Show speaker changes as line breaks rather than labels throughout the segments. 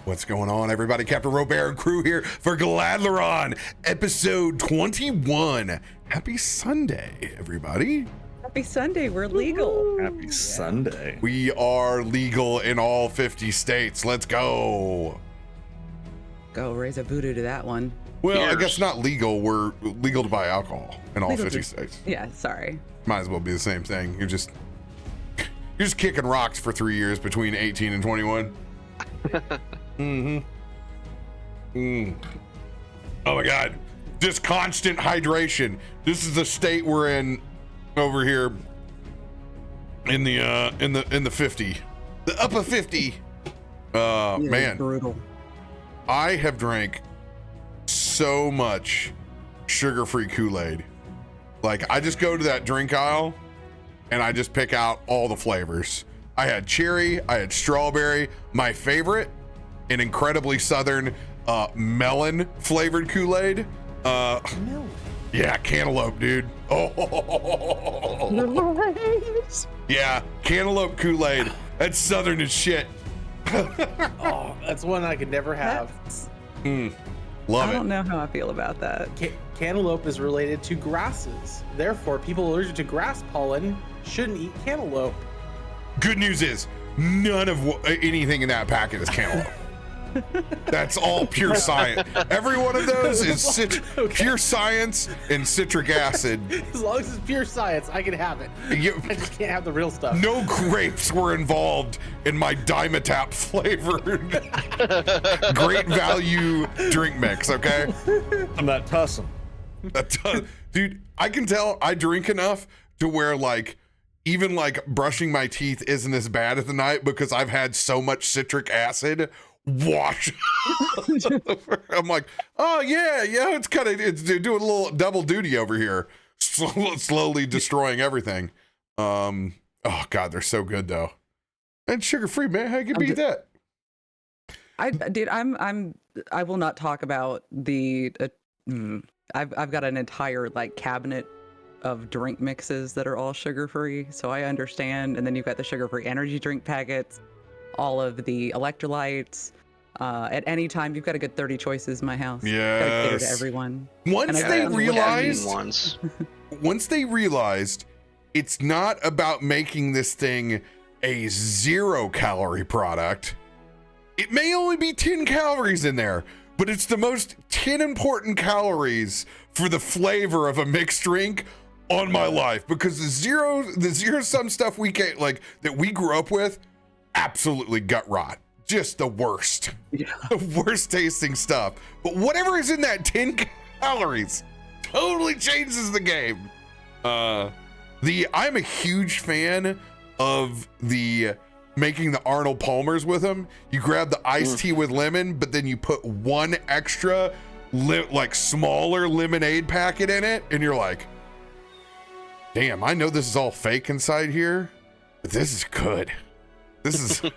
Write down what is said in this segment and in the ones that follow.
What's going on, everybody? CaptainRoBear and crew here for Galaadluuran, episode 21. Happy Sunday, everybody.
Happy Sunday. We're legal.
Happy Sunday.
We are legal in all 50 states. Let's go.
Go raise a voodoo to that one.
Well,
Cheers.
I guess not legal. We're legal to buy alcohol in all
Legal
50
to-
states.
Yeah, sorry.
Might as well be the same thing. You're just kicking rocks for 3 years between 18 and 21. Oh my God, just constant hydration. This is the state we're in over here in the 50, the upper 50.
Yeah,
Man,
brutal.
I have drank so much sugar-free Kool-Aid. Like, I just go to that drink aisle and I just pick out all the flavors. I had cherry, I had strawberry. My favorite, an incredibly southern melon flavored Kool-Aid. Yeah, cantaloupe, dude. Oh, yeah, cantaloupe Kool-Aid. That's southern as shit.
Oh, that's one I could never have.
Love
I don't
it.
know how I feel about that.
Cantaloupe is related to grasses. Therefore, people allergic to grass pollen shouldn't eat cantaloupe.
Good news is none of anything in that packet is cantaloupe. That's all pure science. Every one of those is pure science and citric acid.
As long as it's pure science, I can have it. I just can't have the real stuff.
No grapes were involved in my Dimetap flavored great value drink mix, okay?
I'm not tussing.
Dude, I can tell I drink enough to where like even like brushing my teeth isn't as bad at the night because I've had so much citric acid wash. I'm like, oh yeah, it's doing a little double duty over here, slowly destroying everything. Oh God, they're so good though, and sugar free, man. How you can beat that?
I will not talk about the. I've got an entire like cabinet of drink mixes that are all sugar free, so I understand. And then you've got the sugar free energy drink packets, all of the electrolytes. At any time, you've got a good 30 choices in my house. Gotta cater to
Yes.
everyone.
Once
And
they
I-
realized it's not about making this thing a 0 calorie product. It may only be 10 calories in there, but it's the most 10 important calories for the flavor of a mixed drink on my life, because the zero sum stuff we get, like that we grew up with, absolutely gut rot. Just the worst.
Yeah.
The worst tasting stuff. But whatever is in that 10 calories totally changes the game. I'm a huge fan of the making the Arnold Palmers with them. You grab the iced tea with lemon, but then you put one extra like smaller lemonade packet in it, and you're like, damn, I know this is all fake inside here, but this is good. This is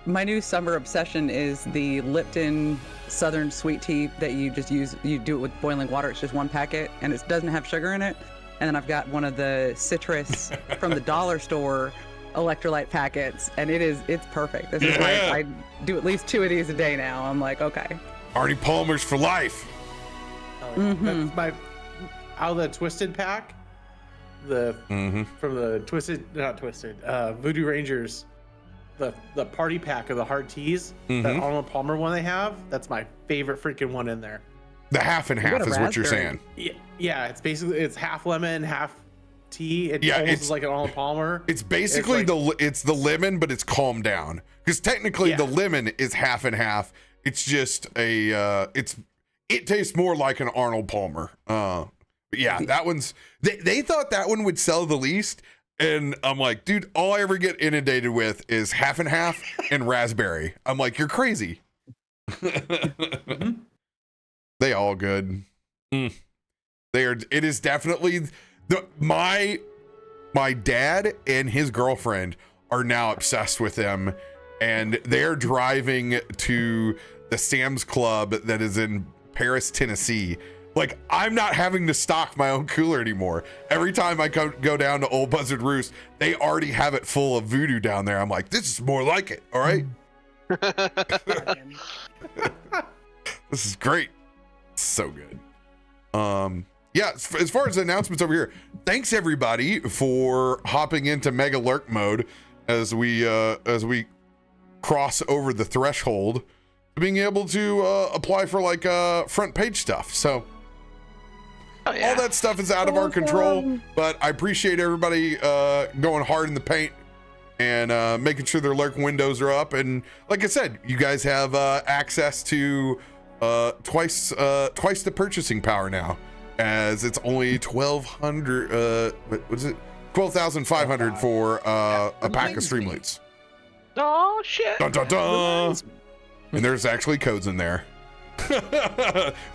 My new summer obsession is the Lipton Southern sweet tea that you just use. You do it with boiling water. It's just one packet and it doesn't have sugar in it. And then I've got one of the citrus from the dollar store electrolyte packets, and it's perfect. This is I do at least 2 of these a day now. I'm like, okay.
Arnie Palmer's for life.
That's my out of the Twisted pack. From the Voodoo Rangers. The party pack of the hard teas, that Arnold Palmer one they have, that's my favorite freaking one in there.
The half and half is what you're saying.
Yeah, it's half lemon, half tea. It almost
it's
is like an Arnold Palmer.
It's basically it's the lemon, but it's calmed down, because technically the lemon is half and half. It's just it tastes more like an Arnold Palmer. But yeah, that one's they thought that one would sell the least. And I'm like, dude, all I ever get inundated with is half and half and raspberry. I'm like, you're crazy. They all good. They are. It is definitely my dad and his girlfriend are now obsessed with them, and they're driving to the Sam's Club that is in Paris, Tennessee. Like, I'm not having to stock my own cooler anymore. Every time I go down to Old Buzzard Roost, they already have it full of voodoo down there. I'm like, this is more like it. All right. This is great. So good. Yeah, as far as the announcements over here, thanks everybody for hopping into Mega Lurk mode as we cross over the threshold to being able to apply for like front page stuff. So all that stuff is out of our control, but I appreciate everybody going hard in the paint and making sure their lurk windows are up. And like I said, you guys have access to twice the purchasing power now, as it's only 1,200 what is it, 12,500 for a pack of Streamloots.
Oh shit.
Dun, dun, dun. And there's actually codes in there.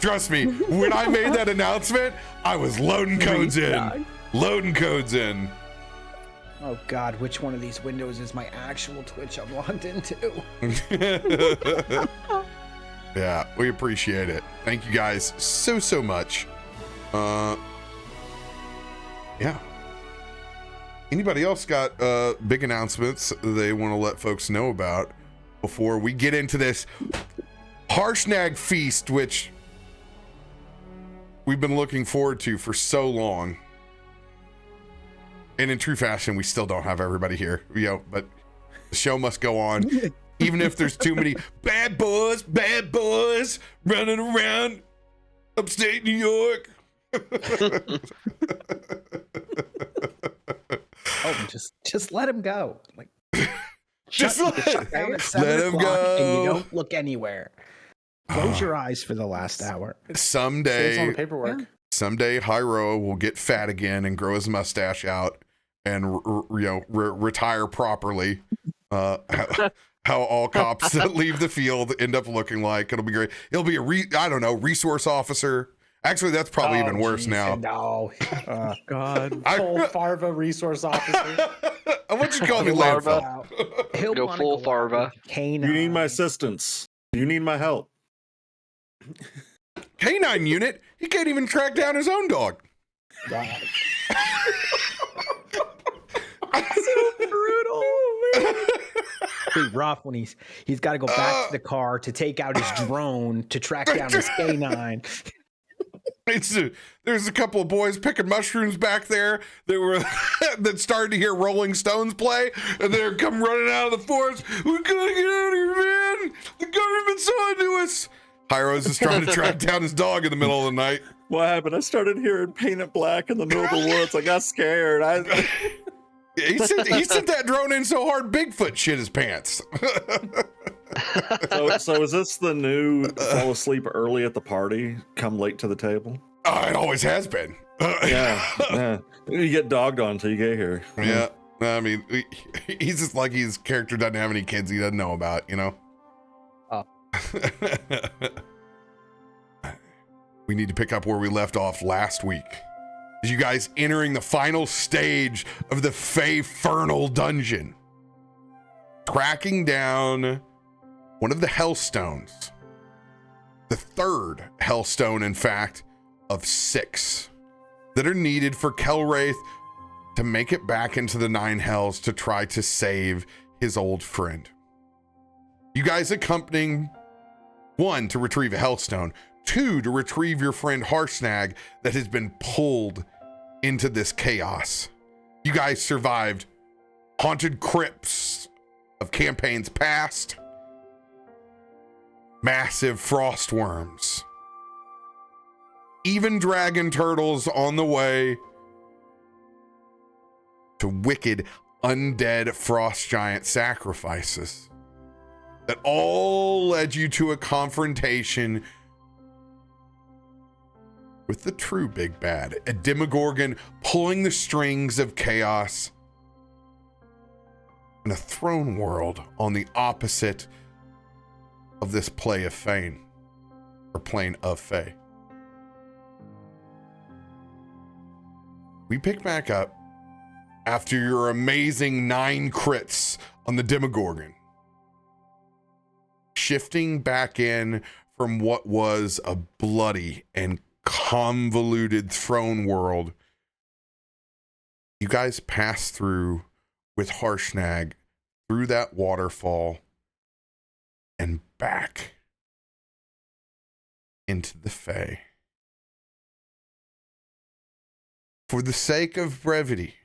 Trust me, when I made that announcement, I was loading codes in.
Oh God, which one of these windows is my actual Twitch I'm logged into?
Yeah, we appreciate it. Thank you guys so much. Yeah. Anybody else got big announcements they want to let folks know about before we get into this Harshnag feast, which we've been looking forward to for so long? And in true fashion, we still don't have everybody here, but the show must go on. Even if there's too many bad boys running around upstate New York.
Oh, just let him go. Like,
just
let him go. And you don't look anywhere. Close your eyes for the last hour.
Someday,
on the paperwork.
Someday, Hyro will get fat again and grow his mustache out and retire properly. How all cops that leave the field end up looking like. It'll be great. He'll be a resource officer. Actually, that's probably even worse now.
No.
God.
Full Farva resource officer.
I want you to call me Larva.
He'll
Go full Farva.
You need my assistance. You need my help.
Canine unit? He can't even track down his own dog.
God.
So brutal.
Pretty rough when he's got to go back to the car to take out his drone to track down his canine.
There's a couple of boys picking mushrooms back there that started to hear Rolling Stones play, and they're come running out of the forest. We gotta get out of here, man! The government's on to us. Hyro's just trying to track down his dog in the middle of the night.
What happened? I started hearing Paint It Black in the middle of the woods. I got scared.
He sent that drone in so hard Bigfoot shit his pants.
So is this the new fall asleep early at the party, come late to the table?
It always has been.
Yeah. You get dogged on until you get here.
Yeah. I mean, he's just lucky his character doesn't have any kids he doesn't know about,
Oh.
We need to pick up where we left off last week. You guys entering the final stage of the Fey-Fernal dungeon. Tracking down one of the Hellstones. The third Hellstone, in fact, of 6 that are needed for Kelwraith to make it back into the 9 Hells to try to save his old friend. You guys accompanying 1 to retrieve a Hellstone, 2 to retrieve your friend Harshnag that has been pulled into this chaos. You guys survived haunted crypts of campaigns past, massive frost worms, even dragon turtles on the way, to wicked undead frost giant sacrifices that all led you to a confrontation with the true big bad, a Demogorgon pulling the strings of chaos in a throne world on the opposite of this play of Fane, or plane of Fey. We pick back up after your amazing 9 crits on the Demogorgon, shifting back in from what was a bloody and convoluted throne world. You guys pass through with Harshnag through that waterfall and back into the Fae. For the sake of brevity,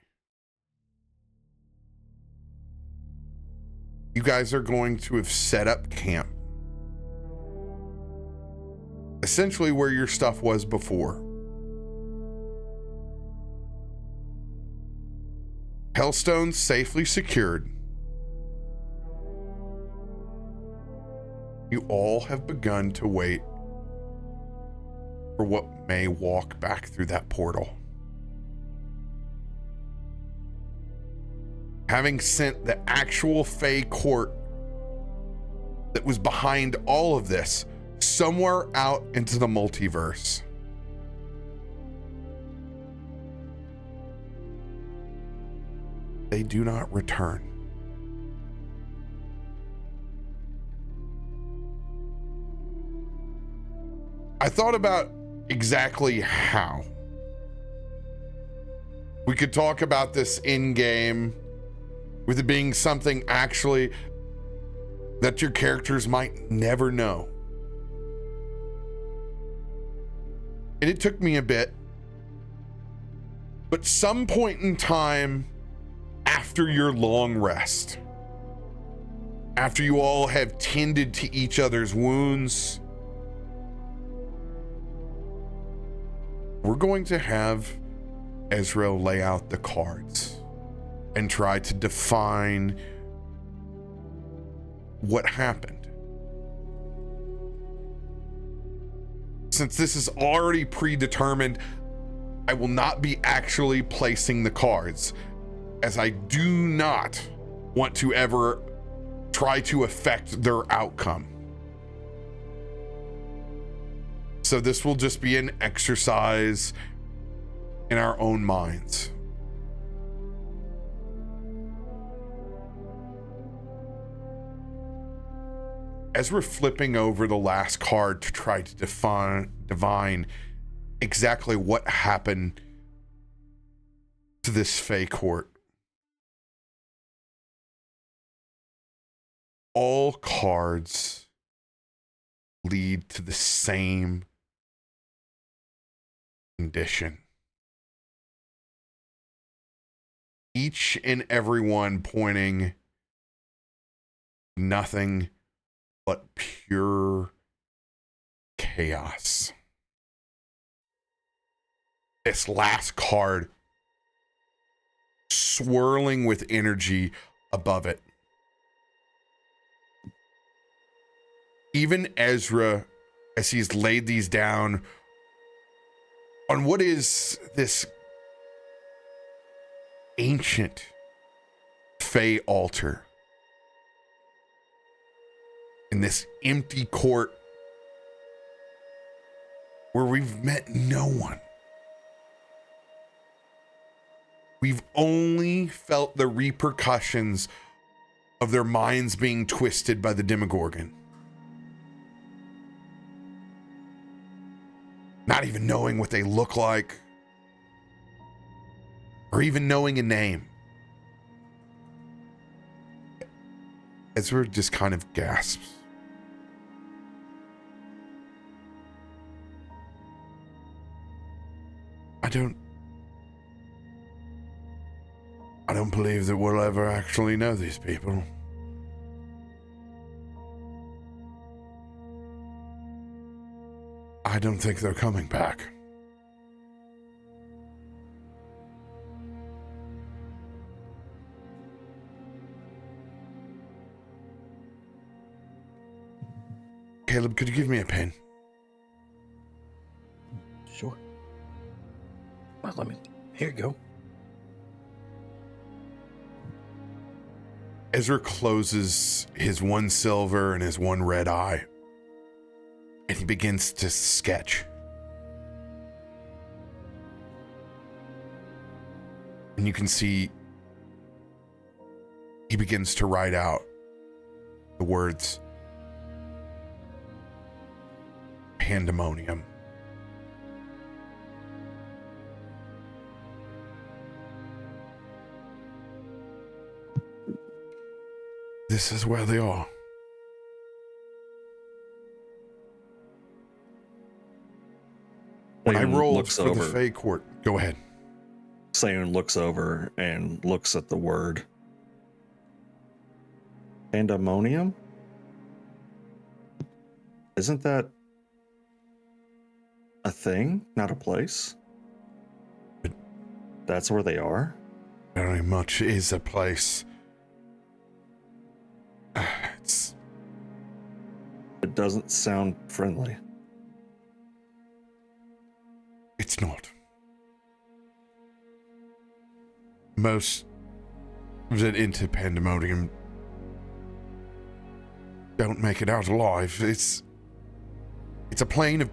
you guys are going to have set up camp. Essentially where your stuff was before. Hellstone safely secured. You all have begun to wait for what may walk back through that portal. Having sent the actual Fae court that was behind all of this somewhere out into the multiverse. They do not return. I thought about exactly how. We could talk about this in game, with it being something actually that your characters might never know. And it took me a bit, but some point in time after your long rest, after you all have tended to each other's wounds, we're going to have Ezra lay out the cards and try to define what happened. Since this is already predetermined, I will not be actually placing the cards, as I do not want to ever try to affect their outcome. So this will just be an exercise in our own minds. As we're flipping over the last card to try to divine exactly what happened to this Fae court, all cards lead to the same condition. Each and every one pointing nothing but pure chaos. This last card swirling with energy above it. Even Ezra, as he's laid these down on what is this ancient Fae altar in this empty court where we've met no one. We've only felt the repercussions of their minds being twisted by the Demogorgon. Not even knowing what they look like, or even knowing a name. Ezra just kind of gasps. I don't believe that we'll ever actually know these people. I don't think they're coming back. Caleb, could you give me a pen?
Sure. Well, here you go.
Ezra closes his one silver and his one red eye, and he begins to sketch. And you can see he begins to write out the words pandemonium. This is where they are. I rolled
looks
for
over.
the Fey Court. Go ahead.
Sayun looks over and looks at the word. Pandemonium? Isn't that a thing, not a place? That's where they are?
Very much is a place.
It doesn't sound friendly.
It's not. Most that enter Pandemonium don't make it out alive. It's a plane of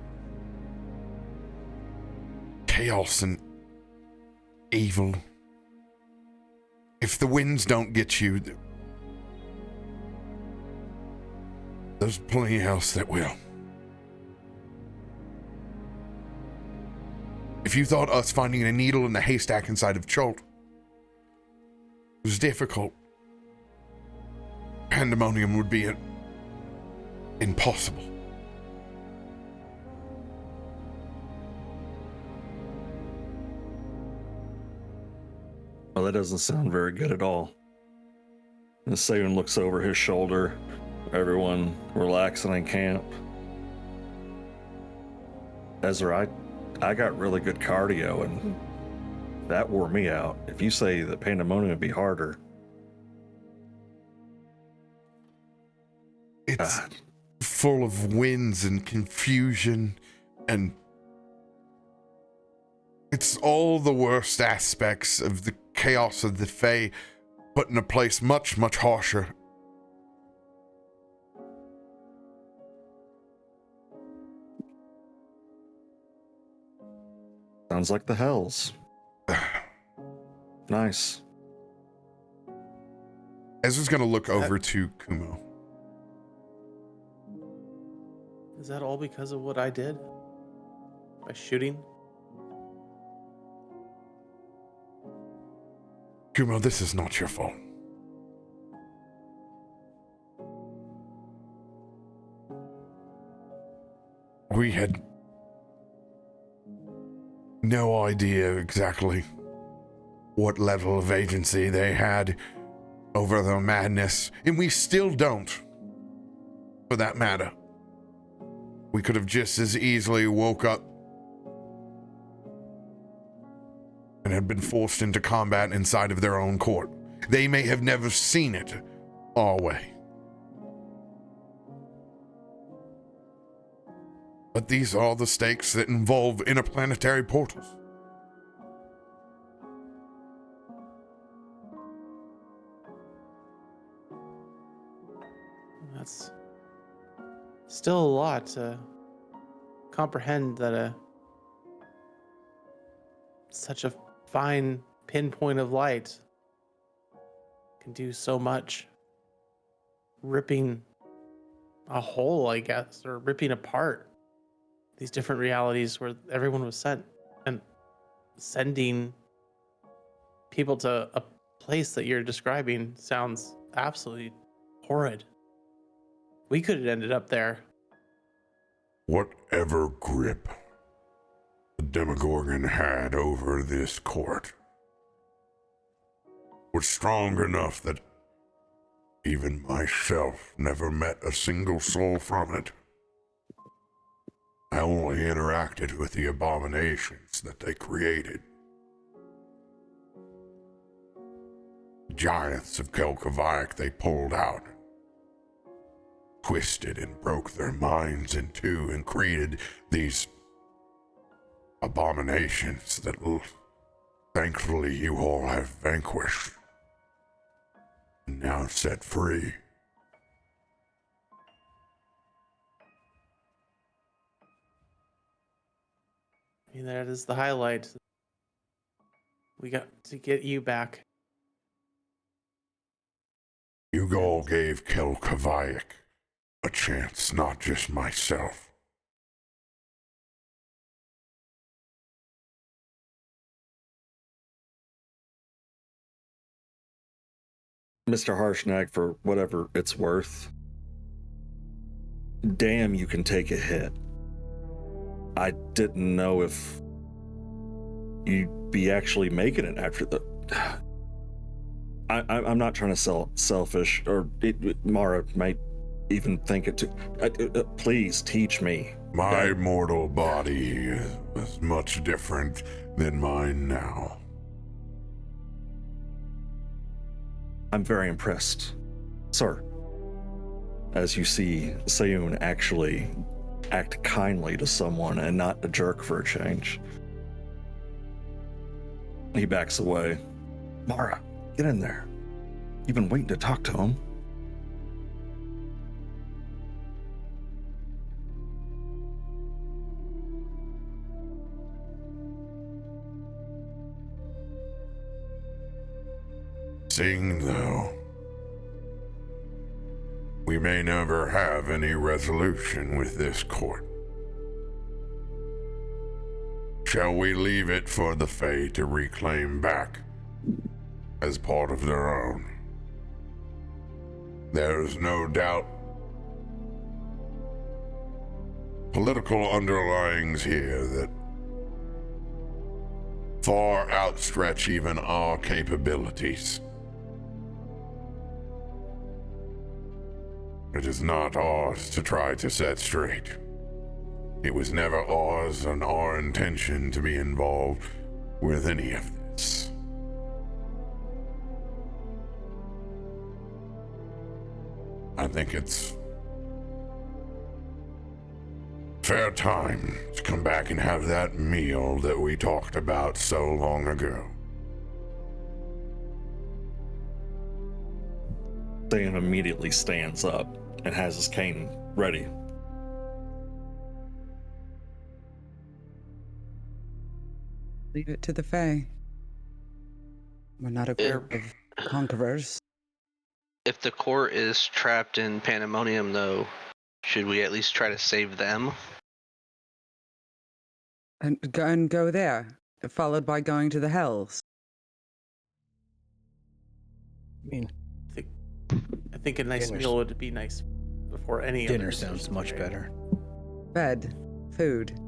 chaos and evil. If the winds don't get you, there's plenty else that will. If you thought us finding a needle in the haystack inside of Cholt was difficult, Pandemonium would be impossible.
Well, that doesn't sound very good at all. And Sayun looks over his shoulder. Everyone relaxing in camp. Ezra, I got really good cardio, and that wore me out. If you say that Pandemonium would be harder.
It's full of winds and confusion, and it's all the worst aspects of the chaos of the Fae, put in a place much, much harsher.
Sounds like the hells. Nice.
Ezra's gonna look over to Kumo.
Is that all because of what I did? By shooting?
Kumo, this is not your fault. We had no idea exactly what level of agency they had over their madness, and we still don't, for that matter. We could have just as easily woke up and had been forced into combat inside of their own court. They may have never seen it our way. But these are the stakes that involve interplanetary portals.
That's still a lot to comprehend that such a fine pinpoint of light can do so much, ripping a hole, I guess, or ripping apart these different realities where everyone was sent, and sending people to a place that you're describing sounds absolutely horrid. We could have ended up there.
Whatever grip the Demogorgon had over this court was strong enough that even myself never met a single soul from it. I only interacted with the abominations that they created. The giants of Kelkovaik they pulled out, twisted and broke their minds in two, and created these abominations that thankfully you all have vanquished and now set free.
I mean, that is the highlight. We got to get you back.
You all gave Kelkovaik a chance, not just myself.
Mr. Harshnag, for whatever it's worth, damn, you can take a hit. I didn't know if you'd be actually making it after the... I'm not trying to sell selfish, or Mara might even think it too. Please teach me.
My mortal body is much different than mine now.
I'm very impressed, sir. As you see Sayun actually act kindly to someone and not a jerk for a change. He backs away. Mara, get in there. You've been waiting to talk to him.
Seeing though, we may never have any resolution with this court. Shall we leave it for the Fae to reclaim back as part of their own? There is no doubt political underlyings here that far outstretch even our capabilities. It is not ours to try to set straight. It was never ours and our intention to be involved with any of this. I think it's fair time to come back and have that meal that we talked about so long ago.
Sayun immediately stands up and has his cane ready.
Leave it to the Fae. We're not a group of conquerors.
If the court is trapped in pandemonium, though, should we at least try to save them?
And go there, followed by going to the Hells.
I mean,
I think a nice meal would be nice before any
dinner
other
sounds
decisions
much
are made.
better.
Bed, food.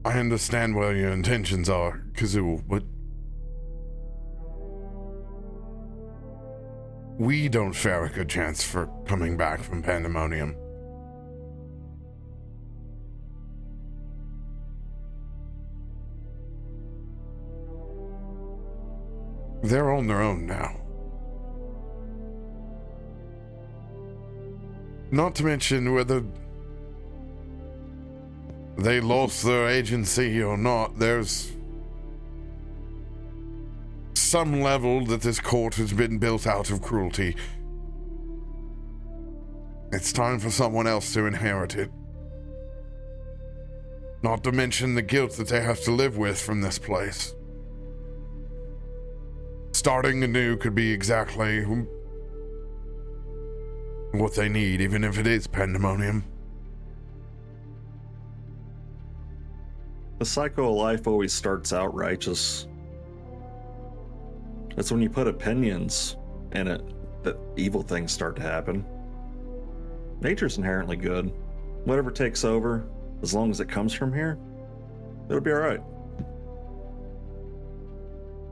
I understand where your intentions are, Kazoo, but we don't fare a good chance for coming back from pandemonium. They're on their own now. Not to mention whether they lost their agency or not, there's some level that this court has been built out of cruelty. It's time for someone else to inherit it. Not to mention the guilt that they have to live with from this place. Starting anew could be exactly what they need, even if it is pandemonium.
The cycle of life always starts out righteous. It's when you put opinions in it that evil things start to happen. Nature's inherently good. Whatever takes over, as long as it comes from here, it'll be alright.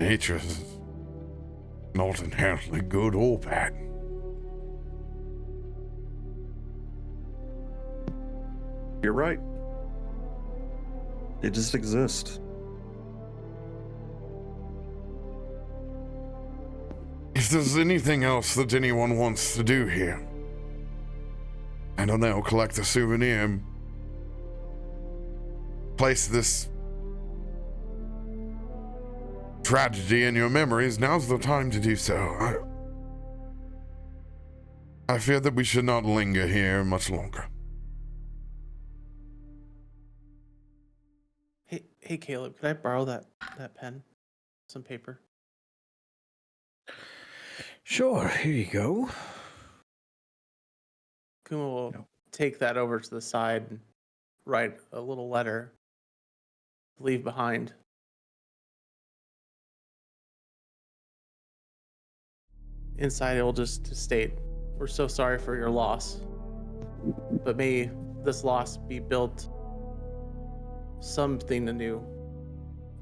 Nature's not inherently good or bad.
You're right. It just exists.
If there's anything else that anyone wants to do here, I don't know, collect a souvenir, place this tragedy in your memories, now's the time to do so. I fear that we should not linger here much longer.
Hey Caleb, could I borrow that pen? Some paper?
Sure, here you go.
Kuma will take that over to the side and write a little letter to leave behind. Inside it will just state, "We're so sorry for your loss. but may this loss be built something anew,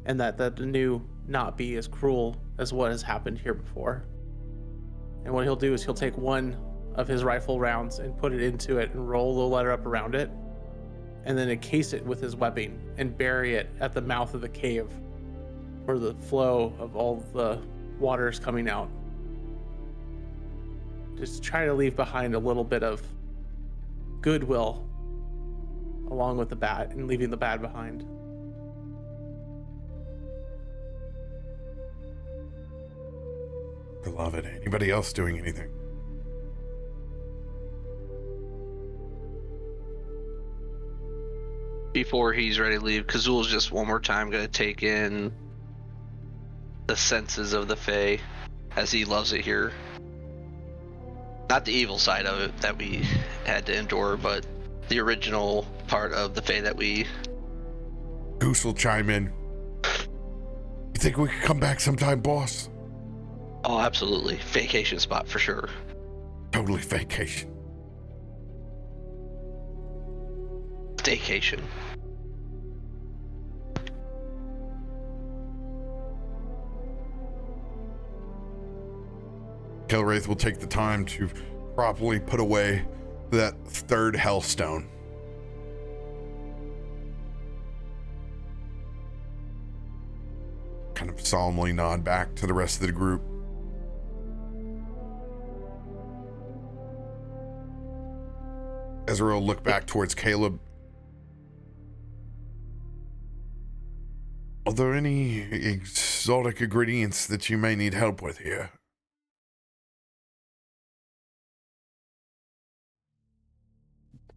and that the new not be as cruel as what has happened here before. And what he'll do is he'll take one of his rifle rounds and put it into it and roll the letter up around it, and then encase it with his webbing and bury it at the mouth of the cave where the flow of all the water is coming out. Just try to leave behind a little bit of goodwill along with the bad, and leaving the bad behind.
Beloved, anybody else doing anything?
Before he's ready to leave, Kazul's just one more time going to take in the senses of the Fae as he loves it here. Not the evil side of it that we had to endure, but the original part of the Fae that we...
Goose will chime in. You think we could come back sometime, boss?
Oh, absolutely. Vacation spot for sure.
Totally vacation.
Staycation.
Kelwraith will take the time to properly put away that third hellstone. Kind of solemnly nod back to the rest of the group. Ezra will look back towards Caleb. Are there any exotic ingredients that you may need help with here?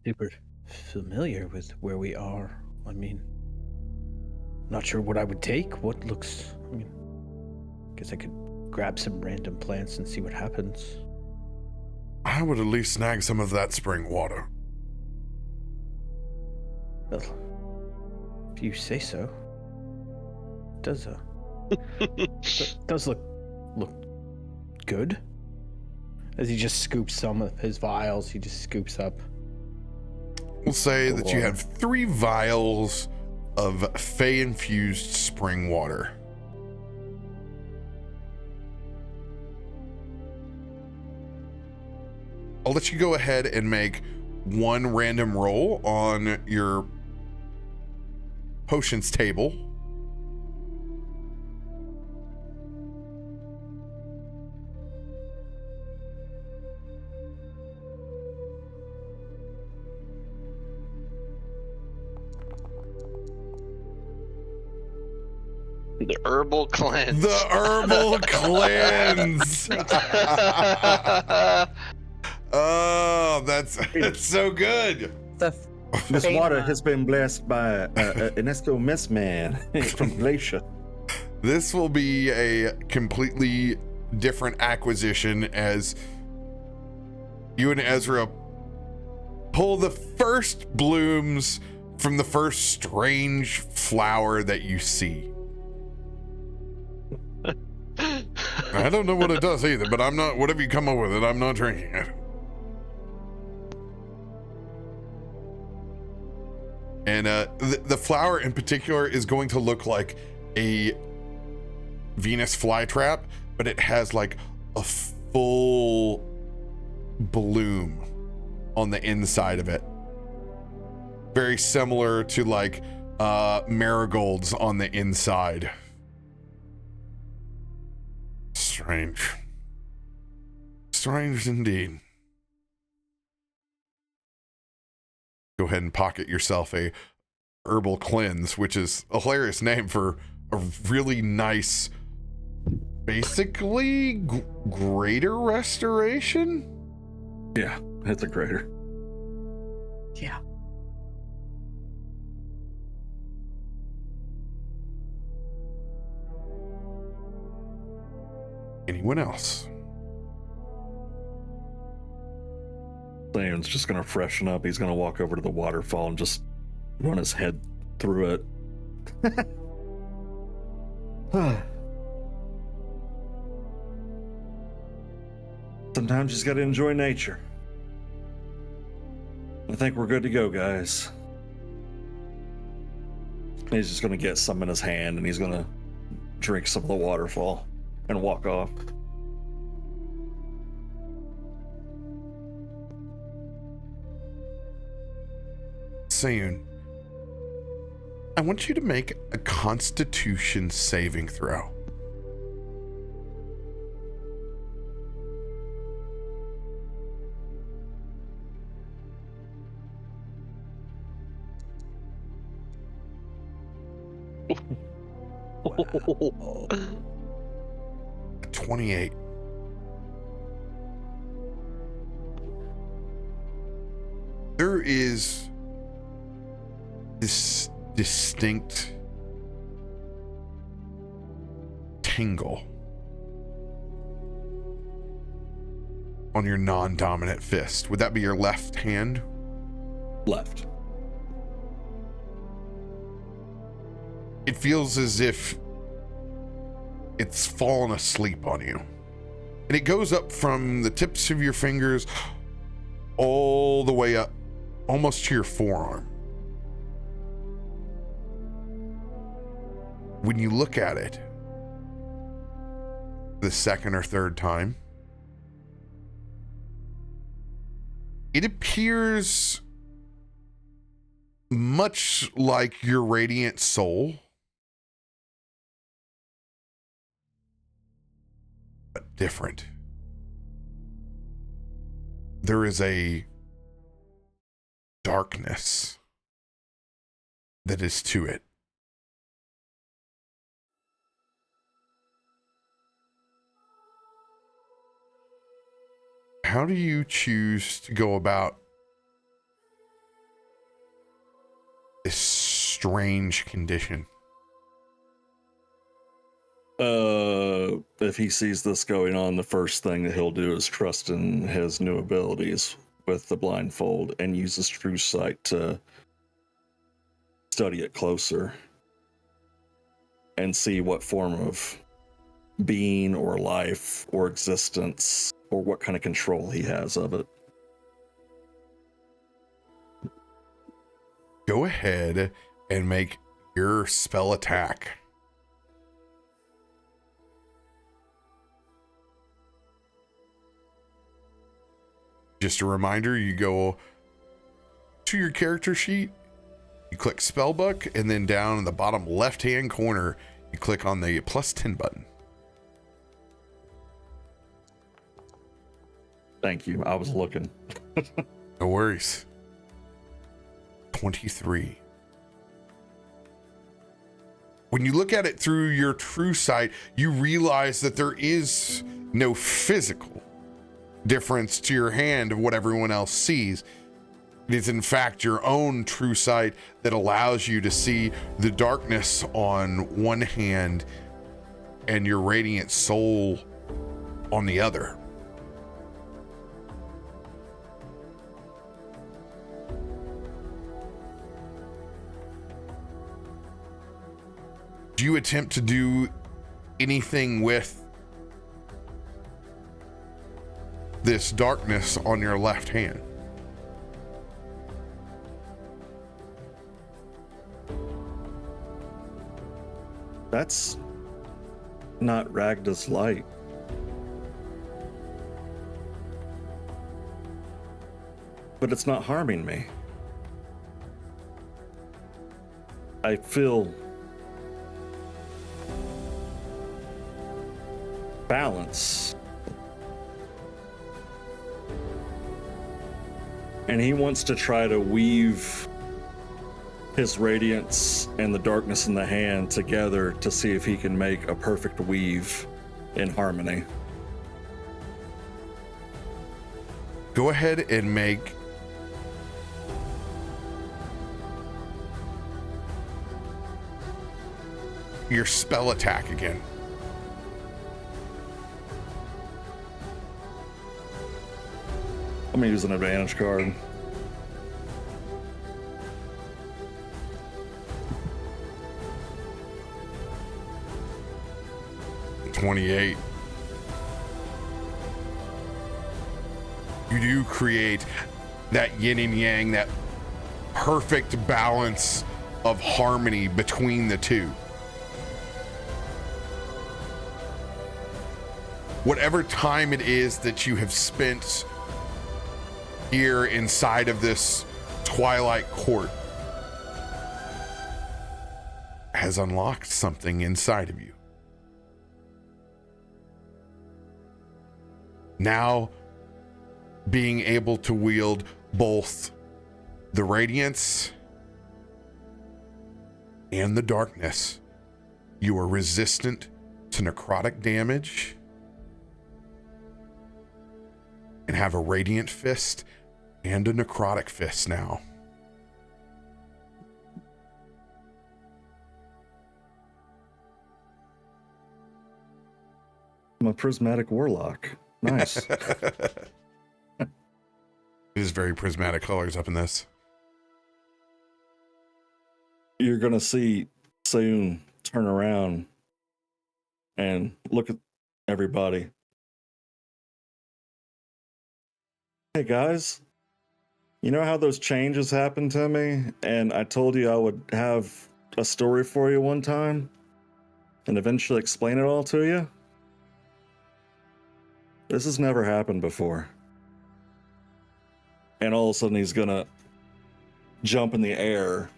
Super familiar with where we are. I mean, not sure what I would take. What looks... I mean, guess I could grab some random plants and see what happens.
I would at least snag some of that spring water.
Well, if you say so. It does, does look good. As he just scoops some of his vials, he just scoops up.
We'll say that you have 3 vials of Fey-infused spring water. I'll let you go ahead and make one random roll on your potions table.
The herbal cleanse.
The herbal cleanse. Oh, that's so good.
This water has been blessed by an Esco Mess Man from Glacier.
This will be a completely different acquisition as you and Ezra pull the first blooms from the first strange flower that you see. I don't know what it does either, but I'm not, whatever you come up with it, I'm not drinking it. And the flower in particular is going to look like a Venus flytrap, but it has like a full bloom on the inside of it. Very similar to like marigolds on the inside. Strange. Strange indeed. Go ahead and pocket yourself a herbal cleanse, which is a hilarious name for a really nice, basically greater restoration.
Yeah, it's a greater.
Yeah.
Anyone else?
Thane's just gonna freshen up. He's gonna walk over to the waterfall and just run his head through it. Sometimes you just gotta enjoy nature. think we're good to go, guys. He's just gonna get some in his hand and he's gonna drink some of the waterfall and walk off.
Sayun, I want you to make a Constitution saving throw.
Wow.
28. There is this distinct tingle on your non-dominant fist. Would that be your left hand?
Left.
It feels as if it's fallen asleep on you. And it goes up from the tips of your fingers all the way up, almost to your forearm. When you look at it the second or third time, it appears much like your radiant soul, but different. There is a darkness that is to it. How do you choose to go about this strange condition?
If he sees this going on, the first thing that he'll do is trust in his new abilities with the blindfold and use his true sight to study it closer and see what form of being or life or existence or what kind of control he has of it.
Go ahead and make your spell attack. Just a reminder, you go to your character sheet, you click spellbook, and then down in the bottom left-hand corner, you click on the +10 button.
Thank you. I was looking.
No worries. 23. When you look at it through your true sight, you realize that there is no physical difference to your hand of what everyone else sees. It is in fact your own true sight that allows you to see the darkness on one hand and your radiant soul on the other. Do you attempt to do anything with this darkness on your left hand?
That's not Ragda's light. But it's not harming me. I feel balance. And he wants to try to weave his radiance and the darkness in the hand together to see if he can make a perfect weave in harmony.
Go ahead and make your spell attack again.
I'm gonna use an advantage card.
$28. You do create that yin and yang, that perfect balance of harmony between the two. Whatever time it is that you have spent here inside of this Twilight Court has unlocked something inside of you. Now, being able to wield both the radiance and the darkness, you are resistant to necrotic damage and have a radiant fist and a necrotic fist now.
I'm a prismatic warlock. Nice.
It is very prismatic colors up in this.
You're gonna see Sayun turn around and look at everybody. Hey guys, you know how those changes happened to me and I told you I would have a story for you one time and eventually explain it all to you? This has never happened before. And all of a sudden he's gonna jump in the air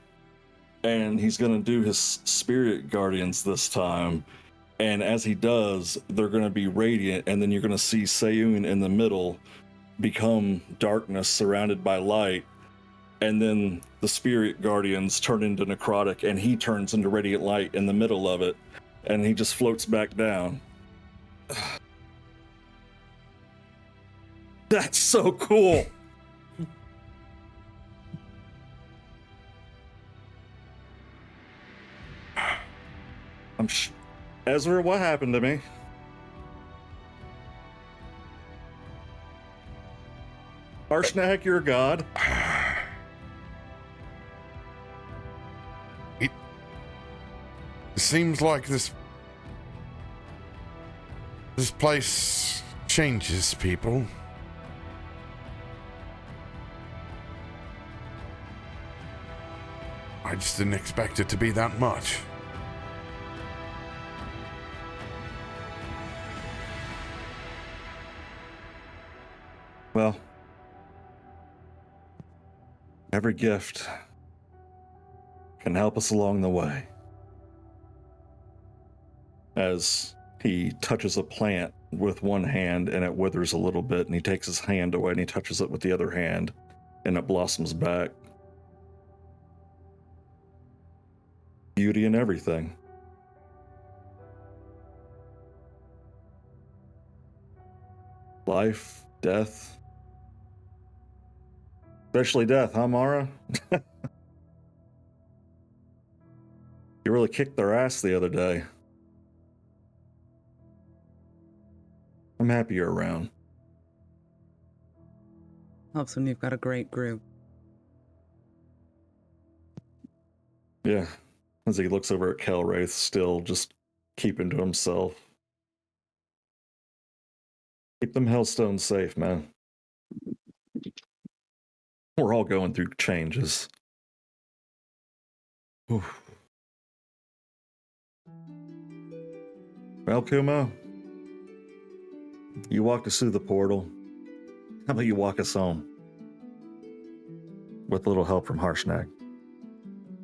and he's gonna do his spirit guardians this time. And as he does, they're gonna be radiant, and then you're gonna see Sayun in the middle become darkness surrounded by light. And then the spirit guardians turn into necrotic and he turns into radiant light in the middle of it. And he just floats back down. That's so cool. Ezra, what happened to me? Arshnag, you're a god.
It seems like this place changes people. I just didn't expect it to be that much.
Well, every gift can help us along the way. As he touches a plant with one hand and it withers a little bit, and he takes his hand away and he touches it with the other hand and it blossoms back. Beauty in everything. Life, death. Especially death, huh, Mara? You really kicked their ass the other day. I'm happy you're around.
Helps when you've got a great group.
Yeah. As he looks over at Kelwraith, still just keeping to himself. Keep them Hellstones safe, man. We're all going through changes. Oof. Well, Kumo, you walked us through the portal. How about you walk us home? With a little help from Harshnag.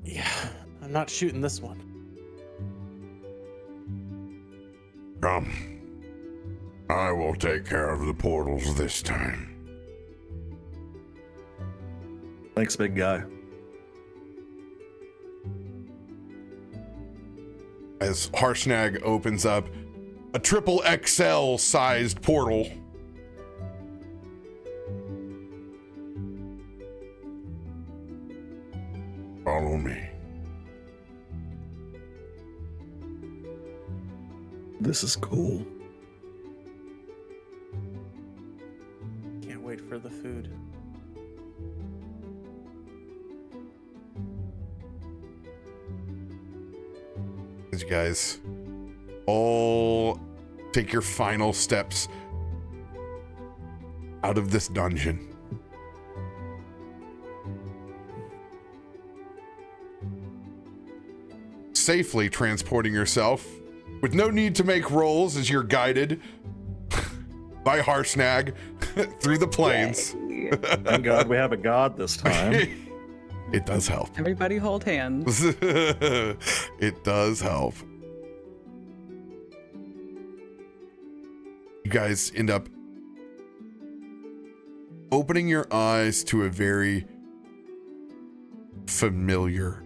Yeah, I'm not shooting this one.
I will take care of the portals this time.
Thanks, big guy.
As Harshnag opens up a triple XL sized portal. Follow me.
This is cool.
Can't wait for the food.
As you guys all take your final steps out of this dungeon, safely transporting yourself with no need to make rolls as you're guided by Harshnag through the plains.
Thank God we have a god this time.
It does help.
Everybody hold hands.
It does help. You guys end up opening your eyes to a very familiar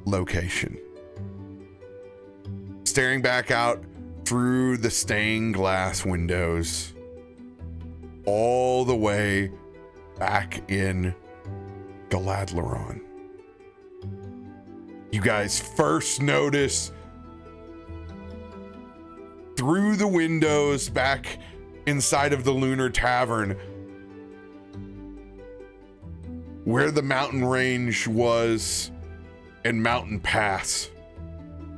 location. Staring back out through the stained glass windows, all the way back in Galaadluuran. You guys first notice through the windows back inside of the Lunar Tavern where the mountain range was and Mountain Pass,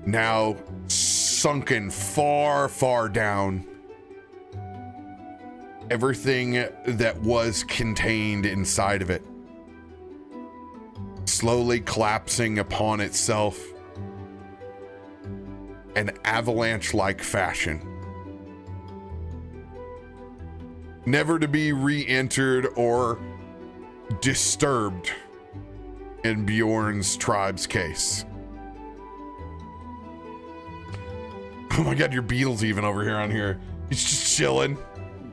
now sunken far, far down. Everything that was contained inside of it slowly collapsing upon itself, an avalanche-like fashion, never to be re-entered or disturbed in Bjorn's tribe's case. Oh my God, your beetle's even over here on here. He's just chilling.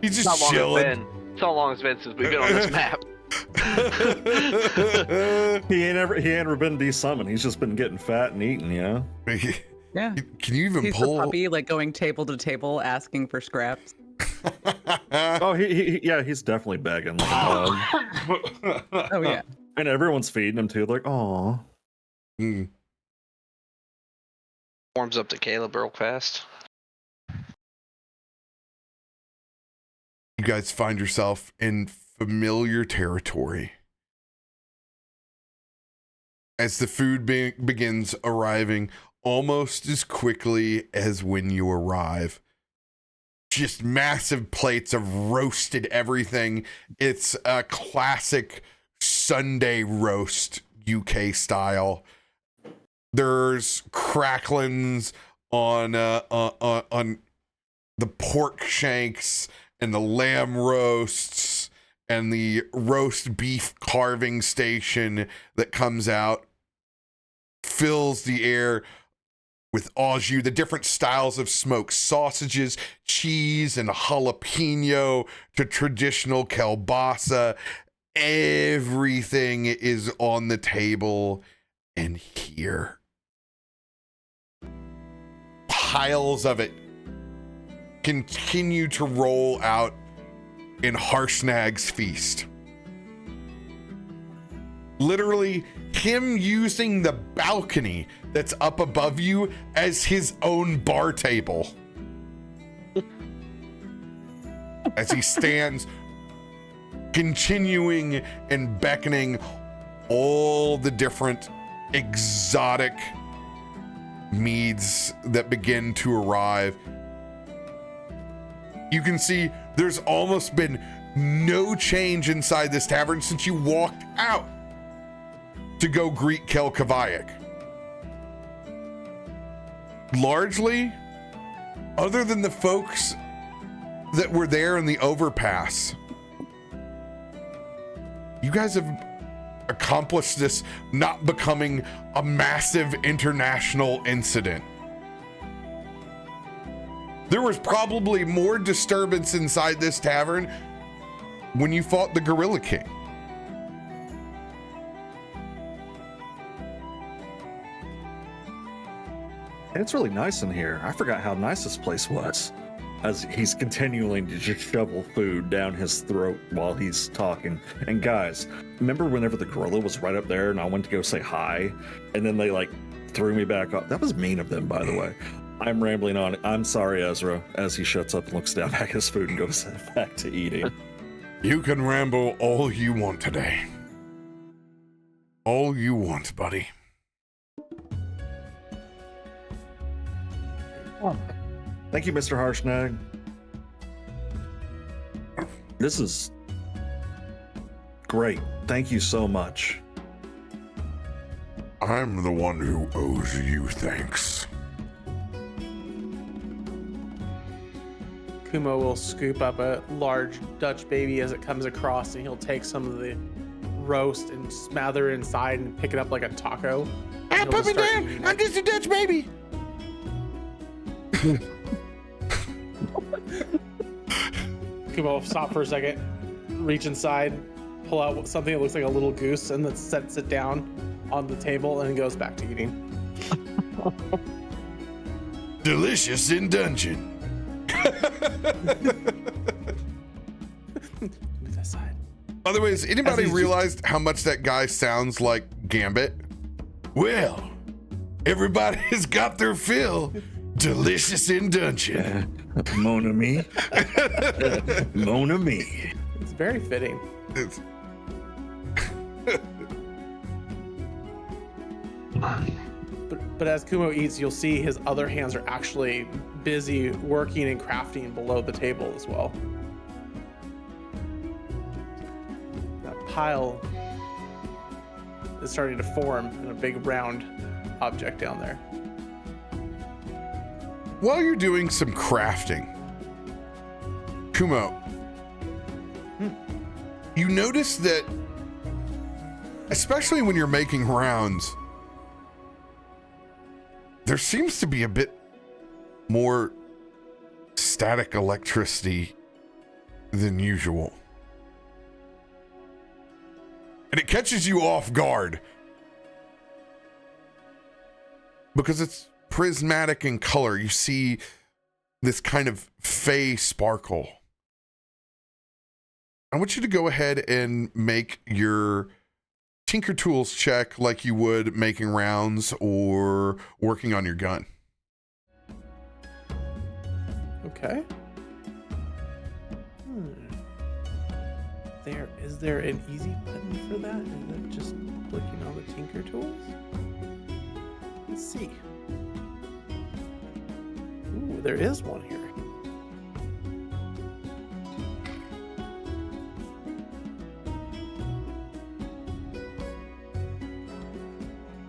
He's just chilling.
It's how long it's been since we've been on this map.
He ain't ever been desummoned. He's just been getting fat and eating, you know?
Yeah.
Can you even
He's
pull?
the puppy, like going table to table asking for scraps.
Oh, he's definitely begging like a dog.
Oh yeah.
And everyone's feeding him too. Like, aw.
Mm.
Warms up to Caleb real fast.
You guys find yourself in familiar territory as the food begins arriving almost as quickly as when you arrive. Just massive plates of roasted everything. It's a classic Sunday roast, UK style. There's cracklings on the pork shanks and the lamb roasts and the roast beef carving station that comes out, fills the air with au jus, the different styles of smoked sausages, cheese and jalapeno to traditional kielbasa. Everything is on the table, and here, piles of it continue to roll out in Harshnag's feast. Literally, him using the balcony that's up above you as his own bar table. As he stands, continuing and beckoning all the different exotic meads that begin to arrive. You can see there's almost been no change inside this tavern since you walked out to go greet Kel Kavayak. Largely, other than the folks that were there in the overpass, you guys have accomplished this not becoming a massive international incident. There was probably more disturbance inside this tavern when you fought the Gorilla King.
It's really nice in here. I forgot how nice this place was. As he's continuing to just shovel food down his throat while he's talking. And guys, remember whenever the gorilla was right up there and I went to go say hi, and then they like threw me back up? That was mean of them, by the way. I'm rambling on. I'm sorry, Ezra, as he shuts up and looks down at his food and goes back to eating.
You can ramble all you want today. All you want, buddy.
Thank you, Mr. Harshnag. This is great. Thank you so much.
I'm the one who owes you thanks.
Kumo will scoop up a large Dutch baby as it comes across, and he'll take some of the roast and smother it inside and pick it up like a taco.
Ah, put me down! I'm just a Dutch baby!
Kumo will stop for a second, reach inside, pull out something that looks like a little goose, and then sets it down on the table and goes back to eating.
Delicious in dungeon.
Move that side.
By the way, has anybody
As he's
realized how much that guy sounds like Gambit? Well, everybody's got their fill. Delicious in dungeon.
Mon ami. Mon ami.
It's very fitting.
It's-
But as Kumo eats, you'll see his other hands are actually busy working and crafting below the table as well. That pile is starting to form in a big round object down there.
While you're doing some crafting, Kumo, you notice that, especially when you're making rounds, there seems to be a bit more static electricity than usual. And it catches you off guard because it's prismatic in color. You see this kind of fey sparkle. I want you to go ahead and make your Tinker Tools check like you would making rounds or working on your gun.
Okay. Is there an easy button for that? Is it just clicking on the Tinker Tools? Let's see. Ooh, there is one here.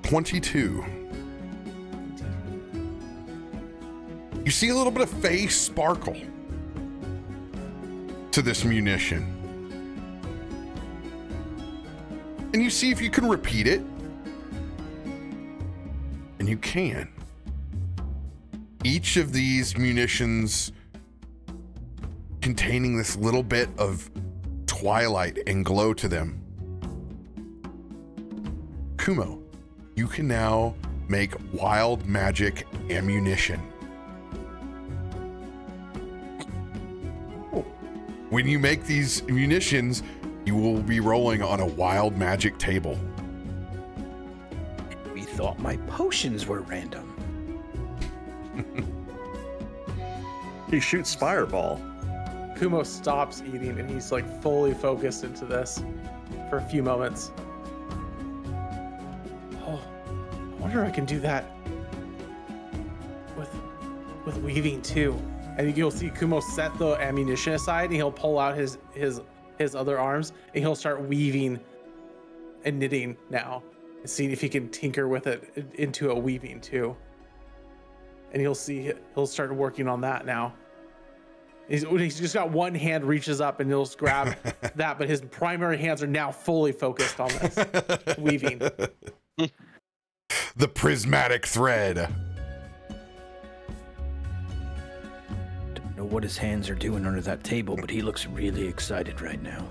$22. You see a little bit of face sparkle to this munition. And you see if you can repeat it. And you can. Each of these munitions containing this little bit of twilight and glow to them. Kumo, you can now make wild magic ammunition. When you make these munitions, you will be rolling on a wild magic table.
We thought my potions were random.
He shoots fireball.
Kumo stops eating and he's like fully focused into this for a few moments. Oh, I wonder if I can do that with weaving too. And you'll see Kumo set the ammunition aside and he'll pull out his other arms and he'll start weaving and knitting now and seeing if he can tinker with it into a weaving too. And he'll start working on that now. He's just got one hand reaches up and he'll grab that, but his primary hands are now fully focused on this weaving.
The prismatic thread.
Don't know what his hands are doing under that table, but he looks really excited right now.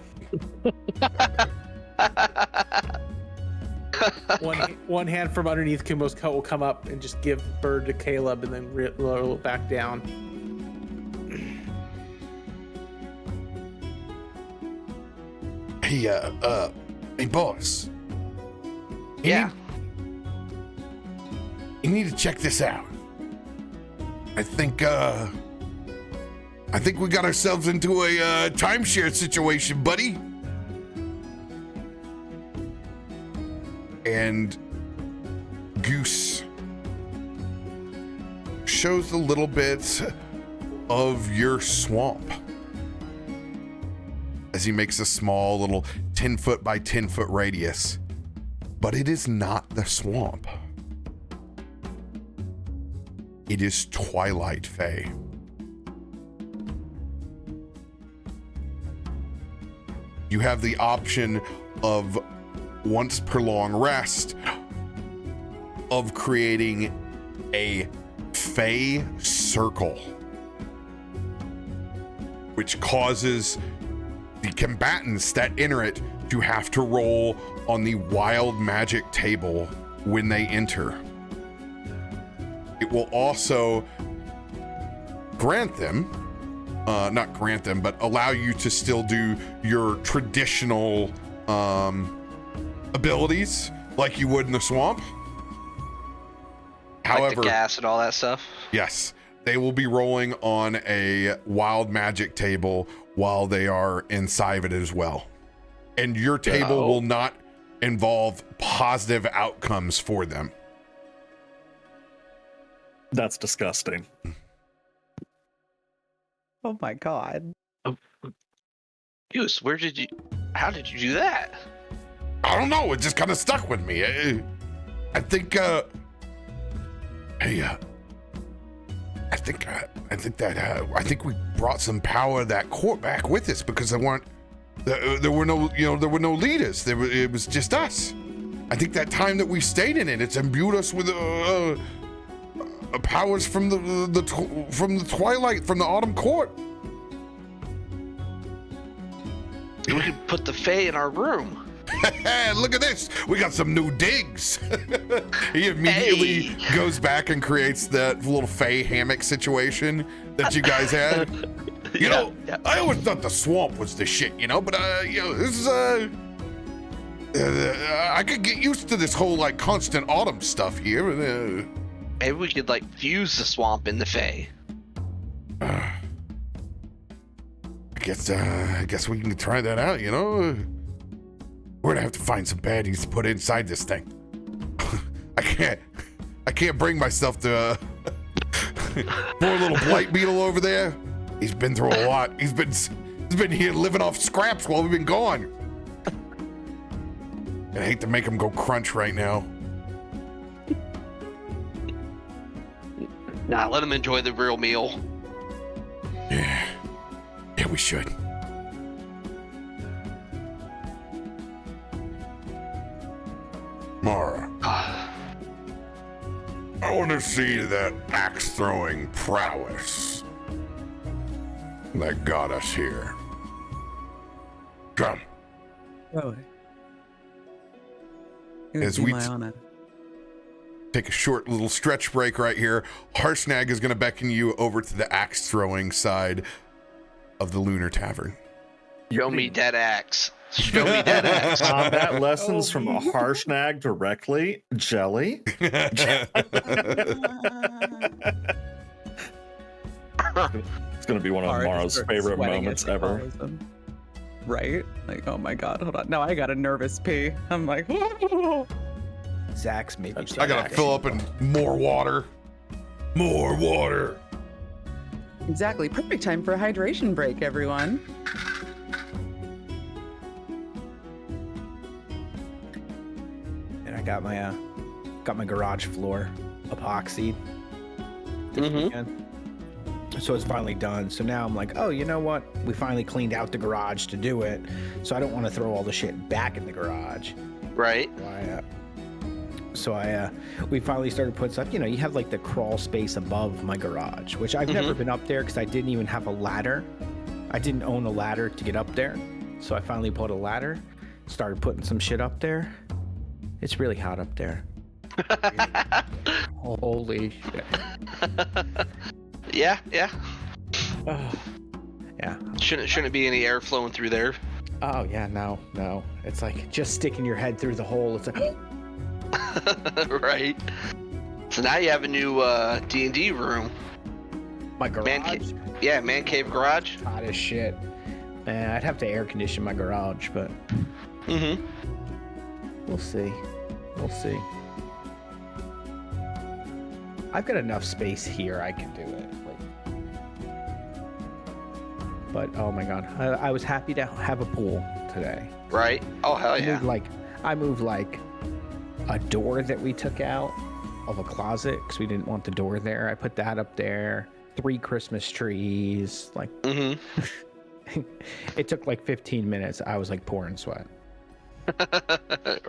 One hand from underneath Kumo's coat will come up and just give bird to Caleb and then roll it back down.
Hey, boss.
Yeah.
You need to check this out. I think we got ourselves into a timeshare situation, buddy. And Goose shows a little bit of your swamp as he makes a small little 10 foot by 10 foot radius. But it is not the swamp. It is Twilight Fae. You have the option of, once per long rest, of creating a Fae circle, which causes the combatants that enter it to have to roll on the wild magic table when they enter. It will also grant them, not grant them, but allow you to still do your traditional abilities like you would in the swamp. However,
like the gas and all that stuff.
yes, they will be rolling on a wild magic table while they are inside of it as well. And your table will not involve positive outcomes for them.
That's disgusting.
Oh my god.
Goose, how did you do that?
I don't know. It just kind of stuck with me. I think we brought some power of that court back with us because there were no leaders. It was just us. I think that time that we stayed in it, it's imbued us with powers from the twilight, from the autumn court.
We could put the Fae in our room.
Look at this. We got some new digs. He immediately goes back and creates that little Fae hammock situation that you guys had. You know, I always thought the swamp was the shit, but this is I could get used to this whole like constant autumn stuff here.
Maybe we could like fuse the swamp in the Fae.
I guess we can try that out, We're gonna have to find some baddies to put inside this thing. I can't bring myself to poor little blight beetle over there. He's been through a lot. He's been here living off scraps while we've been gone. And I hate to make him go crunch right now.
Nah, let him enjoy the real meal.
Yeah, we should. Mara, I want to see that axe-throwing prowess that got us here. Come.
Oh.
As we take a short little stretch break right here, Harshnag is going to beckon you over to the axe-throwing side of the Lunar Tavern.
Show me that axe. Show me that axe.
Combat lessons from a Harshnag directly. Jelly. It's going to be one of Mara's favorite moments ever.
Right? Like, oh my god, hold on. Now I got a nervous pee. I'm like,
Zach's maybe.
I gotta fill up in more water. More water.
exactly. Perfect time for a hydration break, everyone.
And I got my garage floor epoxied this weekend. So it's finally done. So now I'm like, oh, you know what? We finally cleaned out the garage to do it. So I don't want to throw all the shit back in the garage.
Right.
We finally started putting stuff. You have like the crawl space above my garage, which I've never been up there because I didn't even have a ladder. I didn't own a ladder to get up there. So I finally put a ladder, started putting some shit up there. It's really hot up there. Holy shit.
Yeah.
Yeah.
Shouldn't be any air flowing through there.
Oh yeah, no. It's like just sticking your head through the hole. It's like
right. So now you have a new D&D room.
My garage.
Man cave garage.
Hot as shit. Man, I'd have to air condition my garage, but we'll see. I've got enough space here. I can do it. But oh my god, I was happy to have a pool today.
Right. Oh hell yeah.
I moved like a door that we took out of a closet because we didn't want the door there. I put that up there. 3 Christmas trees. Like, it took like 15 minutes. I was like pouring sweat.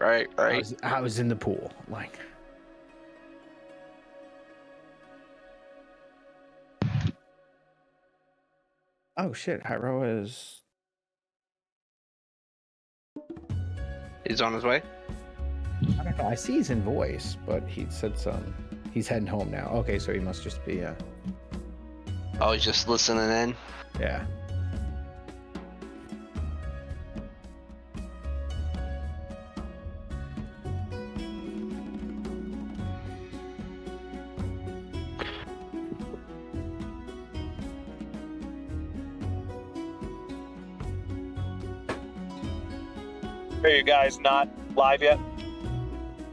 Right.
I was in the pool. Like, oh shit, Hyro is.
He's on his way.
I don't know. I see his invoice, but he said he's heading home now. Okay, so he must just be
Oh, he's just listening in.
yeah.
Are you guys not live yet?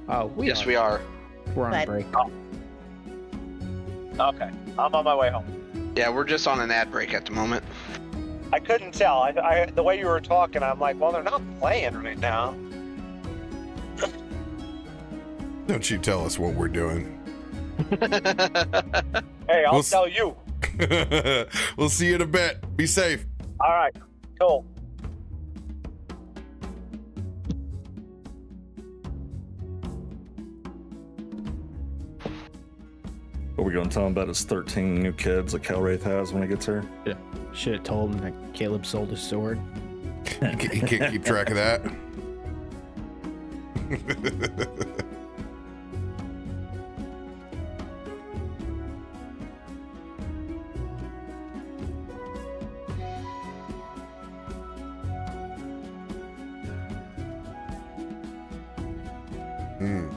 Oh, we
are.
We're on
But-
break.
Okay, I'm on my way home.
Yeah, we're just on an ad break at the moment.
I couldn't tell. I the way you were talking, I'm like, well, they're not playing right now.
Don't you tell us what we're doing.
Hey, I'll
We'll
tell you.
We'll see you in a bit. Be safe.
All right, cool.
Are we going to tell him about his 13 new kids like Hellwraith has when he gets here?
Yeah. Should have told him that Caleb sold his sword.
He can't keep track of that. Hmm.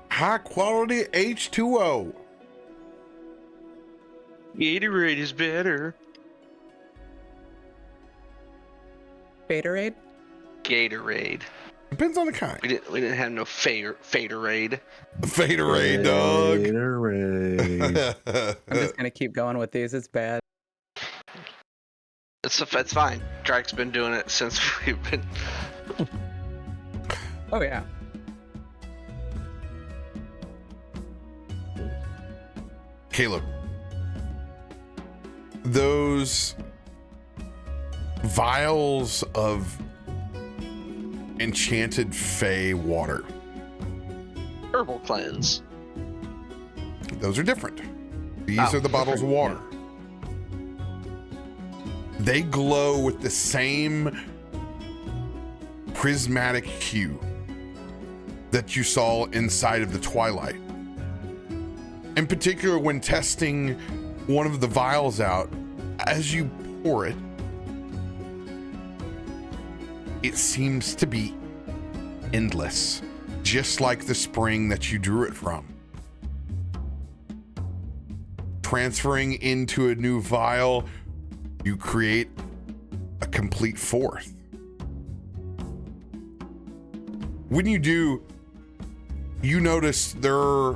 High quality H2O.
Gatorade is better.
Gatorade?
Gatorade.
Depends on the kind.
We didn't have no Faderade.
Faderade, dog.
Gatorade.
I'm just gonna keep going with these. It's bad.
It's fine. Drake's been doing it since we've been.
Oh yeah.
Caleb, those vials of enchanted fey water,
Herbal cleanse.
those are different. These
Oh,
are the bottles of water. They glow with the same prismatic hue that you saw inside of the Twilight. In particular, when testing one of the vials out, as you pour it, it seems to be endless, just like the spring that you drew it from. Transferring into a new vial, you create a complete fourth. When you do, you notice there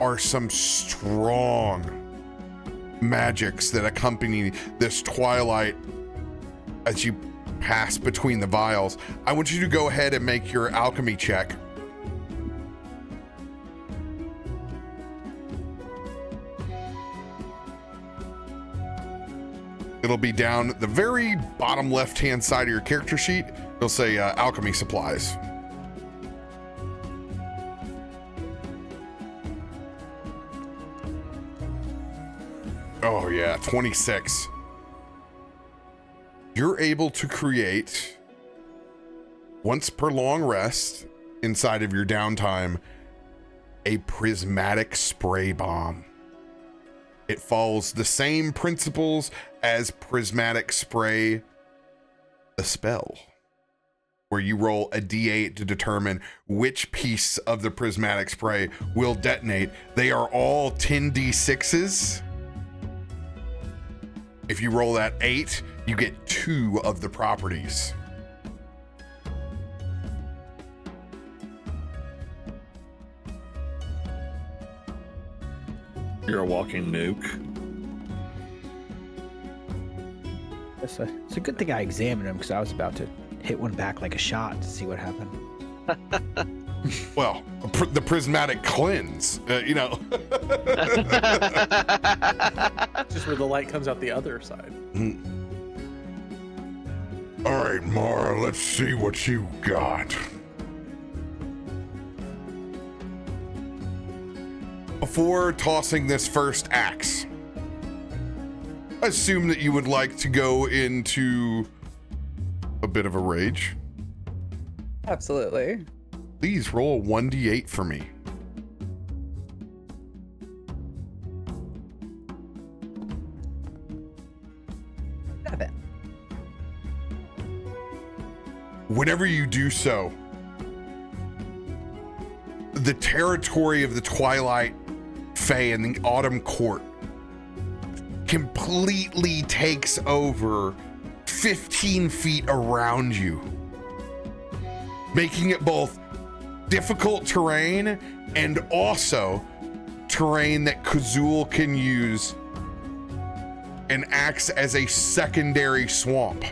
are some strong magics that accompany this Twilight as you pass between the vials. I want you to go ahead and make your alchemy check. It'll be down at the very bottom left-hand side of your character sheet. It'll say alchemy supplies. Oh yeah, 26. You're able to create, once per long rest inside of your downtime, a prismatic spray bomb. It follows the same principles as prismatic spray, the spell, where you roll a d8 to determine which piece of the prismatic spray will detonate. They are all 10d6s. If you roll that 8, you get 2 of the properties.
You're a walking nuke.
It's a good thing I examined him because I was about to hit one back like a shot to see what happened.
Well, the prismatic cleanse, you know.
Just where the light comes out the other side.
All right, Mara, let's see what you got. Before tossing this first axe, I assume that you would like to go into a bit of a rage.
Absolutely.
Please roll a 1d8 for me. Whenever you do so, the territory of the Twilight Fae and the Autumn Court completely takes over 15 feet around you, making it both difficult terrain and also terrain that Kazul can use and acts as a secondary swamp.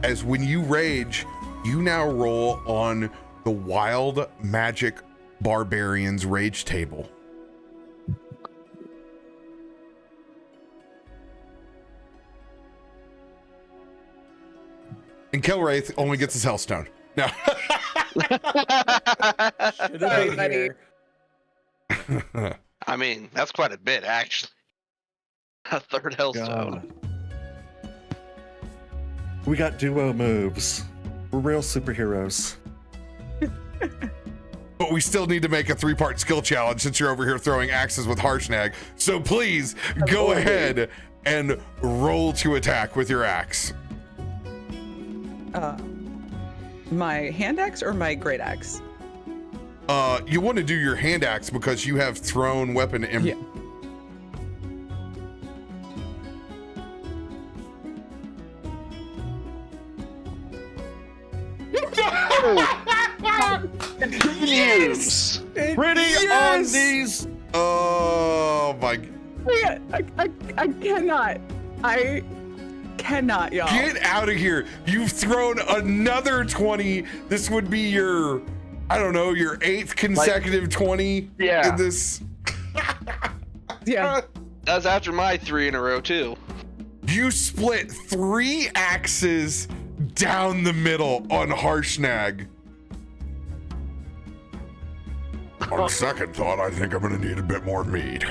As when you rage, you now roll on the Wild Magic Barbarian's Rage table. And Kelwraith only gets his Hellstone. No.
Should have been here.
I mean, that's quite a bit, actually. A third Hellstone.
We got duo moves. We're real superheroes.
But we still need to make a 3-part skill challenge since you're over here throwing axes with Harshnag. So please go ahead and roll to attack with your axe.
My hand axe or my great axe?
You want to do your hand axe because you have thrown weapon in.
Yeah.
Yes!
Pretty on these.
Oh my.
I cannot. I cannot, y'all.
Get out of here. You've thrown another 20. This would be your, I don't know, your 8th consecutive 20
Yeah.
in this.
Yeah.
That's after my 3 in a row, too.
You split 3 axes down the middle on Harshnag. On second thought, I think I'm going to need a bit more meat.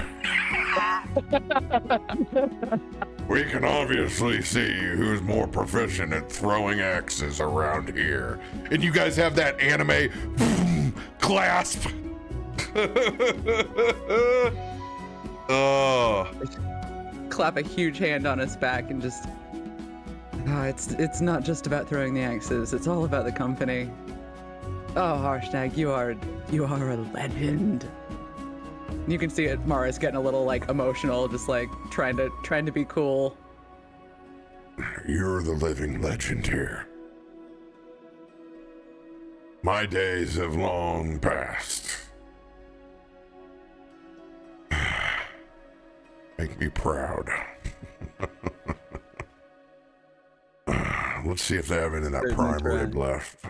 We can obviously see who's more proficient at throwing axes around here. And you guys have that anime boom, clasp. Oh.
Clap a huge hand on his back and just. It's not just about throwing the axes. It's all about the company. Oh, Harshnag, you are a legend. You can see it. Mara's getting a little like emotional, just like trying to be cool.
You're the living legend here. My days have long passed. Make me proud. Let's see if they have any of that prime rib left.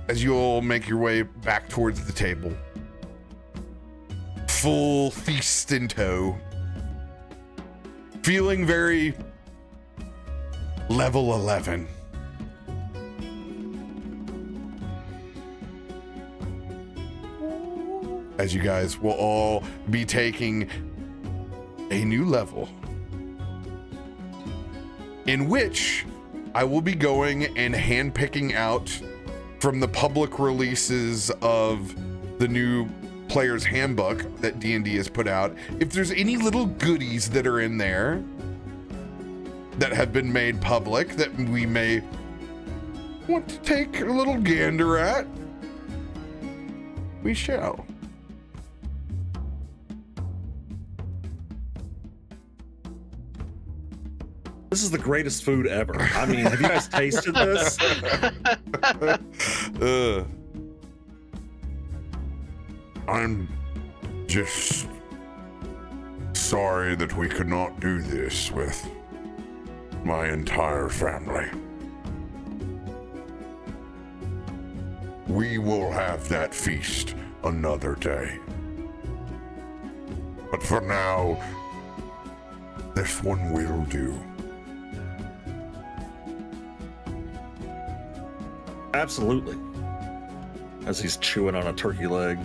As you all make your way back towards the table, full feast in tow, feeling very level 11. As you guys will all be taking a new level in which I will be going and handpicking out from the public releases of the new player's handbook that D&D has put out, if there's any little goodies that are in there that have been made public that we may want to take a little gander at, we shall.
This is the greatest food ever. I mean, have you guys tasted this?
I'm just sorry that we could not do this with my entire family. We will have that feast another day. But for now, this one will do.
Absolutely. As he's chewing on a turkey leg.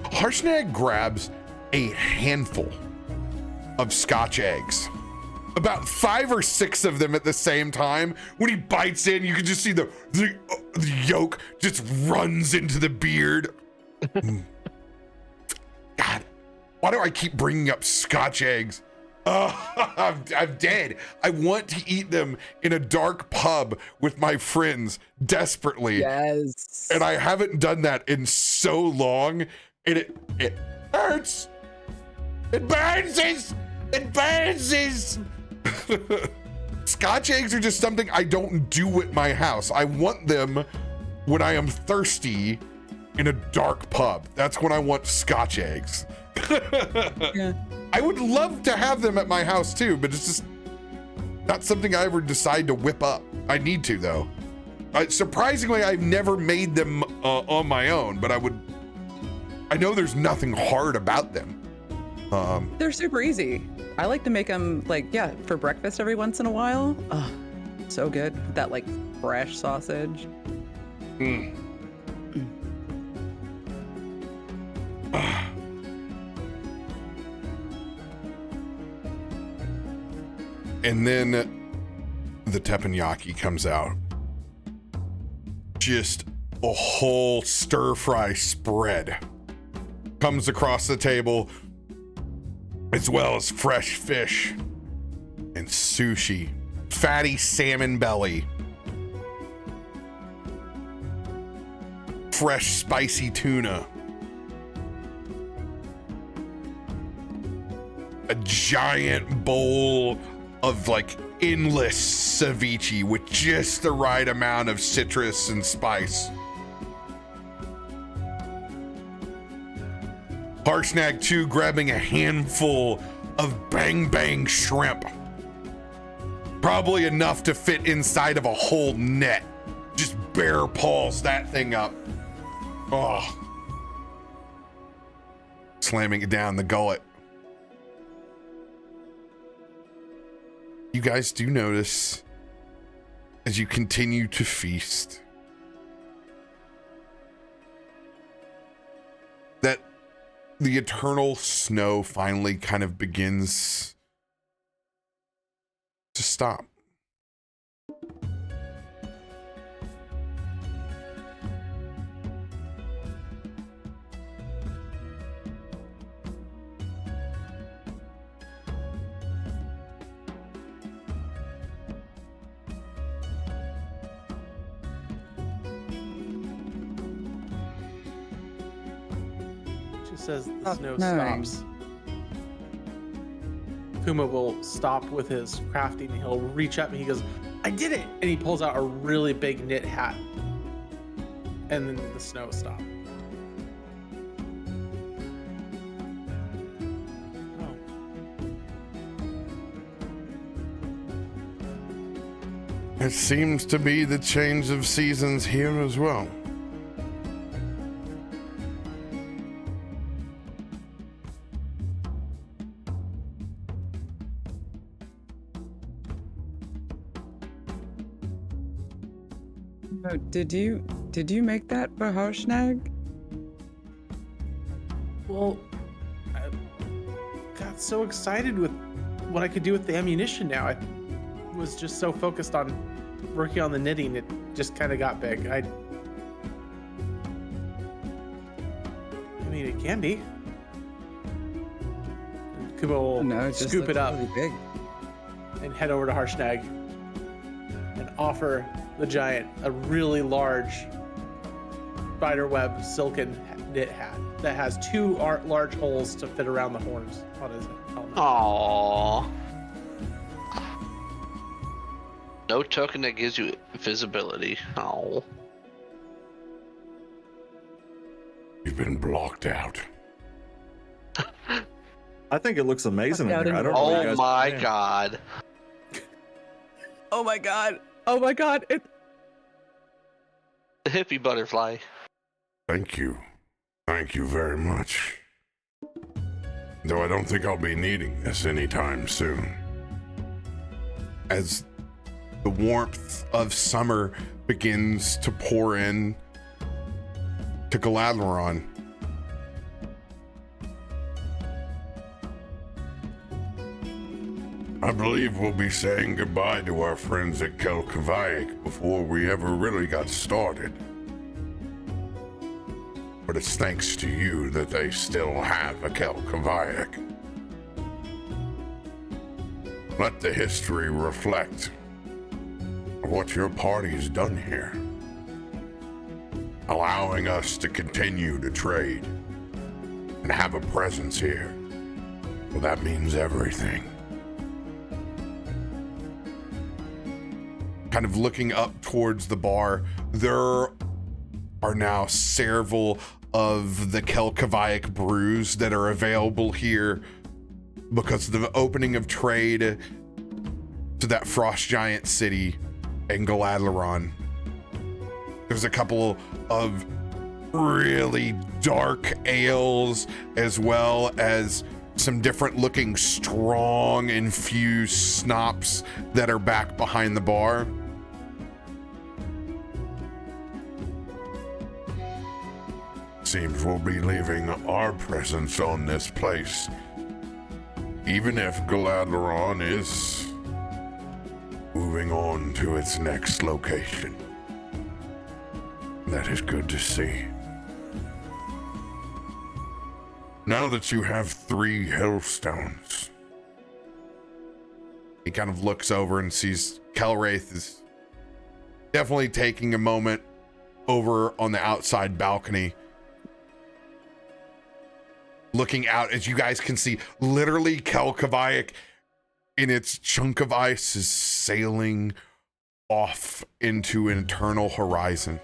Harshnag grabs a handful of Scotch eggs. About 5 or 6 of them at the same time. When he bites in, you can just see the yolk just runs into the beard. God, why do I keep bringing up Scotch eggs? I'm dead. I want to eat them in a dark pub with my friends desperately.
Yes.
And I haven't done that in so long. And it hurts. It burns. It burns. Scotch eggs are just something I don't do at my house. I want them when I am thirsty in a dark pub. That's when I want Scotch eggs.
Yeah.
I would love to have them at my house too, but it's just not something I ever decide to whip up. I need to though. Surprisingly, I've never made them on my own, but I know there's nothing hard about them.
They're super easy. I like to make them for breakfast every once in a while. Oh, so good. That fresh sausage.
Mm. And then the teppanyaki comes out. Just a whole stir fry spread comes across the table, as well as fresh fish and sushi, fatty salmon belly, fresh spicy tuna, a giant bowl of endless ceviche with just the right amount of citrus and spice. Harshnag too grabbing a handful of bang bang shrimp. Probably enough to fit inside of a whole net. Just bear paws that thing up. Oh. Slamming it down the gullet. You guys do notice as you continue to feast that the eternal snow finally kind of begins to stop.
Says the snow
nice.
stops. Kuma will stop with his crafting and he'll reach up and he goes, I did it! And he pulls out a really big knit hat. And then the snow stops. Oh.
It seems to be the change of seasons here as well.
Oh, did you make that for Harshnag?
Well, I got so excited with what I could do with the ammunition now. I was just so focused on working on the knitting, it just kind of got big. I mean, it can be. And Kuma will scoop it up
really big.
and head over to Harshnag and offer the giant a really large spiderweb silken knit hat that has 2 large holes to fit around the horns. What is it?
Aww. No token that gives you visibility. Oh.
You've been blocked out.
I think it looks amazing in
Out
there. I
in
don't know what you
Oh
guys
my
plan.
god.
Oh my god. Oh my god.
The hippie butterfly.
Thank you. Thank you very much. Though I don't think I'll be needing this anytime soon. As the warmth of summer begins to pour in to Galaadluuran, I believe we'll be saying goodbye to our friends at Kelkavaik before we ever really got started. But it's thanks to you that they still have a Kelkavaik. Let the history reflect what your party's done here, allowing us to continue to trade and have a presence here. Well, that means everything. Kind of looking up towards the bar, there are now several of the Kelkavaik brews that are available here because of the opening of trade to that frost giant city in Galaadluuran. There's a couple of really dark ales as well as some different looking strong infused schnapps that are back behind the bar. Seems we'll be leaving our presence on this place, even if Galaadluuran is moving on to its next location. That is good to see. Now that you have 3 Hellstones, he kind of looks over and sees Kelwraith is definitely taking a moment over on the outside balcony, looking out. As you guys can see, literally Kelkavaik in its chunk of ice is sailing off into an eternal horizon.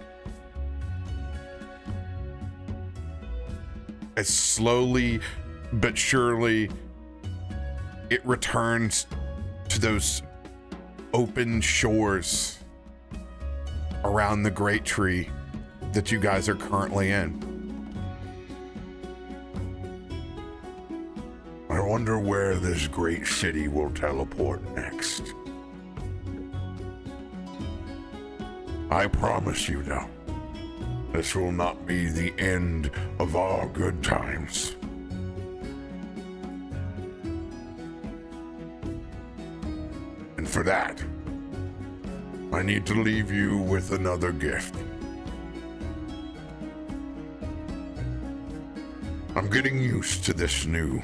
As slowly but surely it returns to those open shores around the great tree that you guys are currently in. I wonder where this great city will teleport next. I promise you though, this will not be the end of our good times. And for that, I need to leave you with another gift. I'm getting used to this new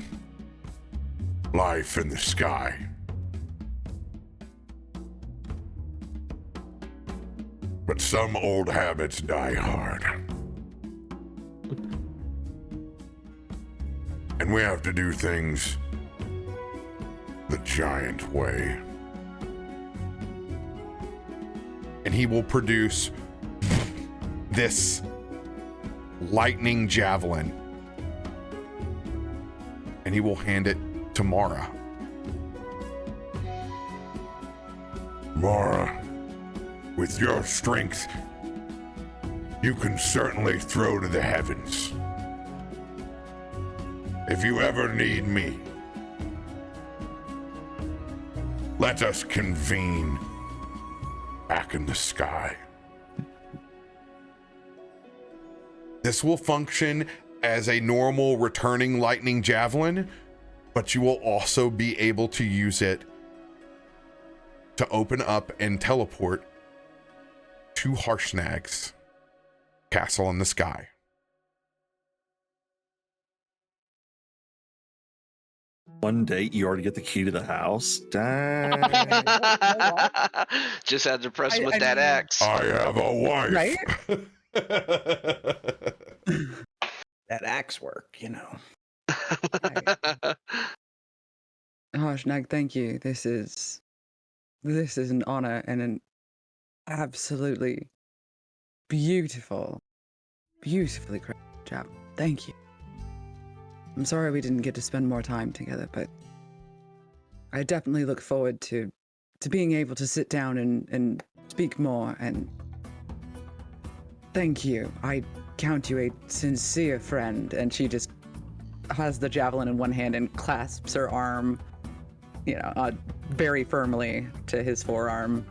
life in the sky. But some old habits die hard. And we have to do things the giant way. And he will produce this lightning javelin. And he will hand it to Mara. Mara, with your strength, you can certainly throw to the heavens. If you ever need me, let us convene back in the sky. This will function as a normal returning lightning javelin, but you will also be able to use it to open up and teleport to Harshnag's castle in the sky.
One date, you already get the key to the house. Dang.
Just had to press him with
I
that
mean-
axe.
I have a wife.
Right?
That axe work, you know.
Harshnag, thank you. This is This is an honor and an absolutely beautifully crafted job. Thank you. I'm sorry we didn't get to spend more time together, but I definitely look forward to being able to sit down and speak more, and thank you. I count you a sincere friend. And she just has the javelin in one hand and clasps her arm, very firmly to his forearm.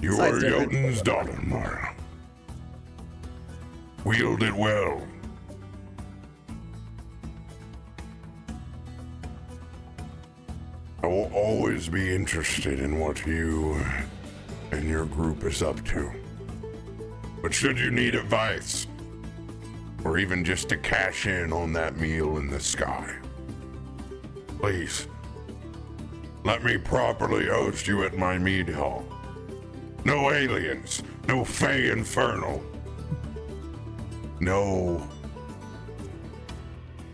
You are Jotun's daughter, Mara. Wield it well. I will always be interested in what you and your group is up to. But should you need advice, or even just to cash in on that meal in the sky, please, let me properly host you at my mead hall. No aliens, no Fey Infernal. No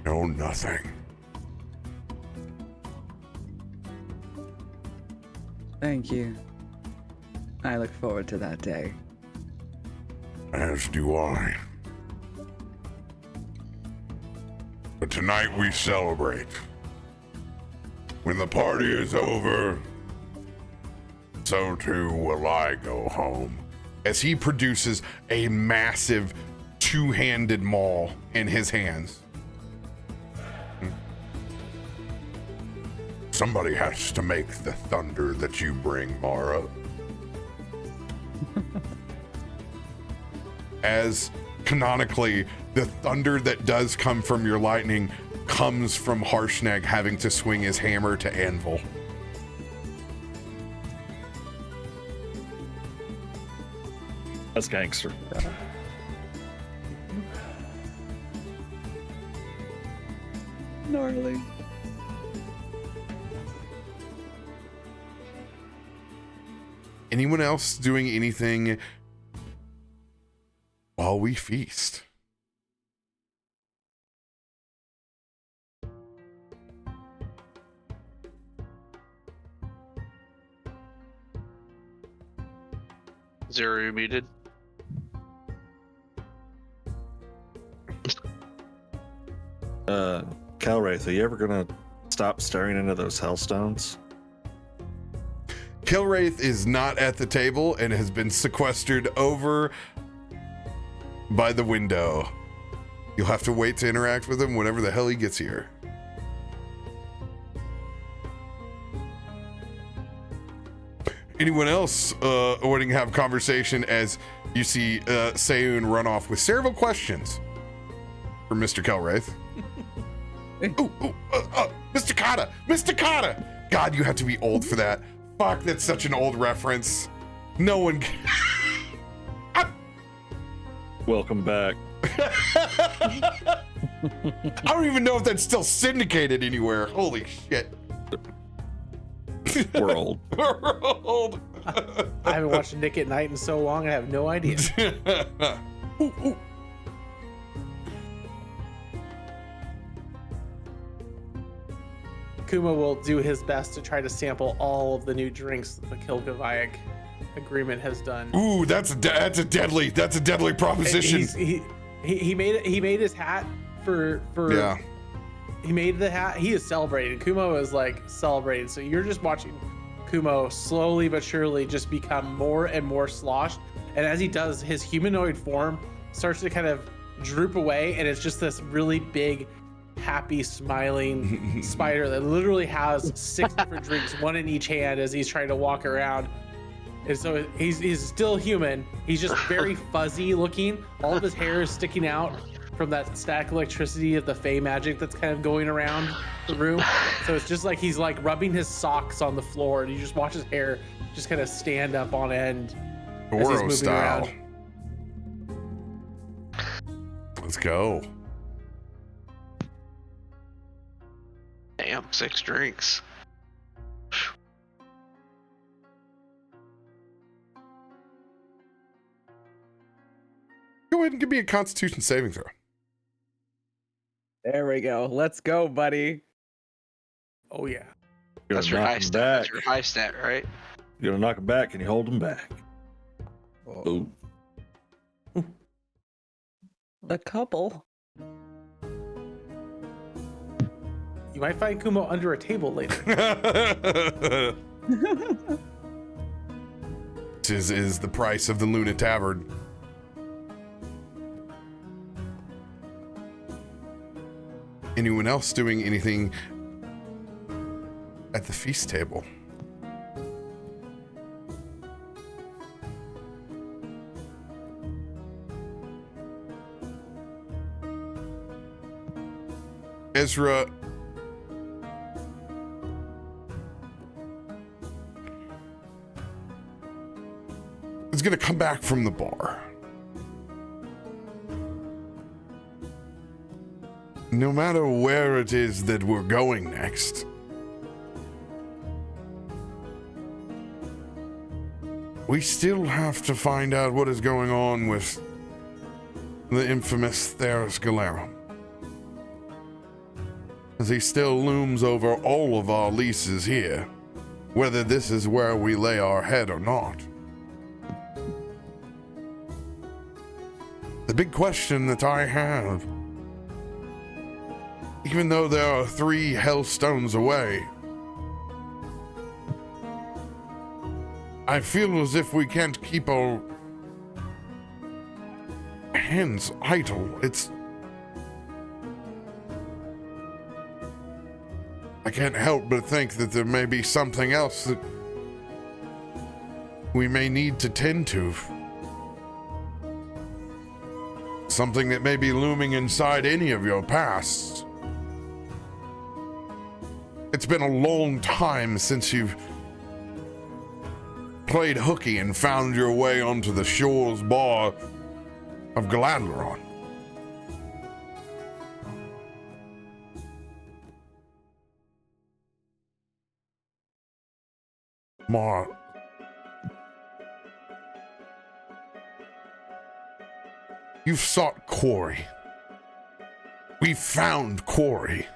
nothing.
Thank you. I look forward to that day.
As do I. But tonight we celebrate. When the party is over, so too will I go home. As he produces a massive two-handed maul in his hands. Somebody has to make the thunder that you bring, Mara. As canonically, the thunder that does come from your lightning comes from Harshnag having to swing his hammer to anvil.
That's gangster.
Gnarly.
Anyone else doing anything while we feast?
Zero, you muted.
Calwraith, are you ever gonna stop staring into those hellstones?
Kilwraith is not at the table and has been sequestered over by the window. You'll have to wait to interact with him whenever the hell he gets here. Anyone else wanting to have a conversation as you see Seun run off with several questions for Mr. Kilwraith? Mr. Kata! Mr. Kata! God, you have to be old for that. Fuck, that's such an old reference. No one
Welcome back.
I don't even know if that's still syndicated anywhere. Holy shit.
We're old.
We're old.
I haven't watched Nick at Night in so long, I have no idea. Kuma will do his best to try to sample all of the new drinks that the Kilgavayak agreement has done.
Ooh, that's a deadly proposition.
He made his hat for
yeah.
He made the hat. He is celebrating. Kumo is like celebrating. So you're just watching Kumo slowly but surely just become more and more sloshed. And as he does, his humanoid form starts to kind of droop away, and it's just this really big, happy, smiling spider that literally has 6 different drinks, one in each hand, as he's trying to walk around. And so he's still human. He's just very fuzzy looking. All of his hair is sticking out from that static electricity of the Fey magic that's kind of going around the room. So it's just like he's like rubbing his socks on the floor, and you just watch his hair just kind of stand up on end as he's moving
style.
around.
Let's go.
Damn, 6 drinks.
Go ahead and give me a Constitution saving throw.
There we go. Let's go, buddy.
Oh yeah.
That's your high stat. That's your high stat, right?
You're gonna knock him back. Can you hold him back?
Oh.
Ooh.
A couple.
You might find Kumo under a table later.
This is the price of the Luna Tavern. Anyone else doing anything at the feast table? Ezra is going to come back from the bar. No matter where it is that we're going next, we still have to find out what is going on with the infamous Theros Galaadluuran, as he still looms over all of our leases here, whether this is where we lay our head or not. The big question that I have, even though there are 3 Hellstones away, I feel as if we can't keep our hands idle. I can't help but think that there may be something else that we may need to tend to. Something that may be looming inside any of your pasts. It's been a long time since you've played hooky and found your way onto the shores bar of Galaadluuran. Mar, you've sought quarry. We found quarry.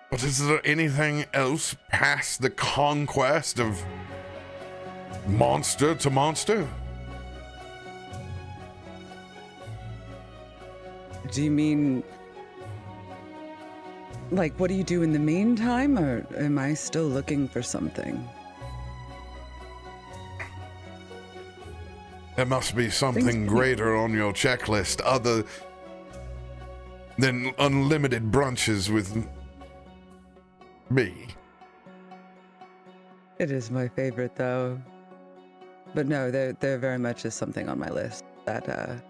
But is there anything else past the conquest of monster to monster?
Do you mean, like, what do you do in the meantime, or am I still looking for something?
There must be something greater on your checklist other than unlimited brunches with me.
It is my favorite, though. But no, there very much is something on my list that,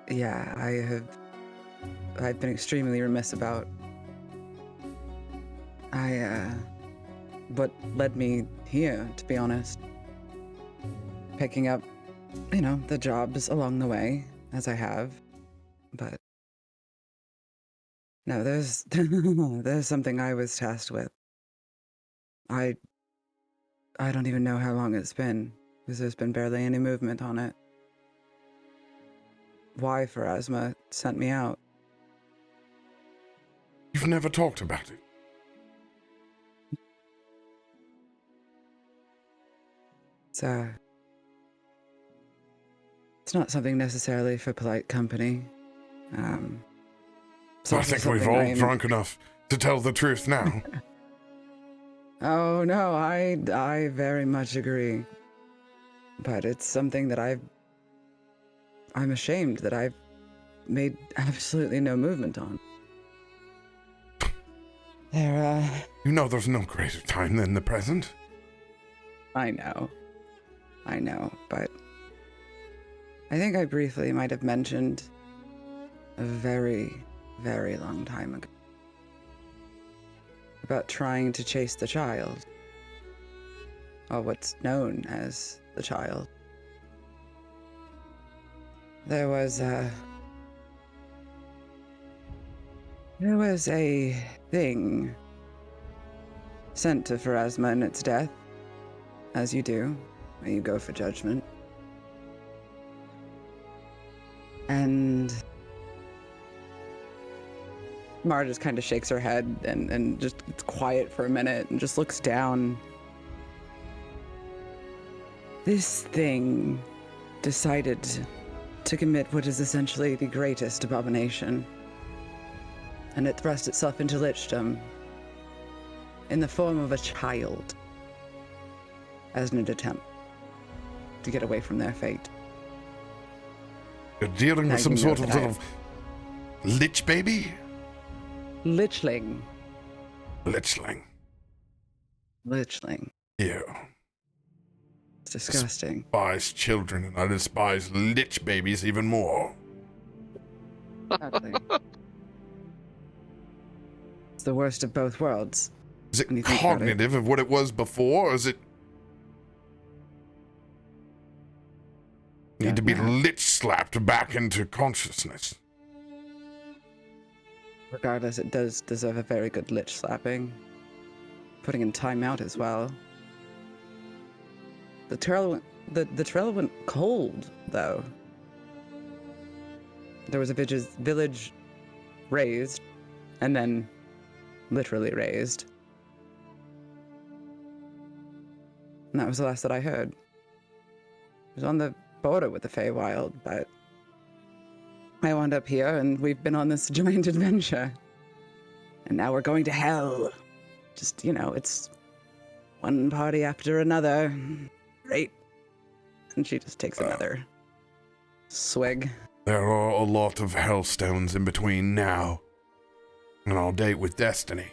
yeah, I've been extremely remiss about. What led me here, to be honest. Picking up, the jobs along the way, as I have. But no, there's there's something I was tasked with. I don't even know how long it's been, because there's been barely any movement on it. Why Pharasma sent me out.
You've never talked about it.
It's not something necessarily for polite company.
I think we've all drunk enough to tell the truth now.
Oh no, I very much agree. But it's something that I'm ashamed that I've made absolutely no movement on.
You know there's no greater time than the present.
I know, but I think I briefly might have mentioned a very, very long time ago about trying to chase the child, or what's known as the child. There was a thing sent to Pharasma in its death, as you do, when you go for judgment. And Mara just kind of shakes her head and just it's quiet for a minute and just looks down. This thing decided to commit what is essentially the greatest abomination. And it thrust itself into lichdom in the form of a child as an attempt to get away from their fate.
You're dealing
Now
with some
you know
sort of
that
little lich baby?
Lichling.
Lichling.
Lichling.
Ew.
It's disgusting.
Despise children, and I despise lich babies even more.
Exactly. It's the worst of both worlds.
Is it
When you think about it.
cognitive of what it was before, or is it need to be
Yeah.
lich slapped back into consciousness?
Regardless, it does deserve a very good lich slapping. Putting in timeout as well. The trail went cold, though. There was a village razed, and then literally razed. And that was the last that I heard. It was on the border with the Feywild, but I wound up here, and we've been on this giant adventure. And now we're going to hell. Just, it's one party after another. Great. And she just takes another swig.
There are a lot of hellstones in between now and our date with destiny.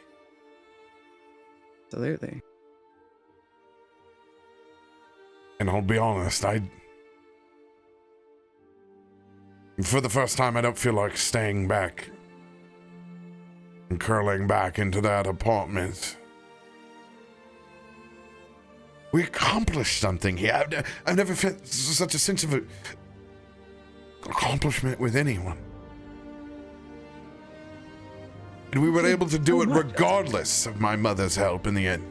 Absolutely.
And I'll be honest, for the first time, I don't feel like staying back and curling back into that apartment. We accomplished something here. I've never felt such a sense of accomplishment with anyone. And we were able to do it regardless of my mother's help in the end.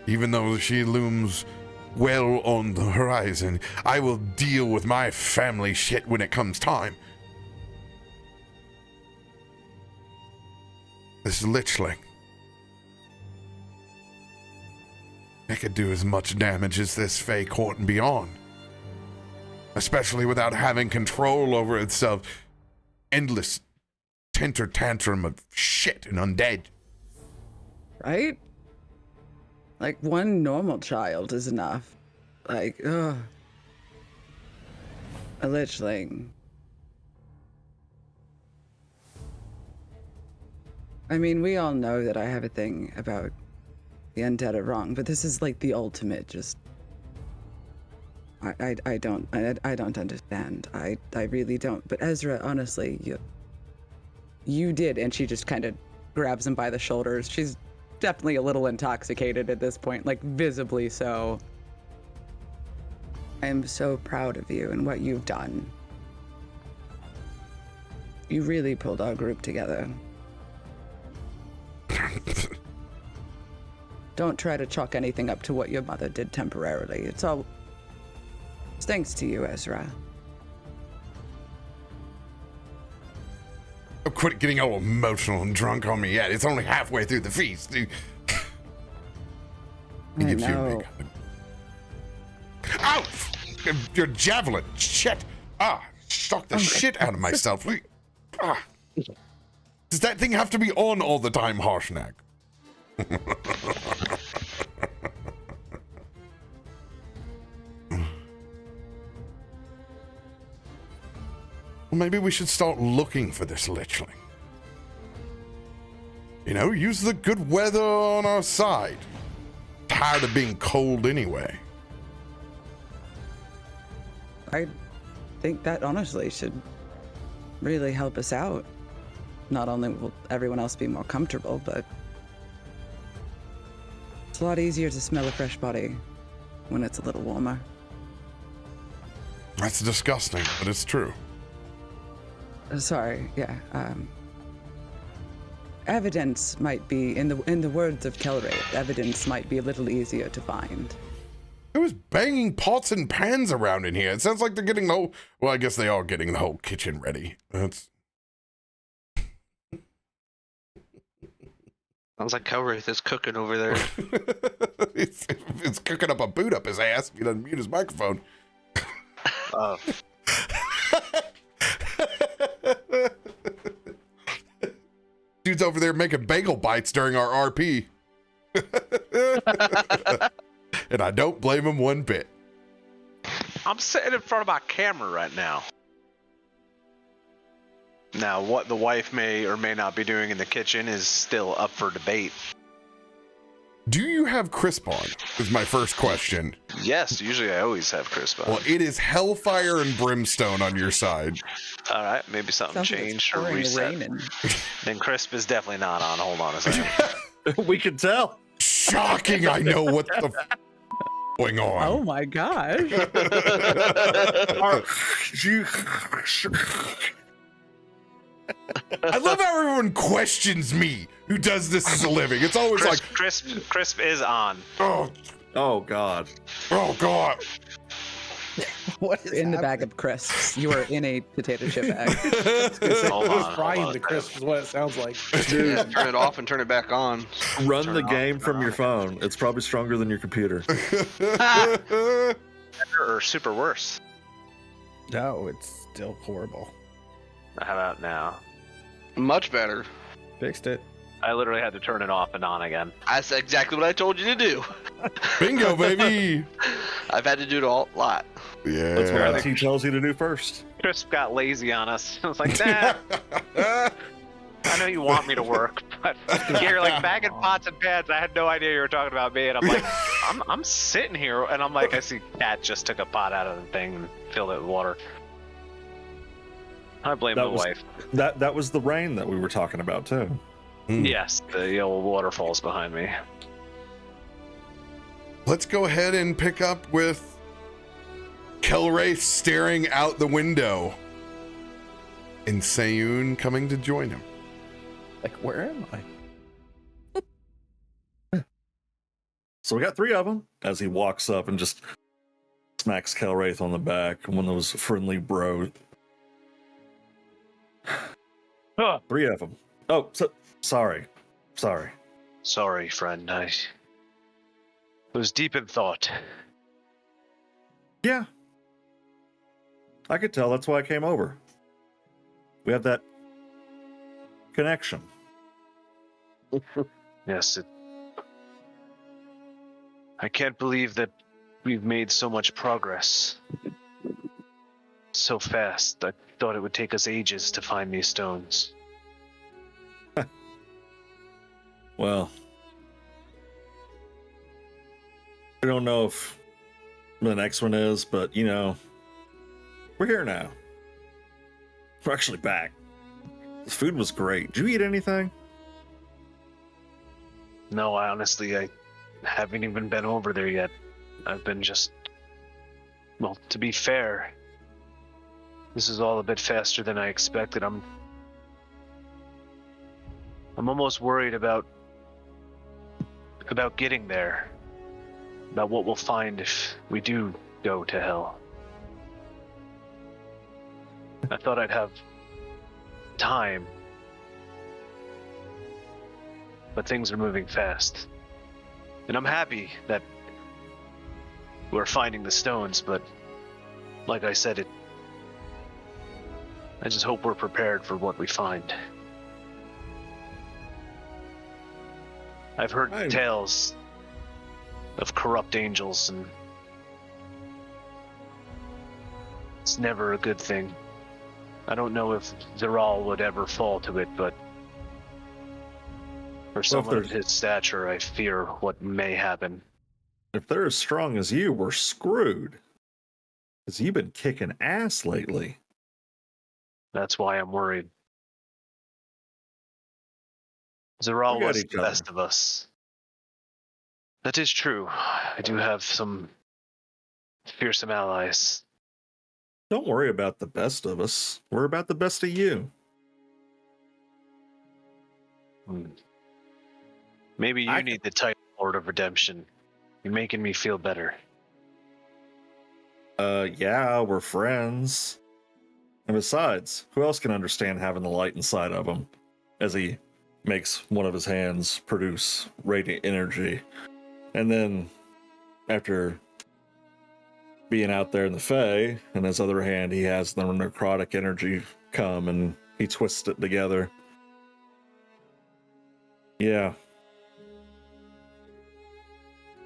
Even though she looms well on the horizon, I will deal with my family shit when it comes time. This lichling. It could do as much damage as this Fey court and beyond. Especially without having control over itself. Endless temper tantrum of shit and undead.
Right? Like, one normal child is enough. Like, ugh. A lichling. I mean, we all know that I have a thing about the undead are wrong, but this is like the ultimate just... I don't understand. I really don't. But Ezra, honestly, you did, and she just kind of grabs him by the shoulders. She's definitely a little intoxicated at this point, like visibly so. I am so proud of you and what you've done. You really pulled our group together. Don't try to chalk anything up to what your mother did temporarily. It's thanks to you, Ezra.
Oh, quit getting all emotional and drunk on me yet. It's only halfway through the feast. Dude.
I know.
Ow! Your javelin. Shit. Shocked the shit out of myself. Does that thing have to be on all the time, Harshnag? Well, maybe we should start looking for this lichling. Use the good weather on our side. Tired of being cold anyway.
I think that honestly should really help us out. Not only will everyone else be more comfortable, but it's a lot easier to smell a fresh body when it's a little warmer.
That's disgusting, but it's true.
Sorry, yeah. Evidence might be, in the words of Kelray, evidence might be a little easier to find.
Who's banging pots and pans around in here? It sounds like they're getting the whole... Well, I guess they are getting the whole kitchen ready. That's
Sounds like Kelwraith is cooking over there.
it's cooking up a boot up his ass if he doesn't mute his microphone.
Oh,
Dude's over there making bagel bites during our RP. And I don't blame him one bit.
I'm sitting in front of my camera right now. Now, what the wife may or may not be doing in the kitchen is still up for debate.
Do you have crisp on? Is my first question.
Yes, usually I always have crisp on.
Well, it is hellfire and brimstone on your side.
All right, maybe something
Sounds like it's
changed or
pouring
reset.
rain and
Then crisp is definitely not on. Hold on a second.
We can tell.
Shocking! I know what the going on.
oh my gosh.
I love how everyone questions me who does this as a living. It's always like,
Crisp is on.
oh,
Oh God.
oh God.
What is
In the bag
happening?
of crisps. You are in a potato chip bag.
Hold on,
Frying
hold on.
the crisp is what it sounds like.
yeah, turn it off and turn it back on.
Run
Turn
the
it off,
game
turn
from
it
your
off.
phone. It's probably stronger than your computer.
Better or super worse?
No, it's still horrible.
How about now?
Much better.
Fixed it.
I literally had to turn it off and on again.
That's exactly what I told you to do.
Bingo, baby.
I've had to do it a lot.
That's what
Yeah.
IT tells you to do first.
Crisp got lazy on us. I was like, nah, I know you want me to work, but you're like bagging pots and pans. I had no idea you were talking about me, and I'm like, I'm sitting here, and I'm like, I see Cat just took a pot out of the thing and filled it with water. I blame
That
the
was-
wife.
That was the rain that we were talking about too.
Yes, the old waterfalls behind me.
Let's go ahead and pick up with Kelwraith staring out the window and Sayun coming to join him.
Like, where am I?
So we got 3 of them as he walks up and just smacks Kelwraith on the back. One of those friendly bro.
Huh.
3 of them. Oh, sorry.
Sorry, friend. I was deep in thought.
Yeah. I could tell. That's why I came over. We have that connection.
Yes, I can't believe that we've made so much progress so fast. I thought it would take us ages to find these stones.
Well, I don't know if the next one is, but we're here now. We're actually back. The food was great. Did you eat anything?
No, I haven't even been over there yet. I've been well, to be fair, this is all a bit faster than I expected. I'm almost worried about getting there, about what we'll find if we do go to hell. I thought I'd have time, but things are moving fast. And I'm happy that we're finding the stones, but like I said, I just hope we're prepared for what we find. I've heard tales of corrupt angels, and it's never a good thing. I don't know if Zeral would ever fall to it, but for someone of his stature, I fear what may happen.
If they're as strong as you, we're screwed. Because you've been kicking ass lately.
That's why I'm worried. Zeral
We got
was
each
the
other.
best of us. That is true. I do have some fearsome allies.
Don't worry about the best of us. We're about the best of you.
Maybe you need the title Lord of Redemption. You're making me feel better.
Yeah, we're friends. And besides, who else can understand having the light inside of them? As he makes one of his hands produce radiant energy. And then after being out there in the Fae, in his other hand, he has the necrotic energy come and he twists it together. Yeah.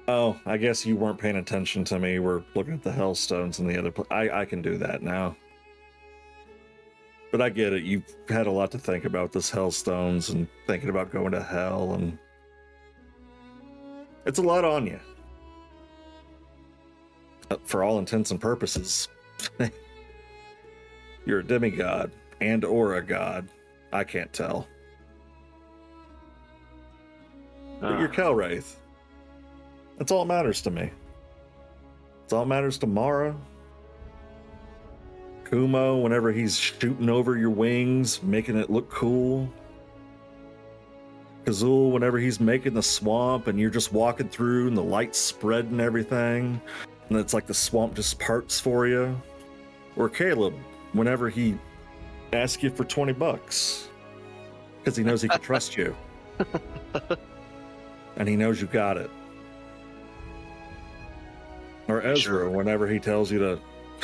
Oh, I guess you weren't paying attention to me. We're looking at the Hellstones and the other. I can do that now. But I get it. You've had a lot to think about this Hellstones and thinking about going to hell, and it's a lot on you. For all intents and purposes, you're a demigod and or a god. I can't tell. But you're Kelwraith. That's all that matters to me. That's all that matters to Mara. Kumo, whenever he's shooting over your wings, making it look cool. Kazul, whenever he's making the swamp and you're just walking through and the lights spread and everything, and it's like the swamp just parts for you. Or Caleb, whenever he asks you for $20 because he knows he can trust you. And he knows you got it. Or Ezra, whenever he tells you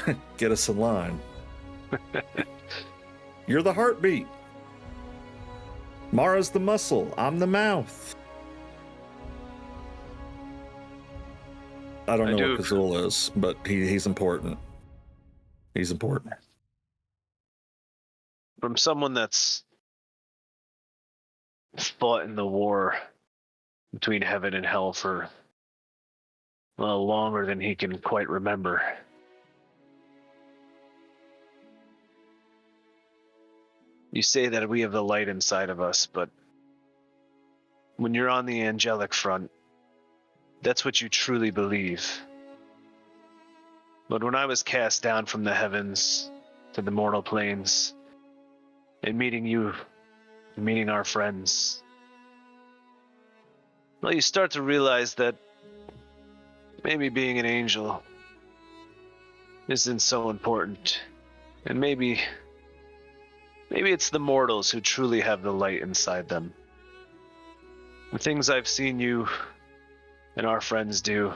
to get us in line. You're the heartbeat. Mara's the muscle. I'm the mouth. I don't know what Kazul is, but he's important. He's important.
From someone that's fought in the war between heaven and hell for longer than he can quite remember. You say that we have the light inside of us, but when you're on the angelic front, that's what you truly believe. But when I was cast down from the heavens to the mortal planes, and meeting you, meeting our friends, well, you start to realize that maybe being an angel isn't so important. And maybe it's the mortals who truly have the light inside them. The things I've seen you and our friends do,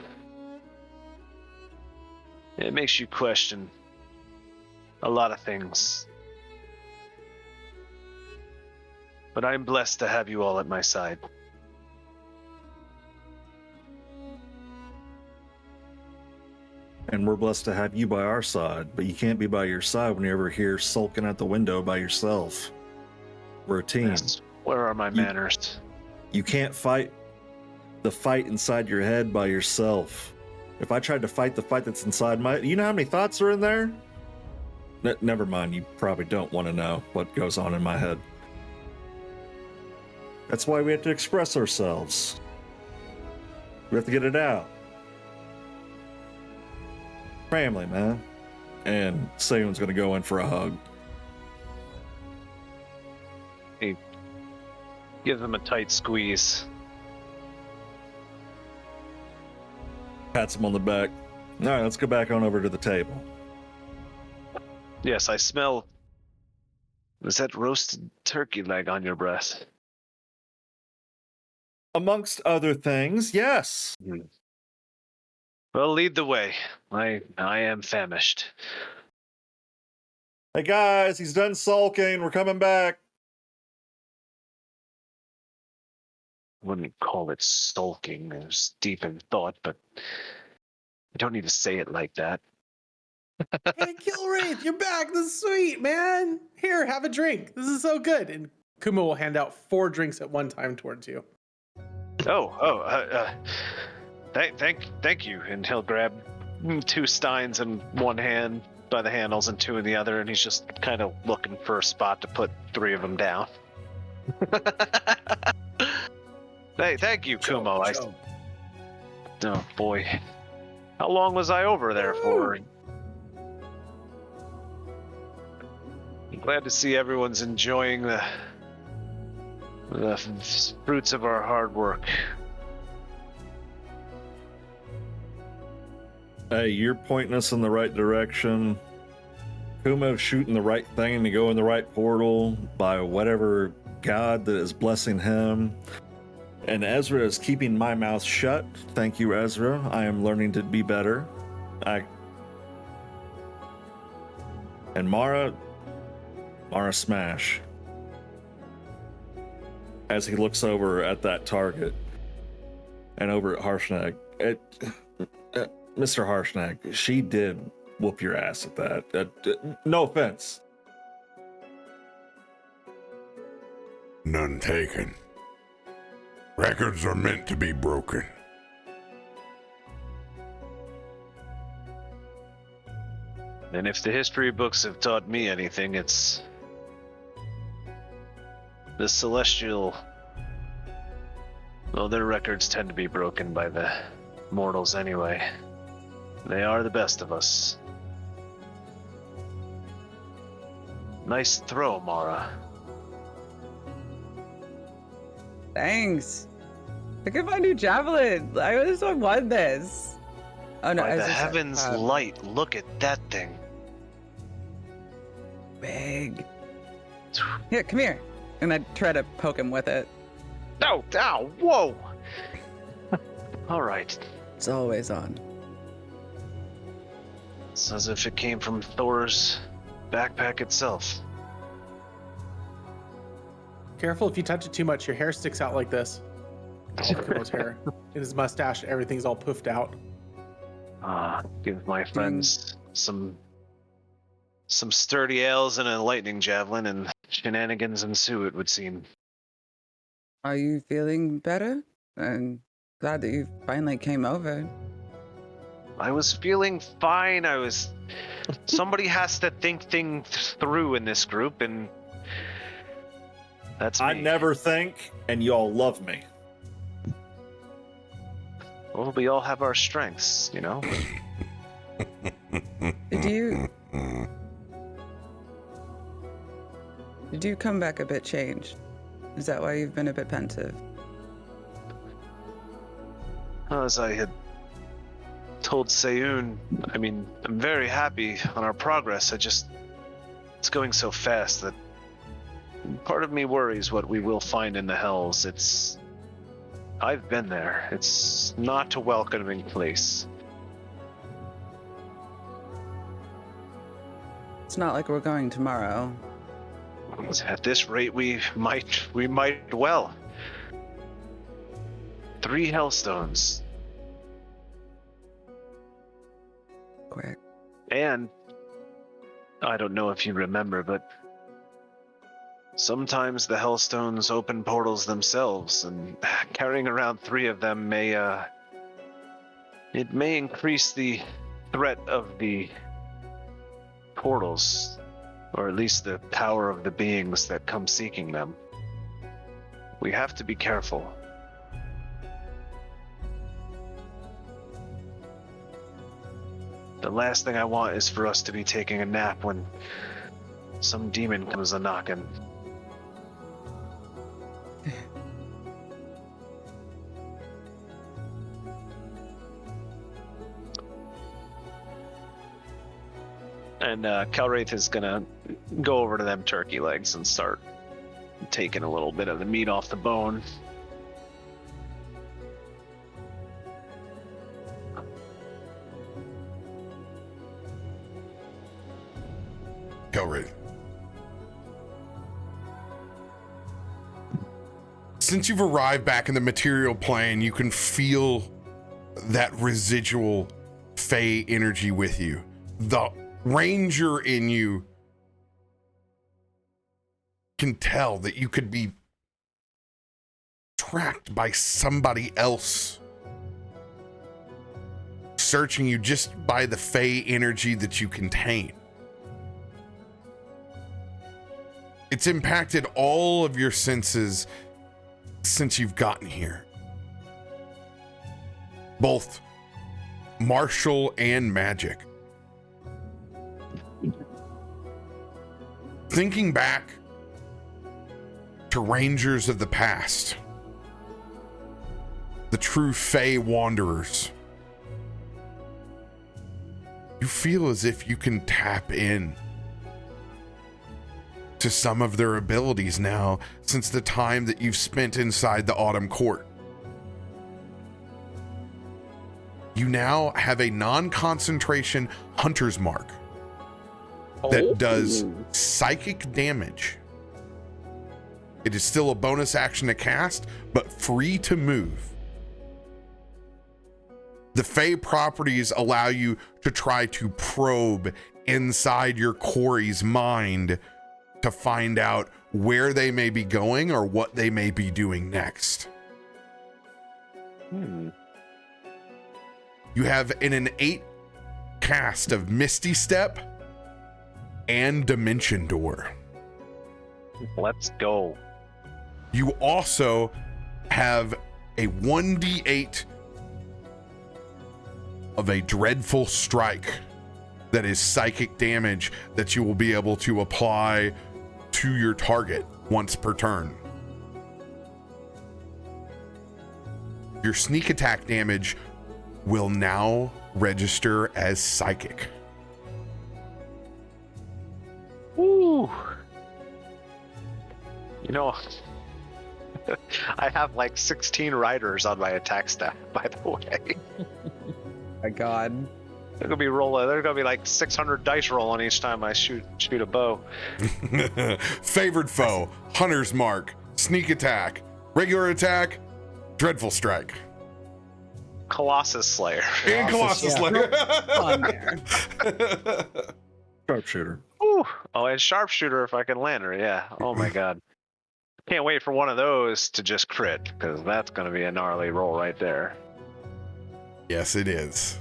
it makes you question a lot of things. But I'm blessed to have you all at my side.
And we're blessed to have you by our side, but you can't be by your side when you're ever here sulking out the window by yourself. We're a team.
Yes. Where are my manners?
You can't fight the fight inside your head by yourself. If I tried to fight the fight that's inside you know how many thoughts are in there? Never mind, you probably don't want to know what goes on in my head. That's why we have to express ourselves. We have to get it out. Family, man. And Sayun's gonna go in for a hug.
He gives him a tight squeeze.
Pats him on the back. All right, let's go back on over to the table.
Yes, I smell. Is that roasted turkey leg on your breath?
Amongst other things, yes.
Well, lead the way. I am famished.
Hey guys, he's done sulking. We're coming back.
Wouldn't call it sulking. It was deep in thought, but you don't need to say it like that.
Hey, Kelwraith, you're back. This is sweet, man. Here, have a drink. This is so good. And Kuma will hand out 4 drinks at one time towards you.
Thank you. And he'll grab 2 steins in one hand by the handles and 2 in the other, and he's just kind of looking for a spot to put 3 of them down. Hey, thank you, Kumo. Oh boy, how long was I over there for? I'm glad to see everyone's enjoying the fruits of our hard work.
Hey, you're pointing us in the right direction. Kumo's shooting the right thing to go in the right portal by whatever God that is blessing him. And Ezra is keeping my mouth shut. Thank you, Ezra. I am learning to be better. And Mara smash. As he looks over at that target and over at Harshnag. Mr. Harshnag, she did whoop your ass at that. No offense.
None taken. Records are meant to be broken.
And if the history books have taught me anything, it's the Celestial. Well, their records tend to be broken by the mortals anyway. They are the best of us. Nice throw, Mara.
Thanks. Look at my new javelin. I just won this. Oh no!
By the
Ezra said,
heavens' light, look at that thing.
Big. Here, come here. And I try to poke him with it.
No! Ow! Whoa! All right.
It's always on.
It's as if it came from Thor's backpack itself.
Careful, if you touch it too much, your hair sticks out like this. All of Kumo's hair. In his mustache, everything's all poofed out.
Give my friends some sturdy ales and a lightning javelin, and shenanigans ensue, it would seem.
Are you feeling better? I'm glad that you finally came over.
I was feeling fine. Somebody has to think things through in this group, and that's me.
I never think, and y'all love me.
Well, we all have our strengths, you know?
Did you come back a bit changed? Is that why you've been a bit pensive?
As I had told Seyoon, I'm very happy on our progress. It's going so fast that part of me worries what we will find in the Hells. I've been there. It's not a welcoming place.
It's not like we're going tomorrow.
At this rate, we might well. 3 Hellstones.
Quick.
And I don't know if you remember, but sometimes the Hellstones open portals themselves, and carrying around 3 of them may increase the threat of the portals, or at least the power of the beings that come seeking them. We have to be careful. The last thing I want is for us to be taking a nap when some demon comes a-knocking. And Kelwraith is gonna go over to them turkey legs and start taking a little bit of the meat off the bone.
Kelwraith. Since you've arrived back in the material plane, you can feel that residual Fey energy with you. The Ranger in you can tell that you could be tracked by somebody else, searching you just by the Fey energy that you contain. It's impacted all of your senses since you've gotten here, both martial and magic. Thinking back to Rangers of the past, the true Fey Wanderers, you feel as if you can tap in to some of their abilities now since the time that you've spent inside the Autumn Court. You now have a non-concentration Hunter's Mark that does psychic damage. It is still a bonus action to cast, but free to move. The Fey properties allow you to try to probe inside your quarry's mind to find out where they may be going or what they may be doing next. You have an innate cast of Misty Step and Dimension Door.
Let's go.
You also have a 1d8 of a Dreadful Strike that is psychic damage that you will be able to apply to your target once per turn. Your sneak attack damage will now register as psychic.
Ooh. You know, I have like 16 riders on my attack stat, by the way.
My God.
They're gonna be rolling. They're gonna be like 600 dice rolling each time I shoot a bow.
Favored foe, Hunter's Mark, sneak attack, regular attack, Dreadful Strike.
Colossus Slayer.
And Colossus Slayer.
On there.
Sharpshooter.
Ooh. Oh, and sharpshooter if I can land her. Yeah. Oh my God. Can't wait for one of those to just crit, because that's gonna be a gnarly roll right there.
Yes, it is.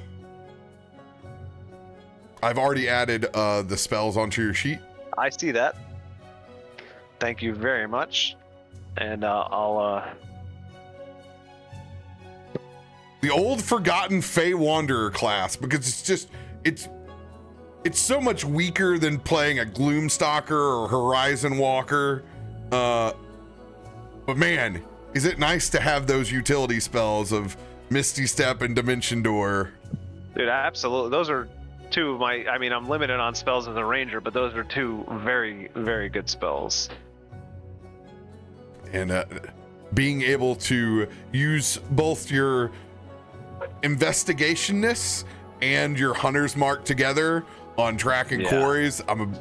I've already added the spells onto your sheet.
I see that. Thank you very much. And I'll
The old forgotten Fey Wanderer class, because it's so much weaker than playing a Gloomstalker or Horizon Walker. But man, is it nice to have those utility spells of Misty Step and Dimension Door.
Dude, absolutely. Those are two of my, I mean, I'm limited on spells as a ranger, but those are two very, very good spells.
And being able to use both your investigationness and your Hunter's Mark together on tracking quarries, I'm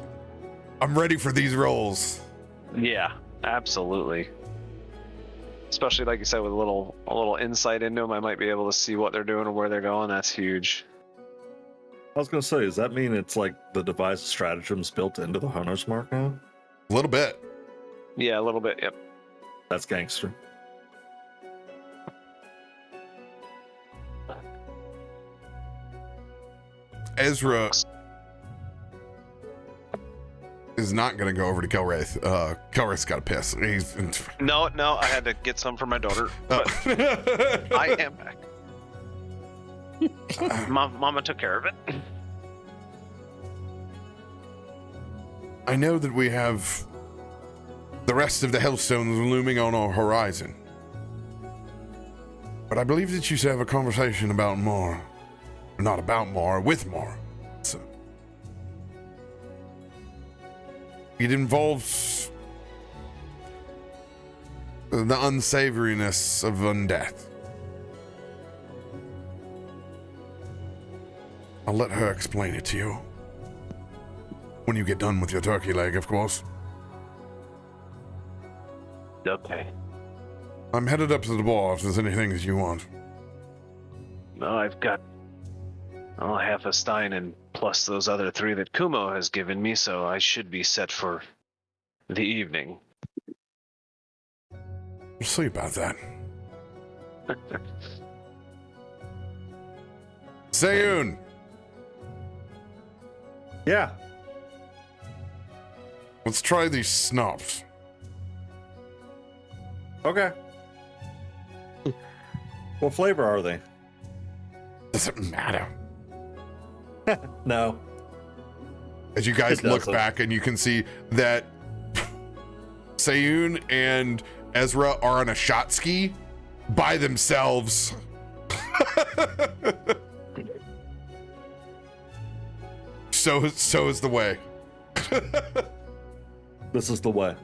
ready for these rolls.
Yeah, absolutely. Especially like you said, with a little insight into them, I might be able to see what they're doing or where they're going. That's huge.
I was gonna say, does that mean it's like the device stratagems built into the Hunter's Mark now?
A little bit.
Yeah, a little bit. Yep.
That's gangster.
Ezra is not going to go over to Kelwraith. Kelwraith's got to piss.
No, I had to get some for my daughter. But I am back. Mama took care of it.
I know that we have the rest of the Hellstones looming on our horizon, but I believe that you should have a conversation about more. Not about more, with more. So it involves the unsavoriness of undeath. I'll let her explain it to you. When you get done with your turkey leg, of course.
Okay.
I'm headed up to the bar if there's anything that you want.
No, I've got half a stein and plus those other 3 that Kumo has given me, so I should be set for the evening.
We'll see about that. Sayun!
Yeah.
Let's try these snops.
Okay. What flavor are they?
Doesn't matter.
No.
As you guys
It
look
doesn't.
back and you can see that Sayun and Ezra are on a shot ski by themselves. So is the way.
This is the way.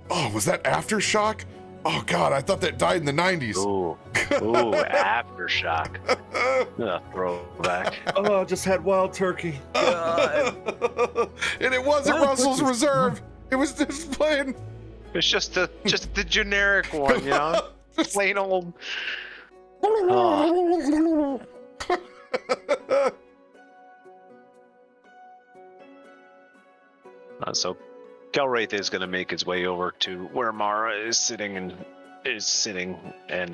Oh, was that Aftershock? Oh God, I thought that died in the 90s.
Ooh, Aftershock. Throwback.
Oh, I just had wild turkey.
And it wasn't Russell's Reserve. It was just plain.
It's just the generic one, you know? Plain old. Oh. So Galwraith is going to make his way over to where Mara is sitting and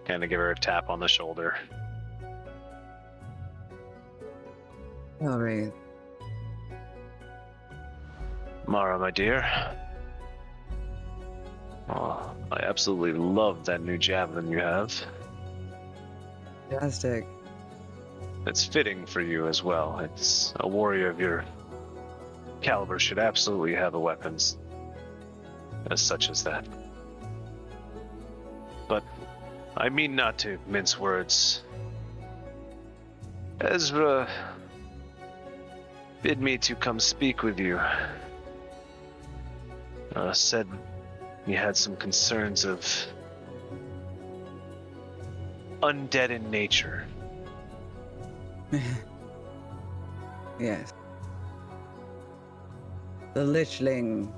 kind of give her a tap on the shoulder.
All right.
Mara, my dear. Oh, I absolutely love that new javelin you have.
Fantastic.
It's fitting for you as well. It's a warrior of your caliber should absolutely have a weapons as such as that. But I mean not to mince words. Ezra bid me to come speak with you. Said you had some concerns of undead in nature.
Yes. The Lichling,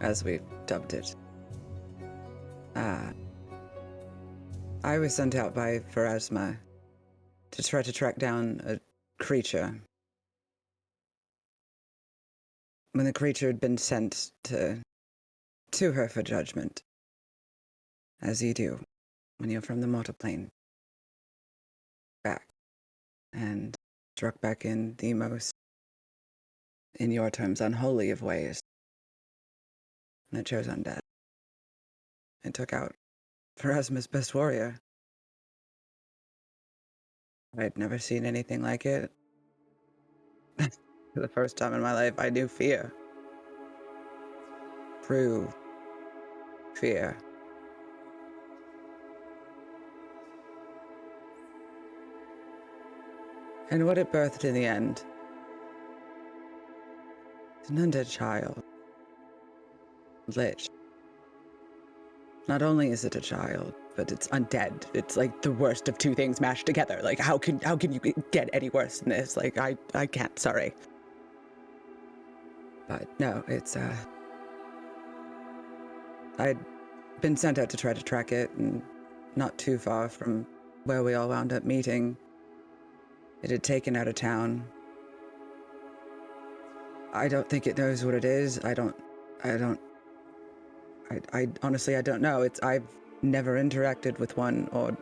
as we've dubbed it. I was sent out by Pharasma to try to track down a creature. When the creature had been sent to her for judgment, as you do when you're from the mortal plane, back, and struck back in the most, in your terms, unholy of ways. And it chose undead. It took out Pharasma's best warrior. I'd never seen anything like it. For the first time in my life, I knew fear. True fear. And what it birthed in the end is an undead child. Lich. Not only is it a child, but it's undead. It's like the worst of two things mashed together. Like, how can you get any worse than this? Like, I can't, sorry. But no, it's, I'd been sent out to try to track it, and not too far from where we all wound up meeting, it had taken out of town. I don't think it knows what it is. I honestly, I don't know. I've never interacted with one, or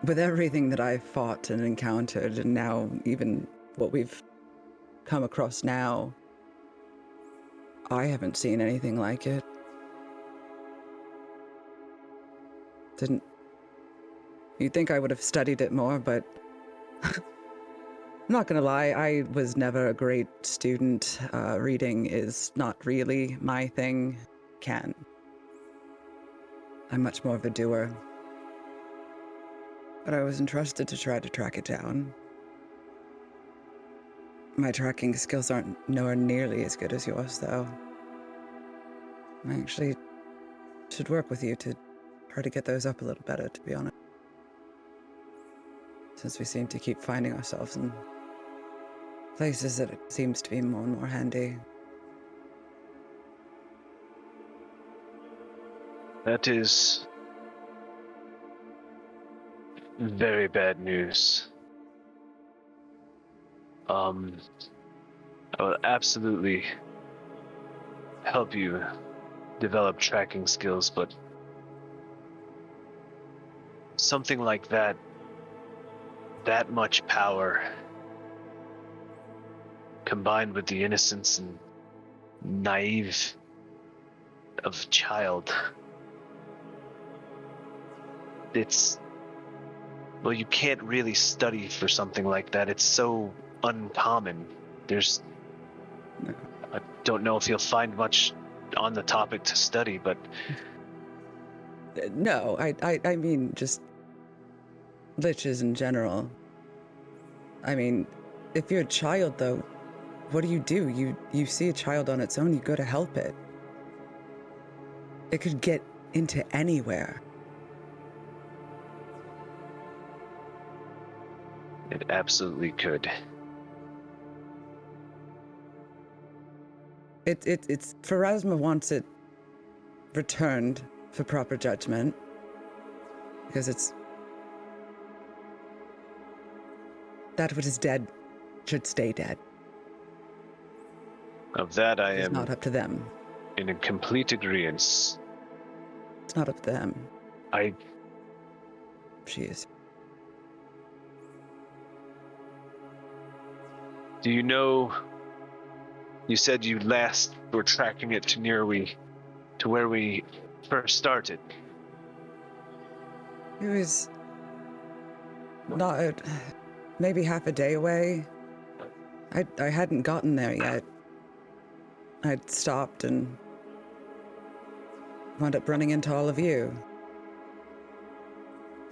with everything that I've fought and encountered, and now even what we've come across now, I haven't seen anything like it. You'd think I would have studied it more, but I'm not gonna lie, I was never a great student. Reading is not really my thing. I'm much more of a doer. But I was entrusted to try to track it down. My tracking skills aren't nowhere nearly as good as yours, though. I actually should work with you to try to get those up a little better, to be honest. Since we seem to keep finding ourselves in places that it seems to be more and more handy.
That is very bad news. I will absolutely help you develop tracking skills, but something like that much power, combined with the innocence and naive of a child, you can't really study for something like that. It's so uncommon. I don't know if you'll find much on the topic to study, but
no, I mean just liches in general. I mean, if you're a child, though, what do? You see a child on its own, you go to help it. It could get into anywhere.
It absolutely could.
It's Pharasma wants it returned for proper judgment. Because it's that which is dead should stay dead.
Of that I
It's
am
not up to them.
in a complete agreement.
It's not up to them. She is.
Do you know? You said you last were tracking it to where we first started.
It was not maybe half a day away. I hadn't gotten there yet. I'd stopped and wound up running into all of you.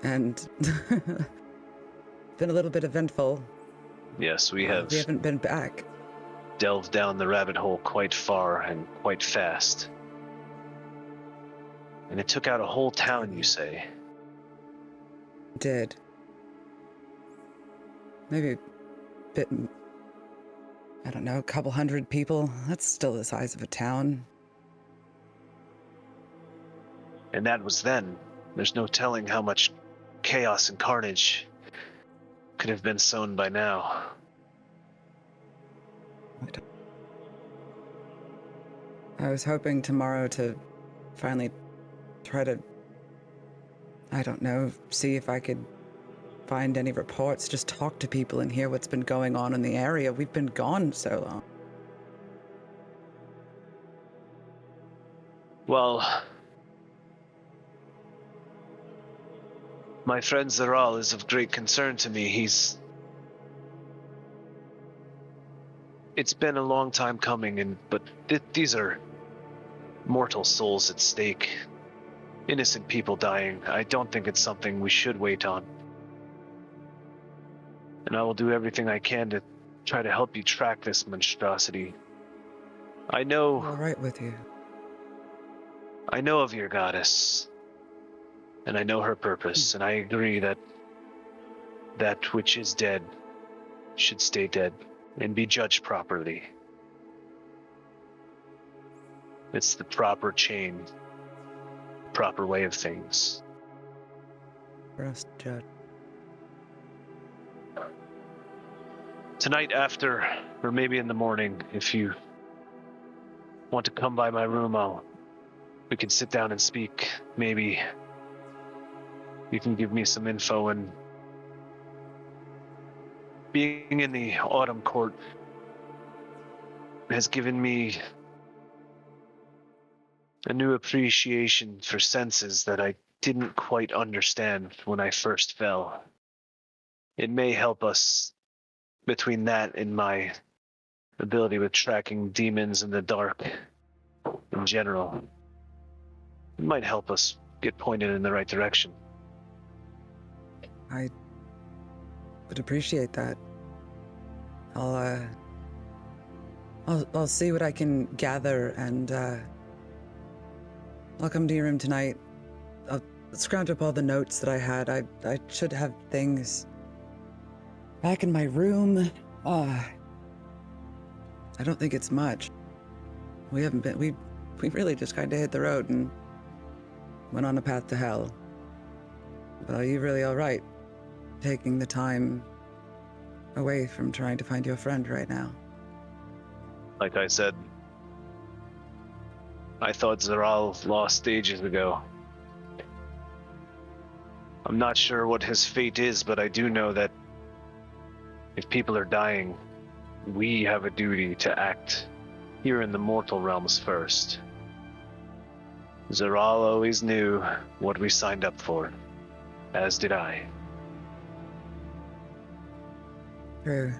And been a little bit eventful.
Yes, we
We haven't been back.
delved down the rabbit hole quite far and quite fast. And it took out a whole town, you say?
Did. Maybe a bit, I don't know, a couple hundred people. That's still the size of a town.
And that was then. There's no telling how much chaos and carnage could have been sown by now.
I was hoping tomorrow to finally try to, I don't know, see if I could find any reports, just talk to people and hear what's been going on in the area. We've been gone so long.
Well, my friend Zeral is of great concern to me. It's been a long time coming, but these are mortal souls at stake. Innocent people dying. I don't think it's something we should wait on. And I will do everything I can to try to help you track this monstrosity. I know
All right with you.
of your goddess, and I know her purpose, and I agree that that which is dead should stay dead and be judged properly. It's the proper chain, proper way of things.
For us to judge.
Tonight after, or maybe in the morning, if you want to come by my room, we can sit down and speak. Maybe you can give me some info. And being in the Autumn Court has given me a new appreciation for senses that I didn't quite understand when I first fell. It may help us between that and my ability with tracking demons in the dark in general. It might help us get pointed in the right direction.
I would appreciate that. I'll see what I can gather, and I'll come to your room tonight. I'll scrounge up all the notes that I had. I should have things back in my room. I don't think it's much. We haven't been. We really just kind of hit the road and went on a path to hell. But are you really all right, taking the time away from trying to find your friend right now?
Like I said, I thought Zeral lost ages ago. I'm not sure what his fate is, but I do know that if people are dying, we have a duty to act here in the mortal realms first. Zeral always knew what we signed up for, as did I.
True.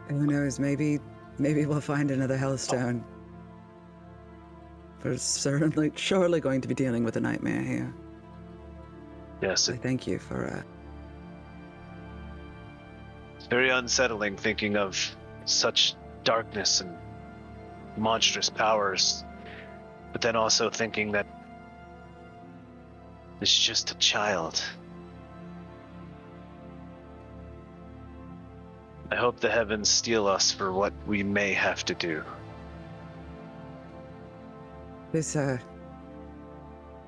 And who knows, maybe we'll find another Hellstone. We're surely going to be dealing with a nightmare here.
Yes,
I thank you for
very unsettling thinking of such darkness and monstrous powers, but then also thinking that it's just a child. I hope the heavens steel us for what we may have to do.
This,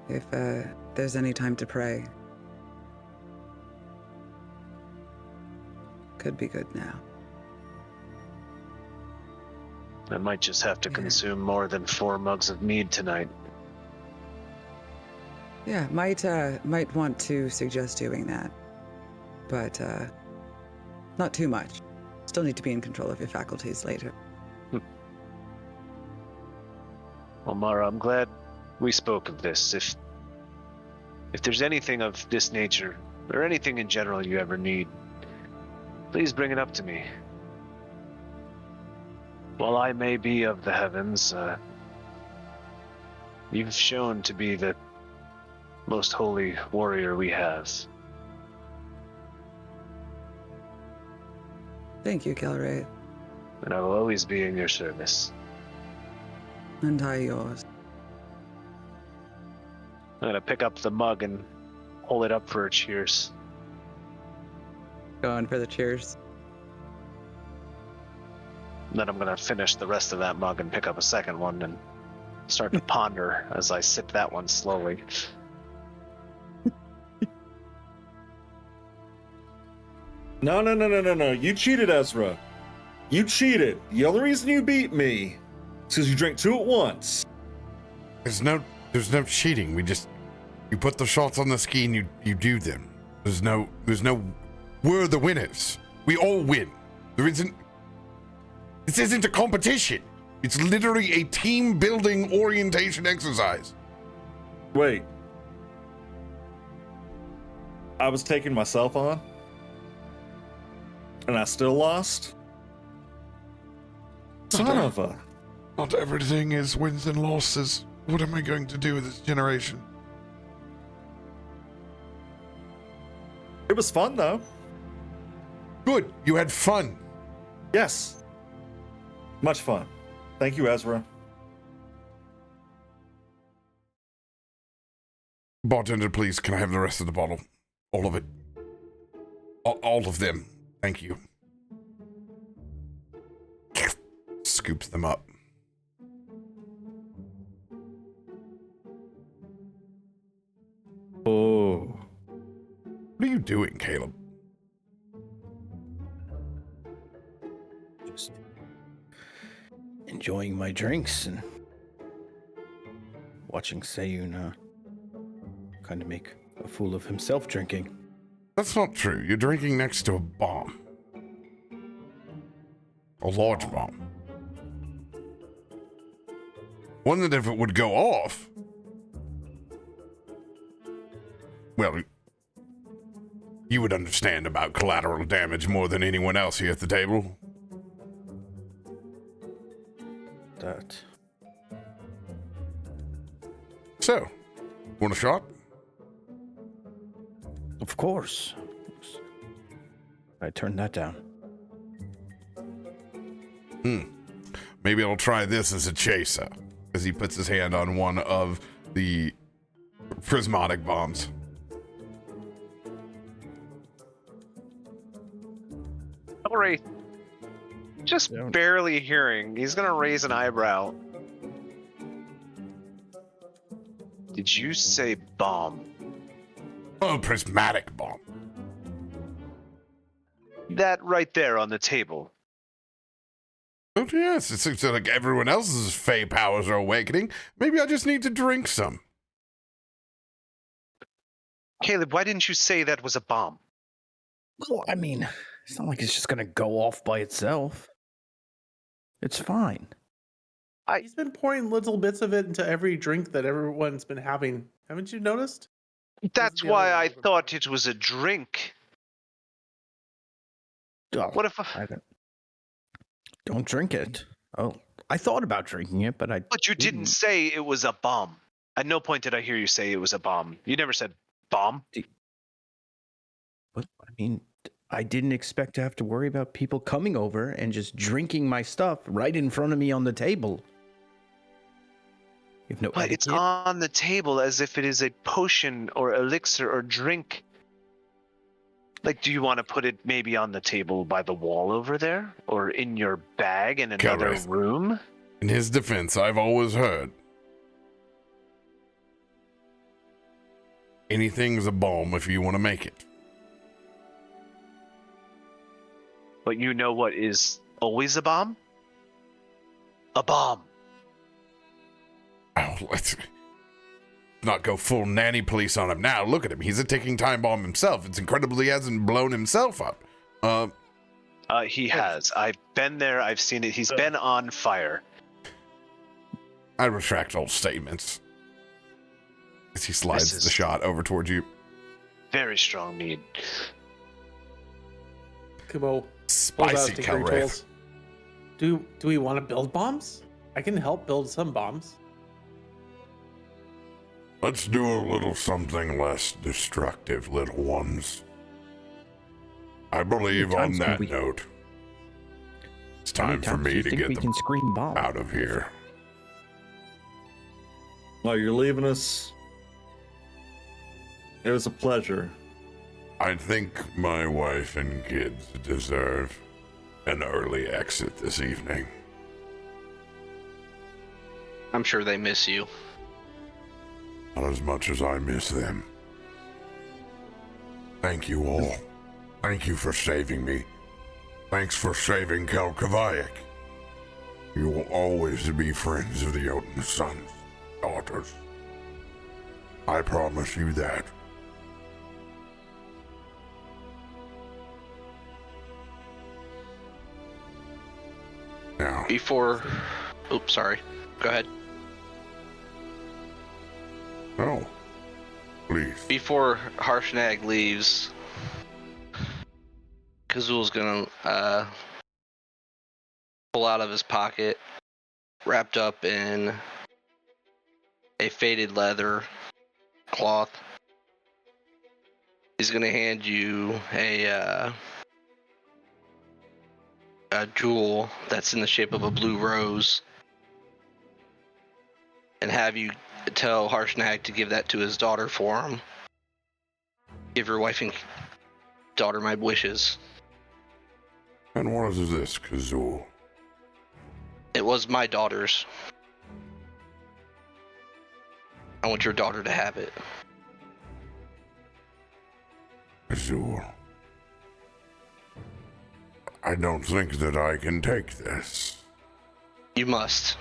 if there's any time to pray, could be good now.
I might just have to
Yeah.
consume more than 4 mugs of mead tonight.
Yeah, might want to suggest doing that, but not too much. Still need to be in control of your faculties later.
Well, Mara, I'm glad we spoke of this. If there's anything of this nature, or anything in general you ever need, please bring it up to me. While I may be of the heavens, you've shown to be the most holy warrior we have.
Thank you, Gilray,
And I will always be in your service.
and I yours.
I'm gonna pick up the mug and hold it up for a cheers.
Going for the cheers.
And then I'm gonna finish the rest of that mug and pick up a second one and start to ponder as I sip that one slowly.
No. You cheated, Ezra. You cheated. The only reason you beat me is because you drank 2 at once.
There's no cheating. You put the shots on the ski and you do them. There's no, we're the winners. We all win. This isn't a competition. It's literally a team building orientation exercise.
Wait. I was taking myself on? And I still lost? Son of a...
Not everything is wins and losses. What am I going to do with this generation?
It was fun, though.
Good. You had fun.
Yes. Much fun. Thank you, Ezra.
Bartender, please, can I have the rest of the bottle? All of it. All of them. Thank you. Scoops them up.
Oh.
What are you doing, Caleb?
Just enjoying my drinks and watching Sayun kind of make a fool of himself drinking.
That's not true. You're drinking next to a bomb. A large bomb. One that if it would go off... Well, you would understand about collateral damage more than anyone else here at the table.
That.
So, want a shot?
Of course. I turned that down.
Maybe I'll try this as a chaser. As he puts his hand on one of the prismatic bombs.
Alright. Just
Yeah.
barely hearing. He's gonna raise an eyebrow. Did you say bomb?
Oh, prismatic bomb.
That right there on the table.
Oh, yes. It seems like everyone else's fey powers are awakening. Maybe I just need to drink some.
Caleb, why didn't you say that was a bomb?
Well, I mean, it's not like it's just gonna go off by itself. It's fine.
He's been pouring little bits of it into every drink that everyone's been having. Haven't you noticed?
That's
the other
why
one
I
over
thought
there.
it was a drink.
Oh,
What if
I don't drink it. Oh, I thought about drinking it, but I.
But you didn't say it was a bomb. At no point did I hear you say it was a bomb. You never said bomb.
What? I mean, I didn't expect to have to worry about people coming over and just drinking my stuff right in front of me on the table. You have no
But it's
etiquette?
on the table as if it is a potion or elixir or drink. Like, do you want to put it maybe on the table by the wall over there? Or in your bag in another
Correct.
room?
In his defense, I've always heard anything's a bomb if you want to make it.
But you know what is always a bomb? A bomb.
Oh, let's not go full nanny police on him now. Look at him. He's a ticking time bomb himself. It's incredible he hasn't blown himself up.
He has. I've been there. I've seen it. He's been on fire.
I retract all statements. As he slides
This is-
the shot over towards you.
Very strong mead.
Kubo, pulls out
Spicy
tinkering
Calriff.
tools. Do we want to build bombs? I can help build some bombs.
Let's do a little something less destructive, little ones. I believe
How
on
many times
that
can we-
note, it's
How many
time for
times do
me
you
to
think
get
we
them
can scream bomb?
out of here.
Oh, you're leaving us? It was a pleasure.
I think my wife and kids deserve an early exit this evening.
I'm sure they miss you.
Not as much as I miss them. Thank you all. Thank you for saving me. Thanks for saving Kelkavayak. You will always be friends of the Jotun sons, daughters. I promise you that. Now,
Before, oops, sorry. Go ahead.
no, please.
Before Harshnag leaves, Kazul's gonna pull out of his pocket, wrapped up in a faded leather cloth. He's gonna hand you a jewel that's in the shape of a blue rose, and have you tell Harshnag to give that to his daughter for him. Give your wife and daughter my wishes.
And what is this, Kazul?
It was my daughter's. I want your daughter to have it.
Kazul, I don't think that I can take this.
You must.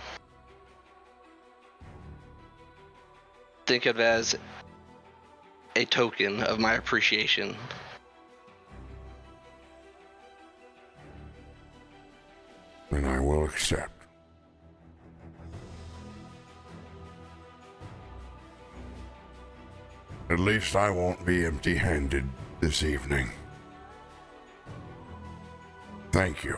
Think of it as a token of my appreciation.
Then I will accept. At least I won't be empty-handed this evening. Thank you.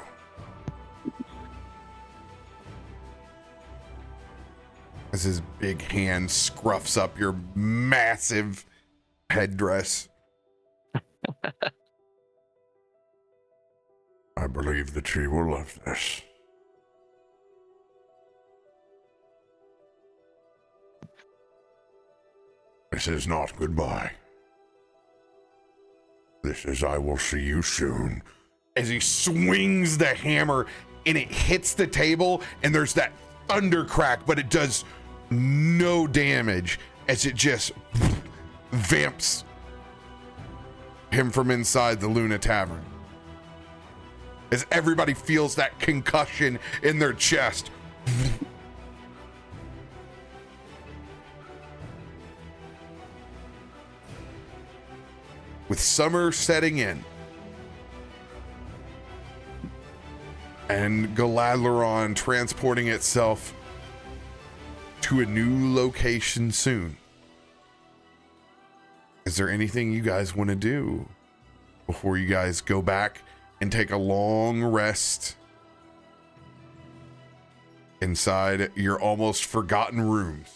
As his big hand scruffs up your massive headdress. I believe that she will love this. This is not goodbye. This is I will see you soon. As he swings the hammer and it hits the table and there's that thunder crack, but it does no damage as it just vamps him from inside the Luna Tavern. As everybody feels that concussion in their chest. With summer setting in and Galaadluuran transporting itself to a new location soon, is there anything you guys want to do before you guys go back and take a long rest inside your almost forgotten rooms?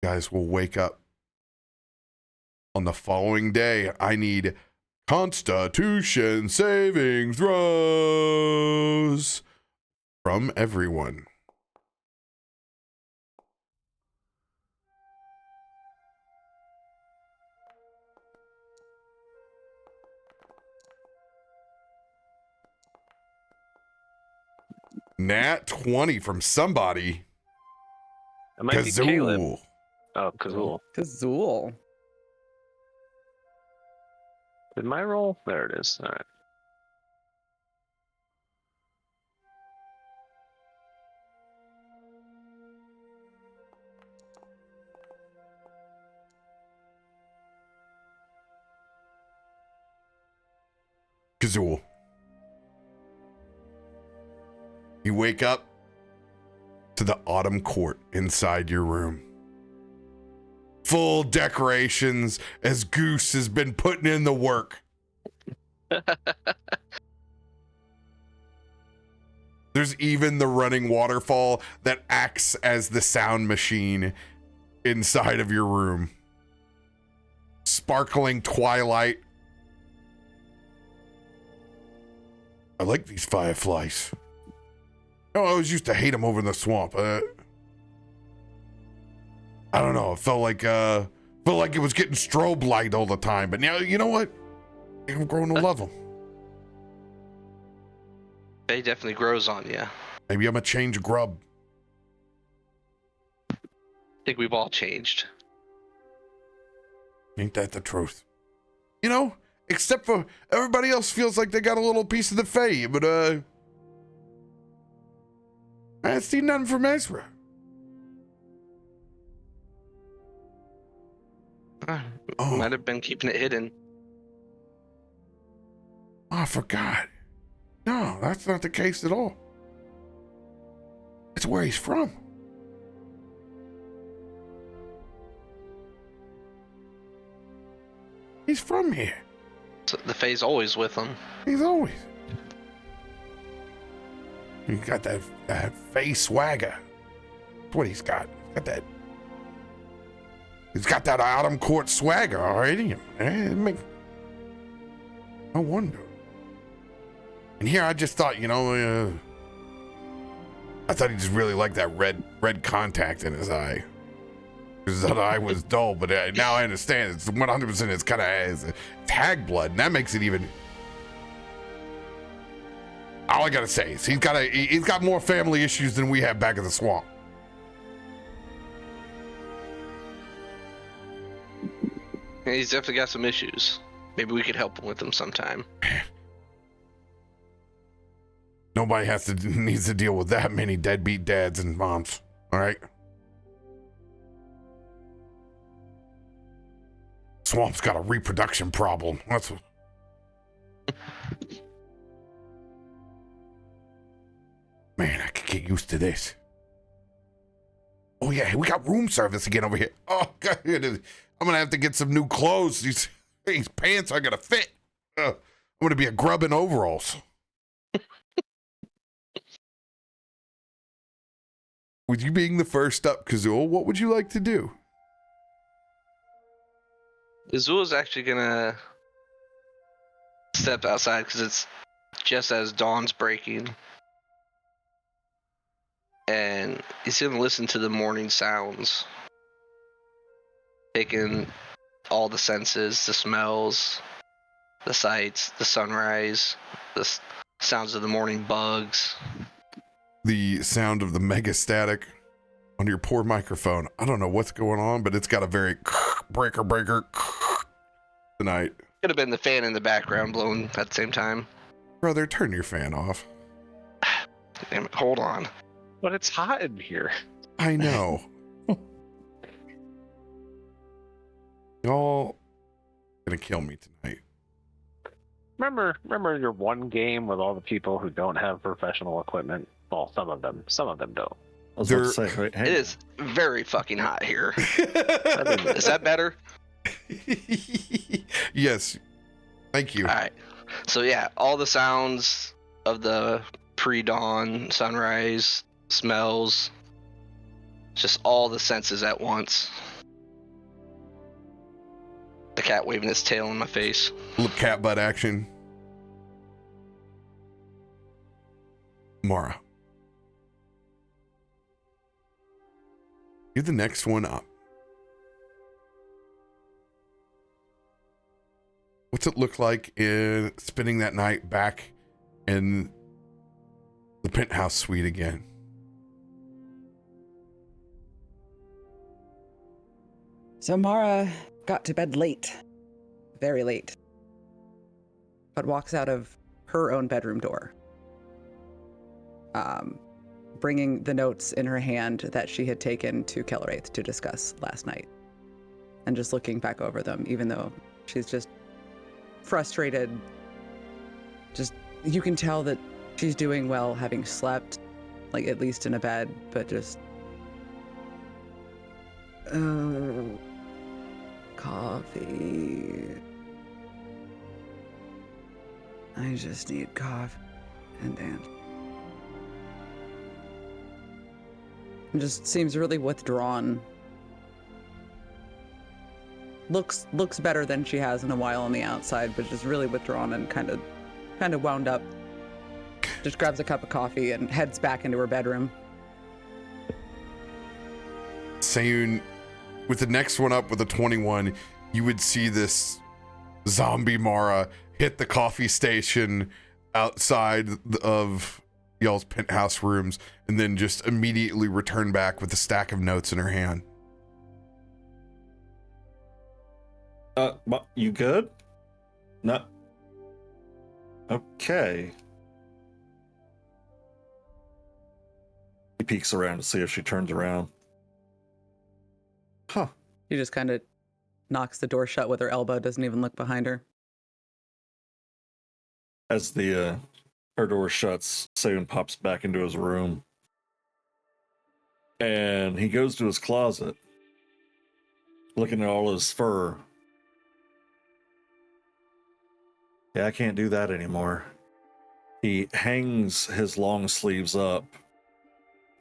You guys will wake up on the following day. I need Constitution saving throws from everyone. Nat 20 from somebody.
It might be Caleb.
Kazoo.
Oh, Kazul.
Kazul.
Did my roll? There it is. All right.
Kazoo. You wake up to the autumn court inside your room. Full decorations as Goose has been putting in the work. There's even the running waterfall that acts as the sound machine inside of your room. Sparkling twilight. I like these fireflies. Oh, I always used to hate them over in the swamp. I don't know. It felt like it was getting strobe light all the time. But now, you know what? I'm growing to love them.
Faye definitely grows on you.
Maybe I'm a change grub.
I think we've all changed.
Ain't that the truth? You know, except for everybody else feels like they got a little piece of the Fae, but I ain't seen nothing from Ezra. Oh.
Might have been keeping it hidden.
Oh, I forgot. No, that's not the case at all. It's where he's from. He's from here.
So the Fae's always with him.
He's always. He got that Fae swagger. That's what he's got. He's got that autumn court swagger already. No wonder. And here I just thought, I thought he just really liked that red contact in his eye. Because that eye was dull, but now I understand. It's 100%. It's kind of it's hag blood, and that makes it even. All I gotta say is he's got more family issues than we have back in the swamp.
Yeah, he's definitely got some issues. Maybe we could help him with them sometime.
Nobody needs to deal with that many deadbeat dads and moms. All right. Swamp's got a reproduction problem. That's. Man, I could get used to this. Oh yeah, we got room service again over here. Oh God, I'm gonna have to get some new clothes. These pants aren't gonna fit. I'm gonna be a grub in overalls. With you being the first up, Kazul, what would you like to do?
Azul's actually gonna step outside because it's just as dawn's breaking. And he's gonna listen to the morning sounds. Taking all the senses, the smells, the sights, the sunrise, the sounds of the morning bugs.
The sound of the mega static on your poor microphone. I don't know what's going on, but it's got a very breaker tonight.
Could have been the fan in the background blowing at the same time.
Brother, turn your fan off.
Damn it, hold on.
But it's hot in here.
I know. Y'all gonna kill me tonight.
Remember your one game with all the people who don't have professional equipment? Well, some of them don't.
I was about to say, wait,
It is very fucking hot here. Is that better?
Yes. Thank you.
All right. So yeah, all the sounds of the pre-dawn sunrise, smells, just all the senses at once. the cat waving its tail in my face.
Little cat butt action. Mara. You're the next one up. What's it look like in spending that night back in the penthouse suite again?
So Mara got to bed late, very late, but walks out of her own bedroom door, bringing the notes in her hand that she had taken to Kelraith to discuss last night, and just looking back over them, even though she's just frustrated. Just, you can tell that she's doing well having slept, like at least in a bed, but just, coffee. I just need coffee and dance. It just seems really withdrawn. Looks better than she has in a while on the outside, but just really withdrawn and kind of wound up. Just grabs a cup of coffee and heads back into her bedroom.
Sayun, with the next one up with a 21, you would see this zombie Mara hit the coffee station outside of y'all's penthouse rooms and then just immediately return back with a stack of notes in her hand.
You good? No. Okay. He peeks around to see if she turns around. Huh.
She just kind of knocks the door shut with her elbow, doesn't even look behind her.
As the her door shuts, Sayun pops back into his room. And he goes to his closet, looking at all his fur. Yeah, I can't do that anymore. He hangs his long sleeves up,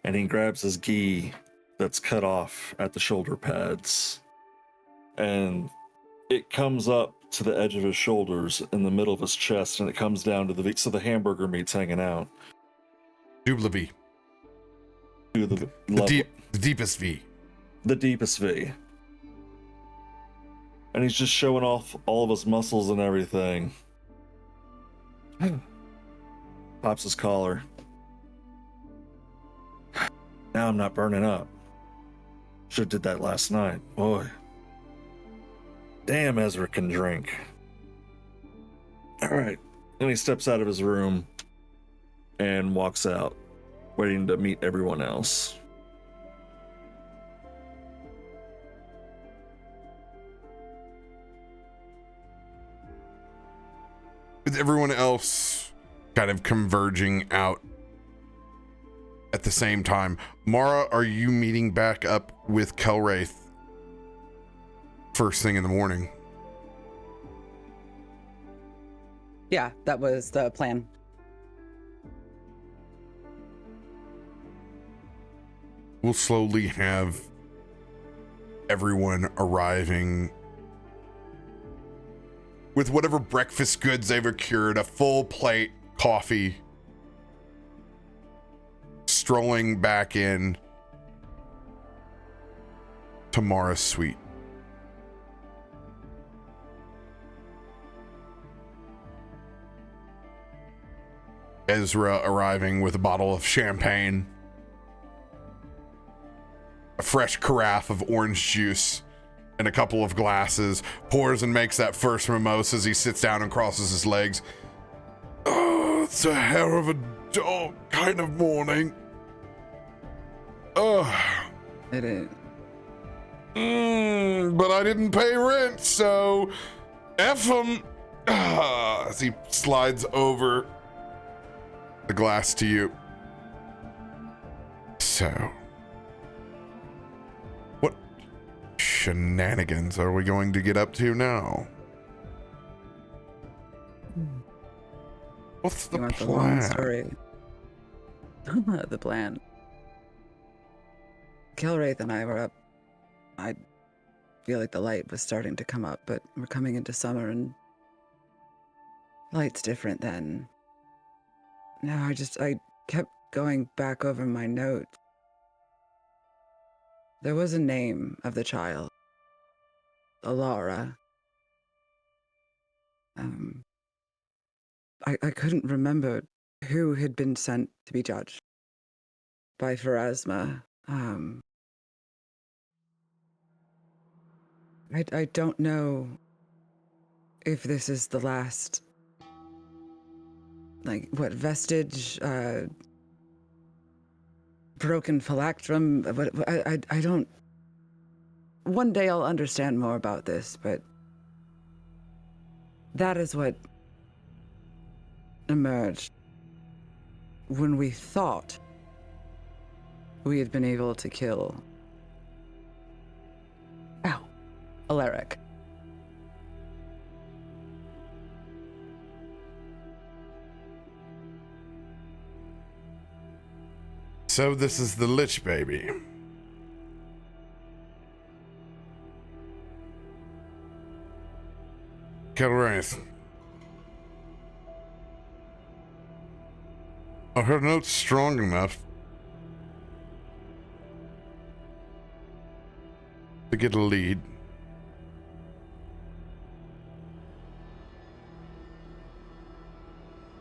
and he grabs his gi that's cut off at the shoulder pads. And it comes up to the edge of his shoulders in the middle of his chest, and it comes down to the so the hamburger meat's hanging out.
Double V.
To
The deepest V.
The deepest V. And he's just showing off all of his muscles and everything. Pops his collar. Now I'm not burning up. Should've did that last night. Boy. Damn, Ezra can drink. Alright. Then he steps out of his room and walks out, waiting to meet everyone else.
With everyone else kind of converging out at the same time, Mara, are you meeting back up with Kelraith first thing in the morning?
Yeah, that was the plan.
We'll slowly have everyone arriving with whatever breakfast goods they've procured, a full plate, coffee, strolling back in to Mara's suite. Ezra arriving with a bottle of champagne, a fresh carafe of orange juice, and a couple of glasses, pours and makes that first mimosa as he sits down and crosses his legs. Oh, it's a hair of a dog kind of morning.
It is.
But I didn't pay rent, so F him. As he slides over the glass to you. So, what shenanigans are we going to get up to now? What's the
You want the long
plan?
story? The plan. Kelraith and I were up. feel like the light was starting to come up, but we're coming into summer and light's different then. No, I kept going back over my notes. There was a name of the child. Alara. I couldn't remember who had been sent to be judged by Pharasma. I don't know if this is the last, vestige, broken phylacterum. I don't. One day I'll understand more about this, but that is what emerged when we thought we had been able to kill Alaric.
So this is the Lich baby. Kelrath. Are her notes strong enough to get a lead?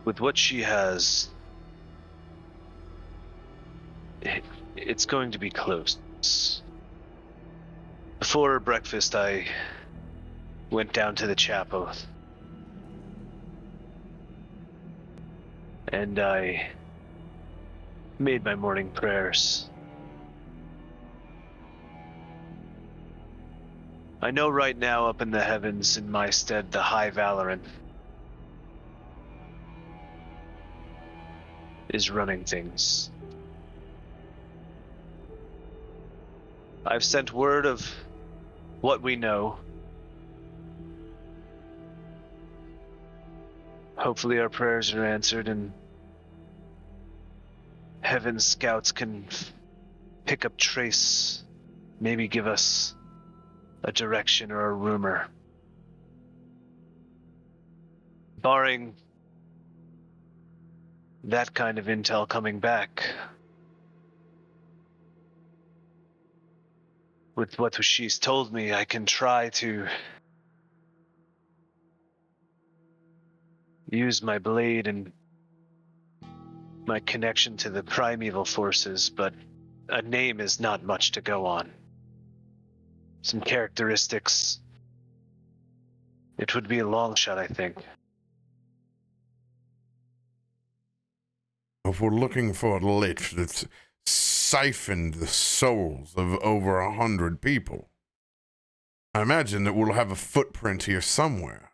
With what she has, it's going to be close. Before breakfast, I went down to the chapel, and I made my morning prayers. I know right now up in the heavens in my stead the High Valoran is running things. I've sent word of what we know. Hopefully our prayers are answered and Heaven's scouts can pick up trace, maybe give us a direction or a rumor. Barring that kind of intel coming back, with what she's told me, I can try to use my blade and my connection to the primeval forces, but a name is not much to go on. Some characteristics. It would be a long shot, I think.
If we're looking for a lich that's siphoned the souls of over 100 people, I imagine that we'll have a footprint here somewhere.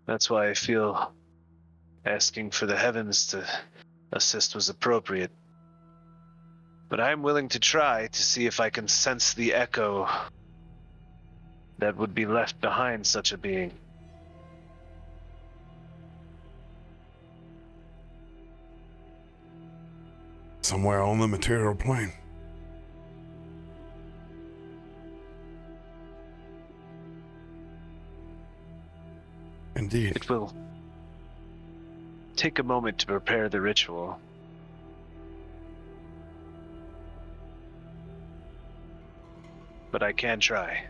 That's why I feel asking for the heavens to assist was appropriate. But I'm willing to try to see if I can sense the echo that would be left behind such a being.
Somewhere on the material plane. Indeed.
It will take a moment to prepare the ritual. But I can try.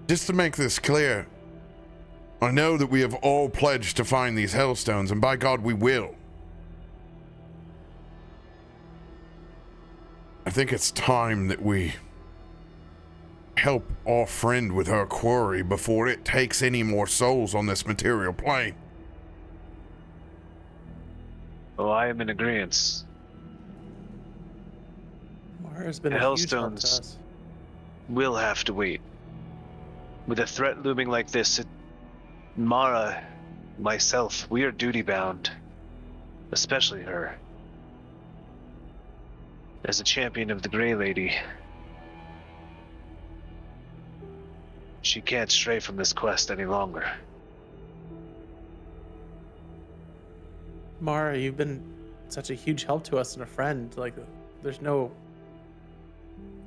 Just to make this clear, I know that we have all pledged to find these hellstones, and by God, we will. I think it's time that we help our friend with her quarry before it takes any more souls on this material plane.
Oh, I am in agreement.
Mara's been
The
a huge help to
Hellstones
us.
will have to wait. With a threat looming like this, Mara, myself, we are duty-bound. Especially her. As a champion of the Grey Lady, she can't stray from this quest any longer.
Mara, you've been such a huge help to us and a friend. Like, there's no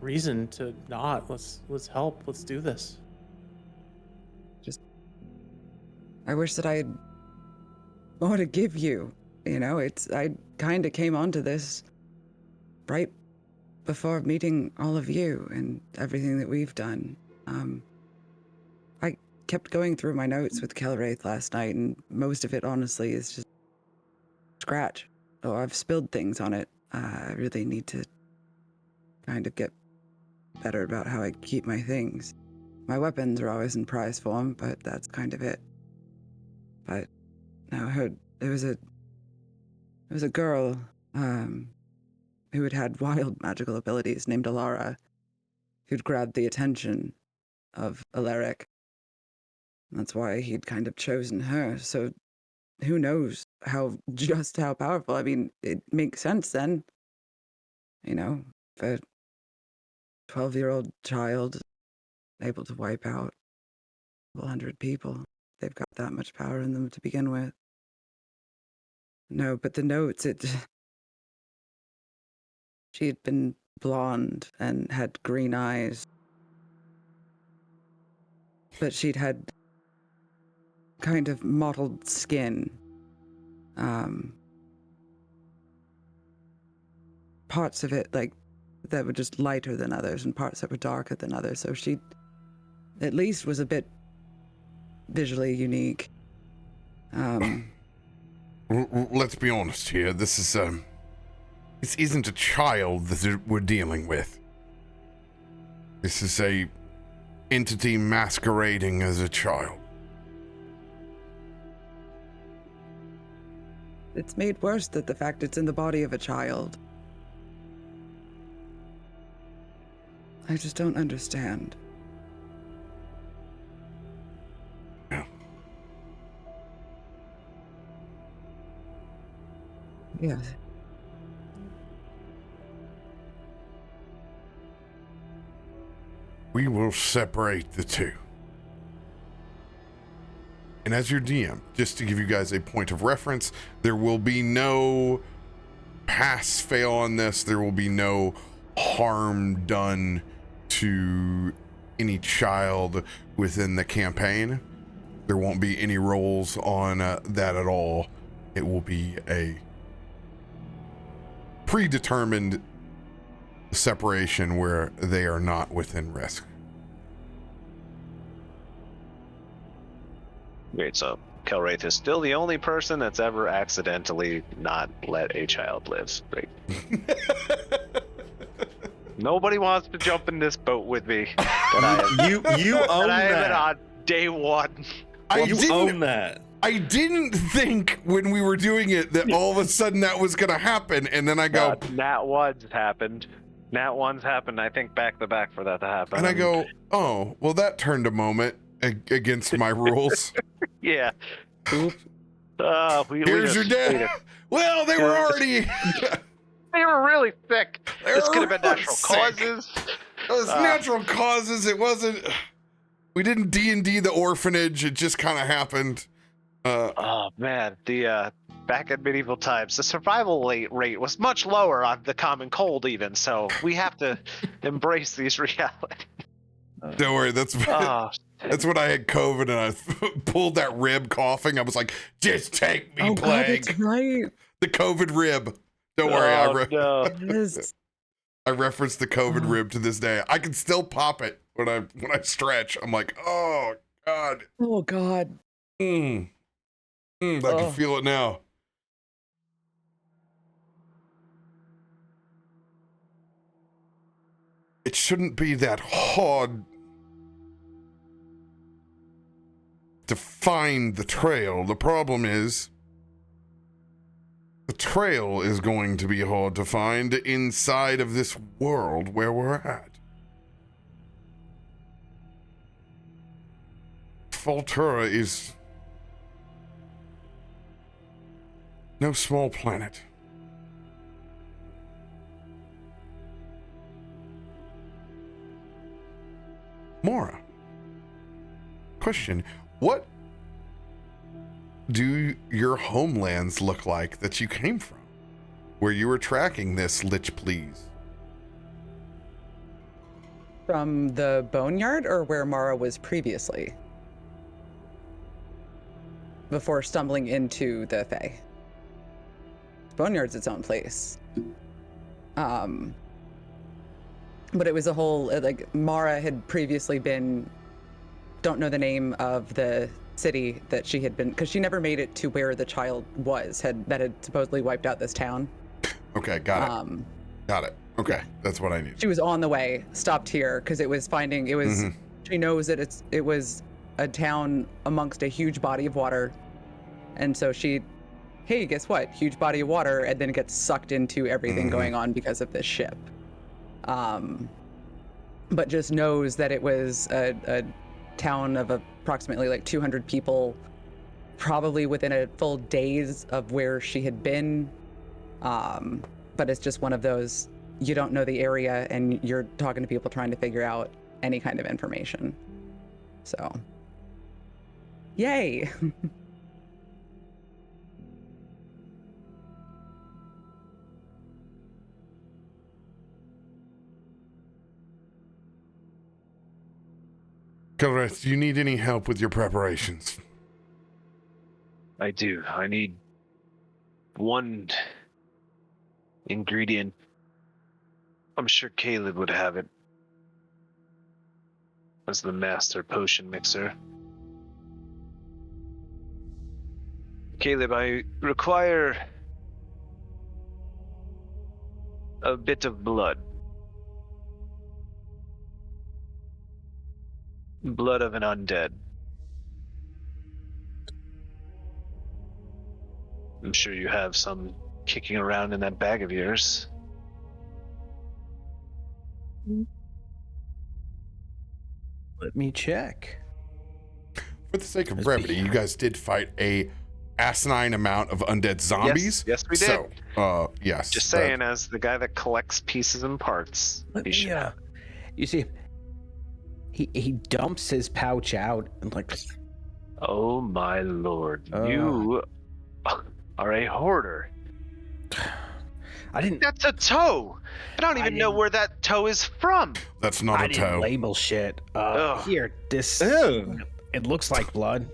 reason to not. Let's help. Let's do this.
I wish that I had more to give you. You know, I kind of came onto this right before meeting all of you and everything that we've done. I kept going through my notes with Kelwraith last night, and most of it, honestly, is just scratch. Oh, I've spilled things on it. I really need to kind of get better about how I keep my things. My weapons are always in prize form, but that's kind of it. But no, I heard there was a girl who had wild magical abilities named Alara, who'd grabbed the attention of Alaric. That's why he'd kind of chosen her. So who knows how powerful. I mean, it makes sense then. You know, for a 12-year-old child able to wipe out 100 people. They've got that much power in them to begin with. No, but the notes, she had been blonde and had green eyes. But she'd had kind of mottled skin. Parts of it, like, that were just lighter than others and parts that were darker than others. So she, at least, was a bit visually unique.
Let's be honest here. This isn't a child that we're dealing with. This is a entity masquerading as a child.
It's made worse that the fact it's in the body of a child. I just don't understand.
Yeah.
Yes.
We will separate the two. And as your DM, just to give you guys a point of reference, there will be no pass-fail on this. There will be no harm done to any child within the campaign. There won't be any rolls on that at all. It will be a predetermined separation where they are not within risk.
Great, so Kelwraith is still the only person that's ever accidentally not let a child live. Great. Nobody wants to jump in this boat with me.
You own
I am
that.
on day one.
You own that.
I didn't think when we were doing it that all of a sudden that was going to happen, and then I go...
Nat 1's happened. Nat 1's happened, I think, back to back for that to happen.
And I go, oh, well, that turned a moment against my rules.
Yeah.
Oop.
Here's your dad. Well, they were already...
They were really sick.
They
This
were
could have been natural
sick.
causes.
It was natural causes. It wasn't... We didn't D&D the orphanage. It just kind of happened.
Oh, man. The back in medieval times, the survival rate was much lower on the common cold even, so we have to embrace these realities.
Don't worry, that's when I had COVID and I pulled that rib coughing. I was like, just take me, plague.
God, that's right.
The COVID rib. Don't worry, I referenced the COVID rib to this day. I can still pop it when I stretch. I'm like, oh God.
Oh God.
I can feel it now. It shouldn't be that hard to find the trail. The problem is the trail is going to be hard to find inside of this world where we're at. Faltura is no small planet. Mora, question, what do your homelands look like that you came from? where you were tracking this lich, please?
From the boneyard or where Mara was previously? Before stumbling into the Fae. Boneyard's its own place. But it was a whole, like, Mara had previously been, don't know the name of the city that she had been, because she never made it to where the child was, that had supposedly wiped out this town.
Okay, got it. Got it. Okay, that's what I need.
She was on the way, stopped here, because it was, she knows that it was a town amongst a huge body of water. And so hey, guess what? Huge body of water, and then it gets sucked into everything going on because of this ship. But just knows that it was a town of approximately like 200 people, probably within a full days of where she had been. But it's just one of those, you don't know the area and you're talking to people trying to figure out any kind of information. So, yay.
Kelrith, do you need any help with your preparations?
I do. I need one ingredient. I'm sure Caleb would have it as the master potion mixer. Caleb, I require a bit of blood. Blood of an undead. I'm sure you have some kicking around in that bag of yours.
Let me check.
For the sake of brevity, you guys did fight a asinine amount of undead zombies.
Yes, we did.
So, yes.
Just saying, as the guy that collects pieces and parts.
You see, he dumps his pouch out and like.
Oh my lord! You are a hoarder.
I didn't.
That's a toe. I don't even know where that toe is from.
That's not a toe.
Didn't label shit. Here, this.
Ew.
It looks like blood.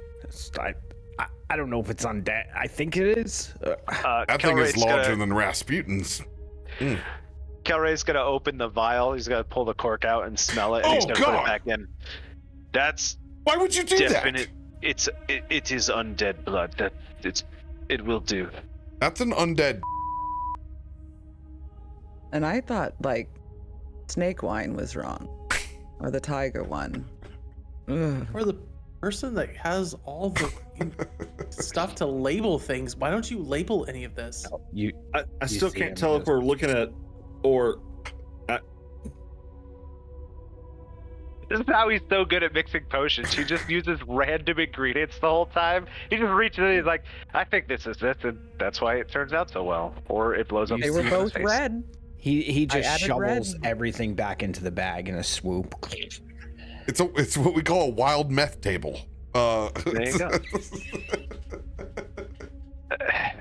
I don't know if it's undead. I think it is.
That thing is larger than Rasputin's.
Kelray's gonna open the vial. He's gonna pull the cork out and smell it, and he's gonna put it back in. That's
why would you do
definite.
that?
It is undead blood. It will do.
That's an undead.
And I thought like snake wine was wrong, or the tiger one. Ugh.
Or the person that has all the stuff to label things. Why don't you label any of this?
I still can't tell if we're looking at or.
This is how he's so good at mixing potions. He just uses random ingredients the whole time. He just reaches in and he's like, I think this is this, and that's why it turns out so well. Or it blows up.
They were both red.
He just shovels everything back into the bag in a swoop.
It's what we call a wild meth table.
There you go.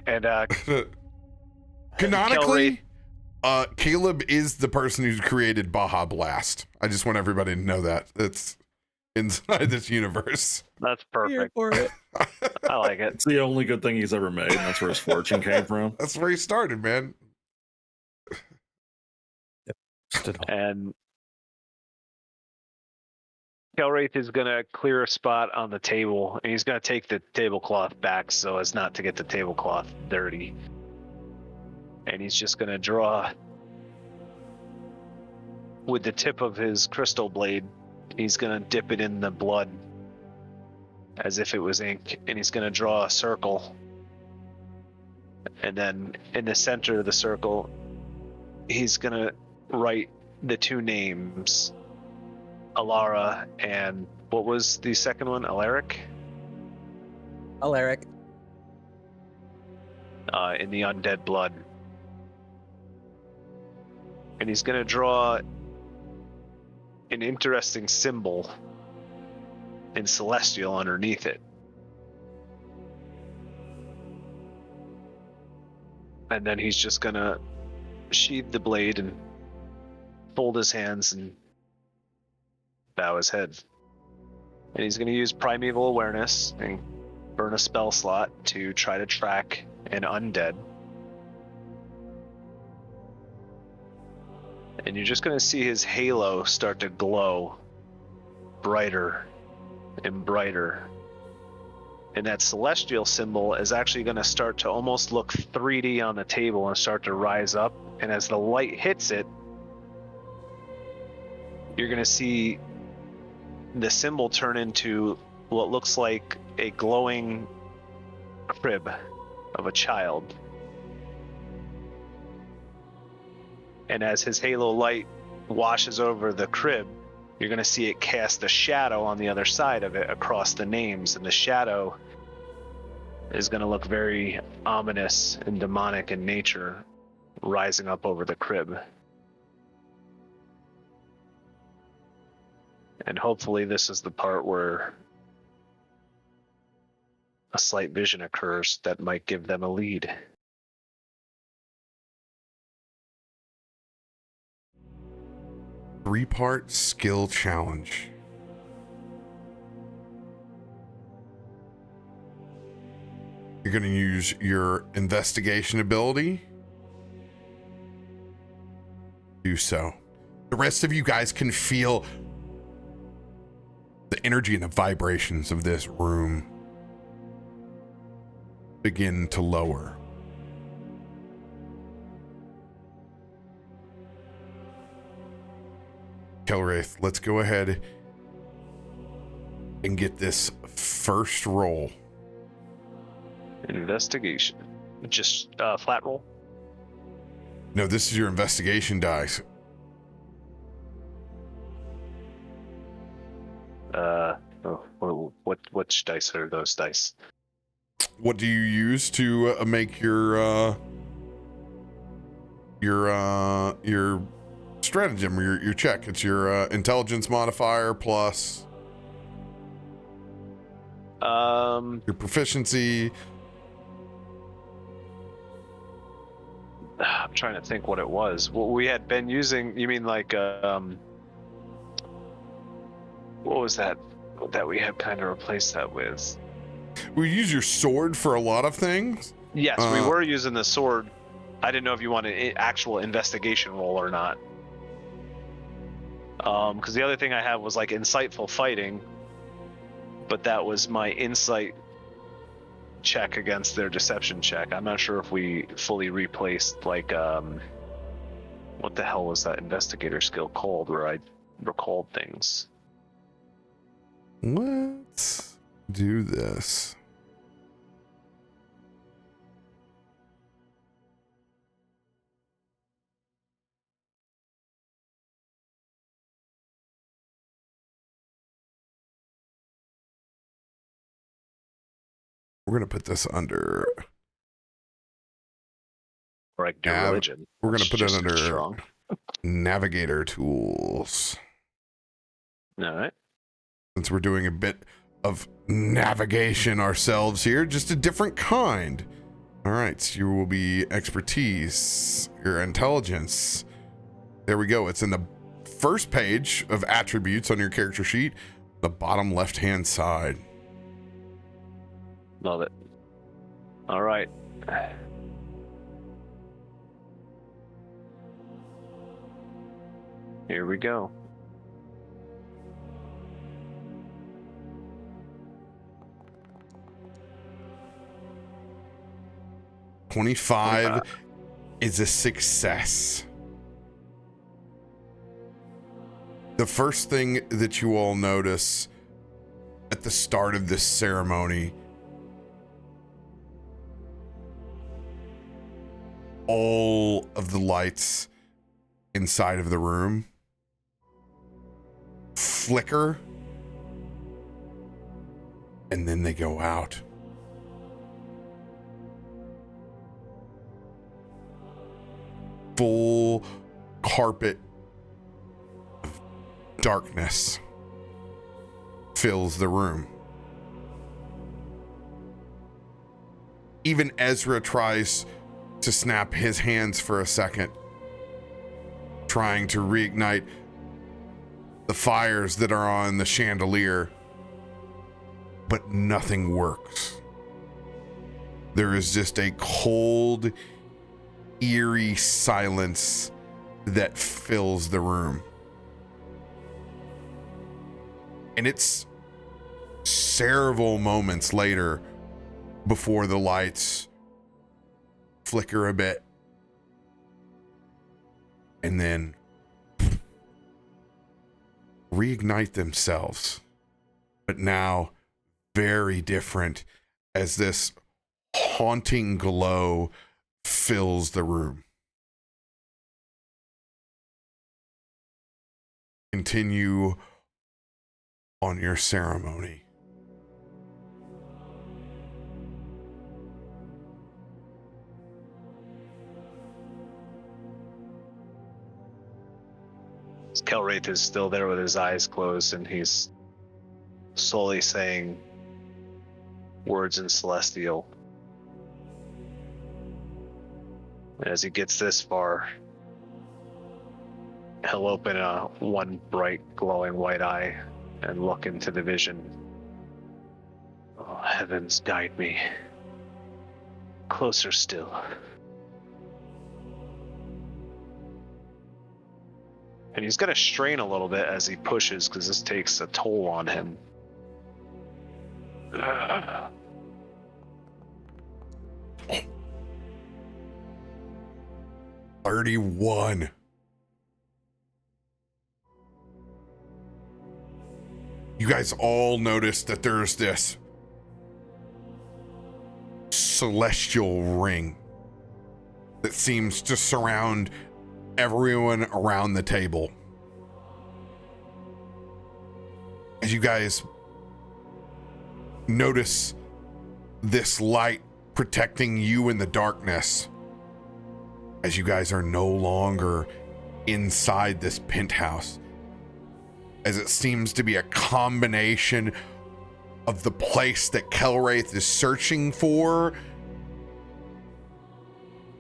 And
canonically, Caleb is the person who's created Baja Blast. I just want everybody to know that. It's inside this universe.
That's perfect.
For it.
I like it.
It's the only good thing he's ever made. And that's where his fortune came from.
That's where he started, man.
And Kelwraith is going to clear a spot on the table, and he's going to take the tablecloth back so as not to get the tablecloth dirty. And he's just going to draw with the tip of his crystal blade. He's going to dip it in the blood as if it was ink, and he's going to draw a circle. And then in the center of the circle, he's going to write the two names, Alara and what was the second one? Alaric?
Alaric.
In the undead blood. And he's going to draw an interesting symbol in celestial underneath it. And then he's just gonna sheathe the blade and fold his hands and bow his head. And he's gonna use Primeval Awareness and burn a spell slot to try to track an undead. And you're just gonna see his halo start to glow brighter and brighter. And that celestial symbol is actually going to start to almost look 3D on the table and start to rise up. And as the light hits it, you're going to see the symbol turn into what looks like a glowing crib of a child. And as his halo light washes over the crib, you're going to see it cast a shadow on the other side of it across the names, and the shadow is going to look very ominous and demonic in nature, rising up over the crib. And hopefully this is the part where a slight vision occurs that might give them a lead.
Three-part skill challenge. You're going to use your investigation ability. Do so. The rest of you guys can feel the energy and the vibrations of this room begin to lower. Kelwraith, let's go ahead and get this first roll.
Investigation. Just flat roll?
No, this is your investigation dice.
Which dice are those dice?
What do you use to make your stratagem or your check? It's your intelligence modifier plus your proficiency.
I'm trying to think what it was. What we had been using, you mean like what was that we had kind of replaced that with?
We use your sword for a lot of things.
Yes, we were using the sword. I didn't know if you wanted an actual investigation roll or not. Because the other thing I had was like insightful fighting, but that was my insight check against their deception check. I'm not sure if we fully replaced like what the hell was that investigator skill called where I recalled things.
Let's do this. We're going to put this under...
Or I can do religion.
We're going to put it
just
under
strong.
navigator tools.
All right.
Since we're doing a bit of navigation ourselves here, just a different kind. All right, so you will be expertise, your intelligence. There we go. It's in the first page of attributes on your character sheet, the bottom left-hand side.
Love it. All right. Here we go.
$25 is a success. The first thing that you all notice at the start of this ceremony, all of the lights inside of the room flicker and then they go out. Full carpet of darkness fills the room. Even Ezra tries to snap his hands for a second, trying to reignite the fires that are on the chandelier, but nothing works. There is just a cold, eerie silence that fills the room. And it's several moments later before the lights flicker a bit and then reignite themselves, but now very different as this haunting glow fills the room. Continue on your ceremony.
Kelwraith is still there with his eyes closed, and he's slowly saying words in Celestial. And as he gets this far, he'll open one bright, glowing white eye and look into the vision. Oh, heavens, guide me. Closer still. And he's going to strain a little bit as he pushes, because this takes a toll on him.
31. You guys all notice that there's this celestial ring that seems to surround everyone around the table. As you guys notice this light protecting you in the darkness, as you guys are no longer inside this penthouse, as it seems to be a combination of the place that Kelwraith is searching for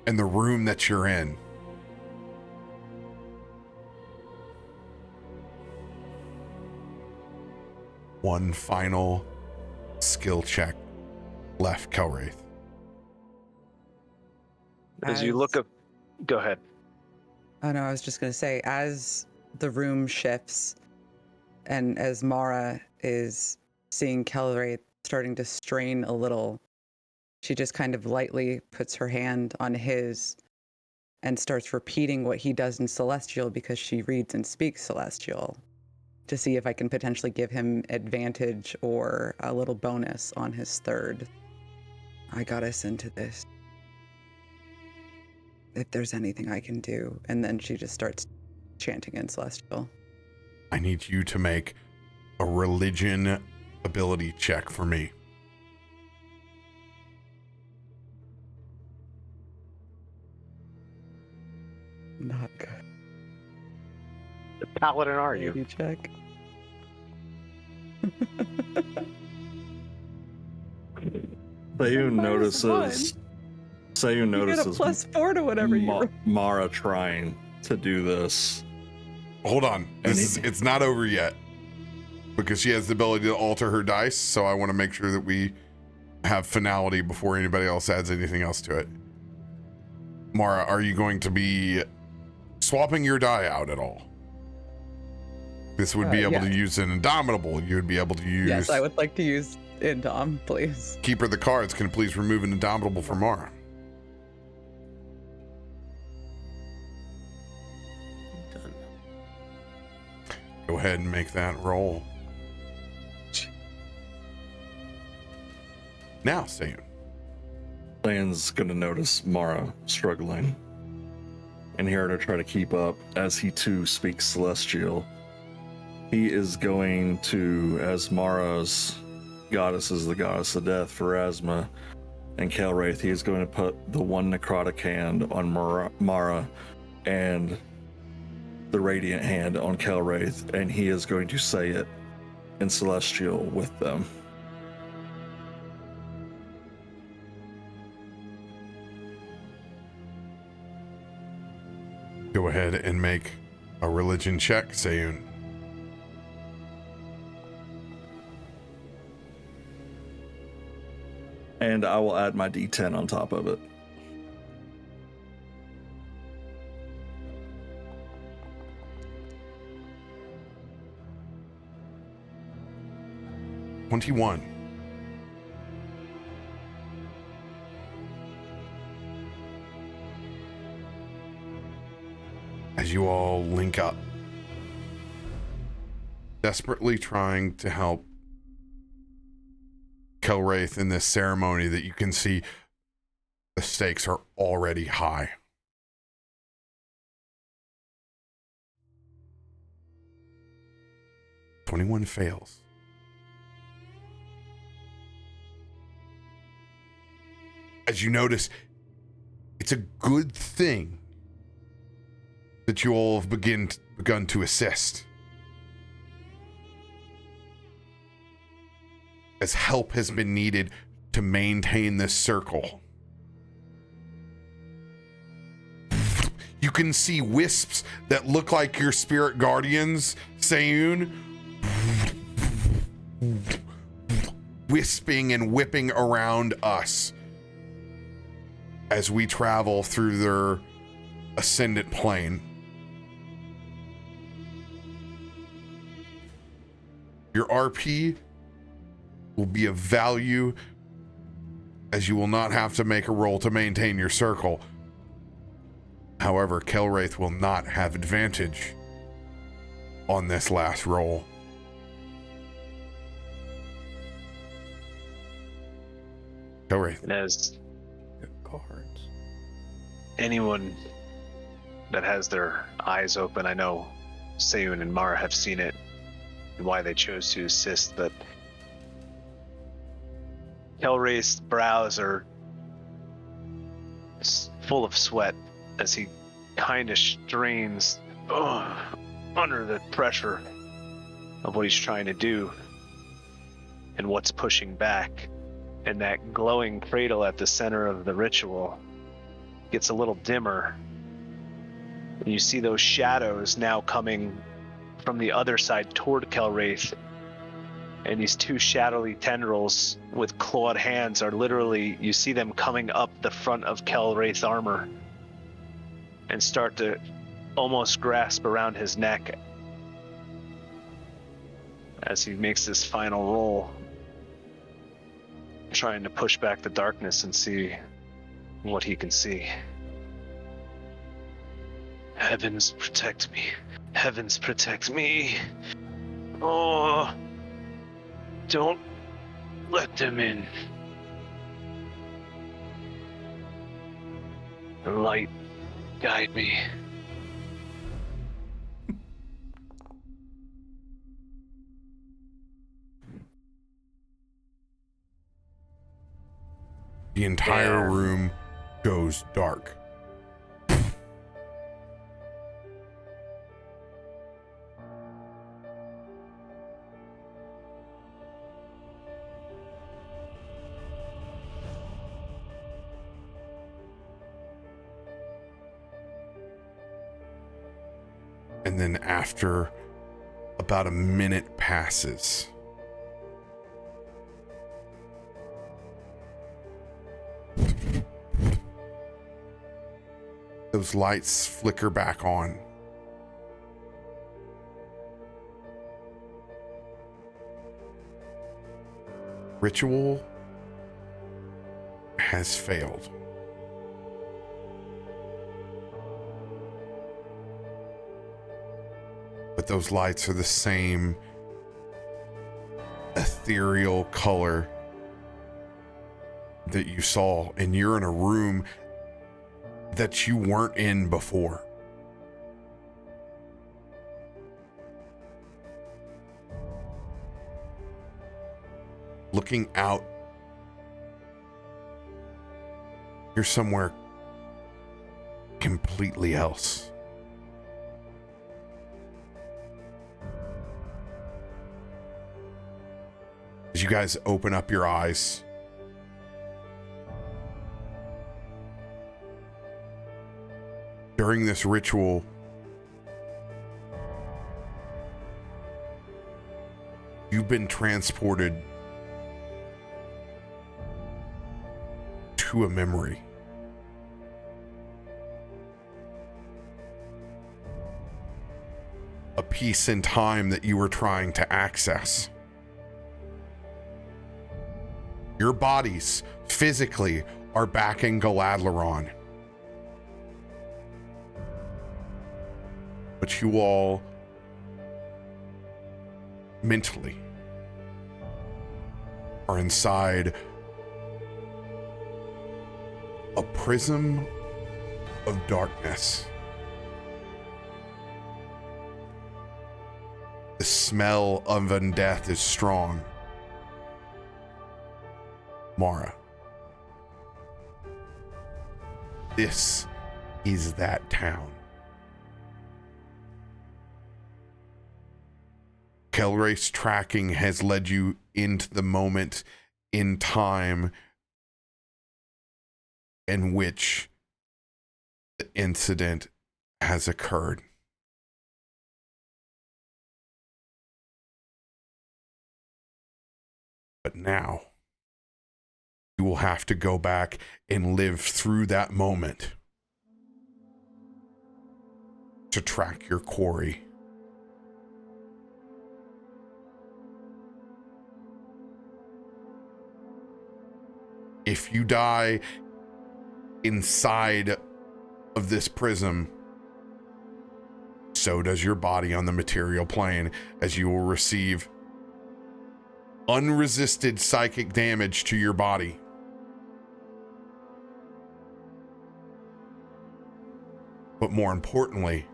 and the room that you're in. One final skill check left, Kelwraith.
As you look up, go ahead.
Oh no, I was just gonna say, as the room shifts and as Mara is seeing Kelwraith starting to strain a little, she just kind of lightly puts her hand on his and starts repeating what he does in Celestial, because she reads and speaks Celestial, to see if I can potentially give him advantage or a little bonus on his third. I got us into this. If there's anything I can do. And then she just starts chanting in Celestial.
I need you to make a religion ability check for me.
Not good.
The paladin are you?
Ability check.
Sayun notices. Sayun
You get a
notices
+4 to whatever you roll.
Mara trying to do this.
Hold on. It's not over yet, because she has the ability to alter her dice, so I want to make sure that we have finality before anybody else adds anything else to it. Mara, are you going to be swapping your die out at all? This would be able to use an Indomitable. You would be able to use...
Yes, I would like to use Indom, please.
Keeper of the cards, can please remove an Indomitable for Mara?
Done.
Go ahead and make that roll. Now, Sayun.
Sayun's gonna notice Mara struggling and hear her try to keep up as he too speaks Celestial. He is going to, as Mara's goddess is the goddess of death for Asma and Kelwraith, he is going to put the one necrotic hand on Mara and the radiant hand on Kelwraith, and he is going to say it in Celestial with them.
Go ahead and make a religion check, Sayun.
And I will add my D10 on top of it.
$21. As you all link up, desperately trying to help Kelwraith in this ceremony that you can see the stakes are already high. $21 fails. As you notice, it's a good thing that you all have begun to assist, as help has been needed to maintain this circle. You can see wisps that look like your spirit guardians, Sayun, wisping and whipping around us as we travel through their ascendant plane. Your RP will be of value, as you will not have to make a roll to maintain your circle. However, Kelwraith will not have advantage on this last roll. Kelwraith.
And as
Cards.
anyone that has their eyes open, I know Sayun and Mara have seen it and why they chose to assist, but Kelwraith's brows are full of sweat as he kind of strains under the pressure of what he's trying to do and what's pushing back. And that glowing cradle at the center of the ritual gets a little dimmer. And you see those shadows now coming from the other side toward Kelwraith. And these two shadowy tendrils with clawed hands are literally, you see them coming up the front of Kelwraith's armor and start to almost grasp around his neck as he makes this final roll, trying to push back the darkness and see what he can see. Heavens protect me. Heavens protect me. Oh, don't let them in. The light guide me.
The entire room goes dark. And then after about a minute passes, those lights flicker back on. Ritual has failed. But those lights are the same ethereal color that you saw, and you're in a room that you weren't in before. Looking out, you're somewhere completely else. As you guys open up your eyes, during this ritual, you've been transported to a memory. A piece in time that you were trying to access. Your bodies physically are back in Galaadluuran. But you all mentally are inside a prism of darkness. The smell of undeath is strong. Mara, this is that town. Kelrace tracking has led you into the moment in time in which the incident has occurred. But now, you will have to go back and live through that moment to track your quarry. If you die inside of this prism, so does your body on the material plane, as you will receive unresisted psychic damage to your body. But more importantly,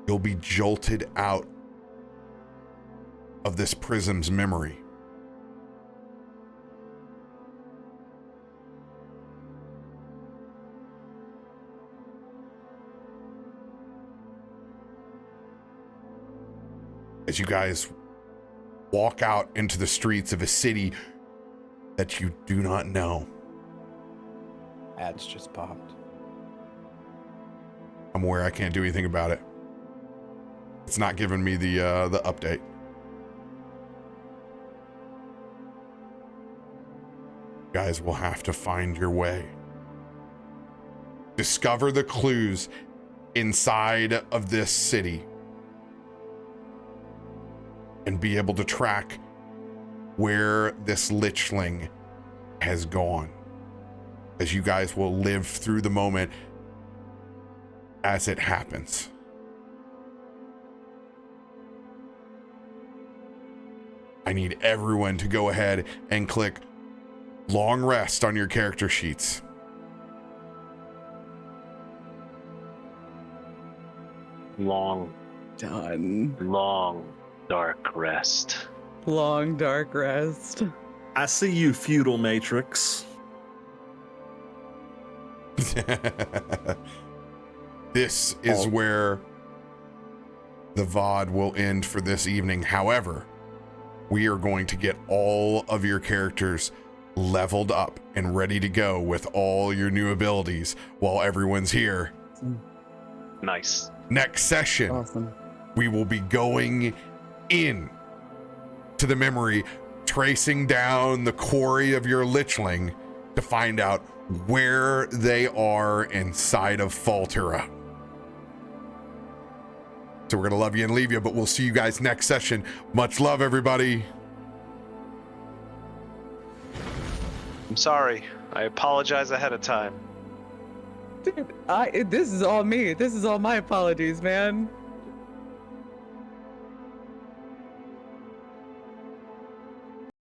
you'll be jolted out of this prism's memory. As you guys walk out into the streets of a city that you do not know.
Ads just popped.
I'm aware I can't do anything about it. It's not giving me the update. You guys will have to find your way. Discover the clues inside of this city. And be able to track where this lichling has gone. As you guys will live through the moment as it happens. I need everyone to go ahead and click long rest on your character sheets.
Long dark rest.
Long dark rest.
I see you, feudal matrix.
This is where the VOD will end for this evening. However, we are going to get all of your characters leveled up and ready to go with all your new abilities while everyone's here.
Nice.
Next session,
Awesome.
we will be going in to the memory, tracing down the quarry of your lichling to find out where they are inside of Faltera. So we're gonna love you and leave you, but we'll see you guys next session. Much love, everybody.
I'm sorry. I apologize ahead of time.
Dude, this is all me. This is all my apologies, man.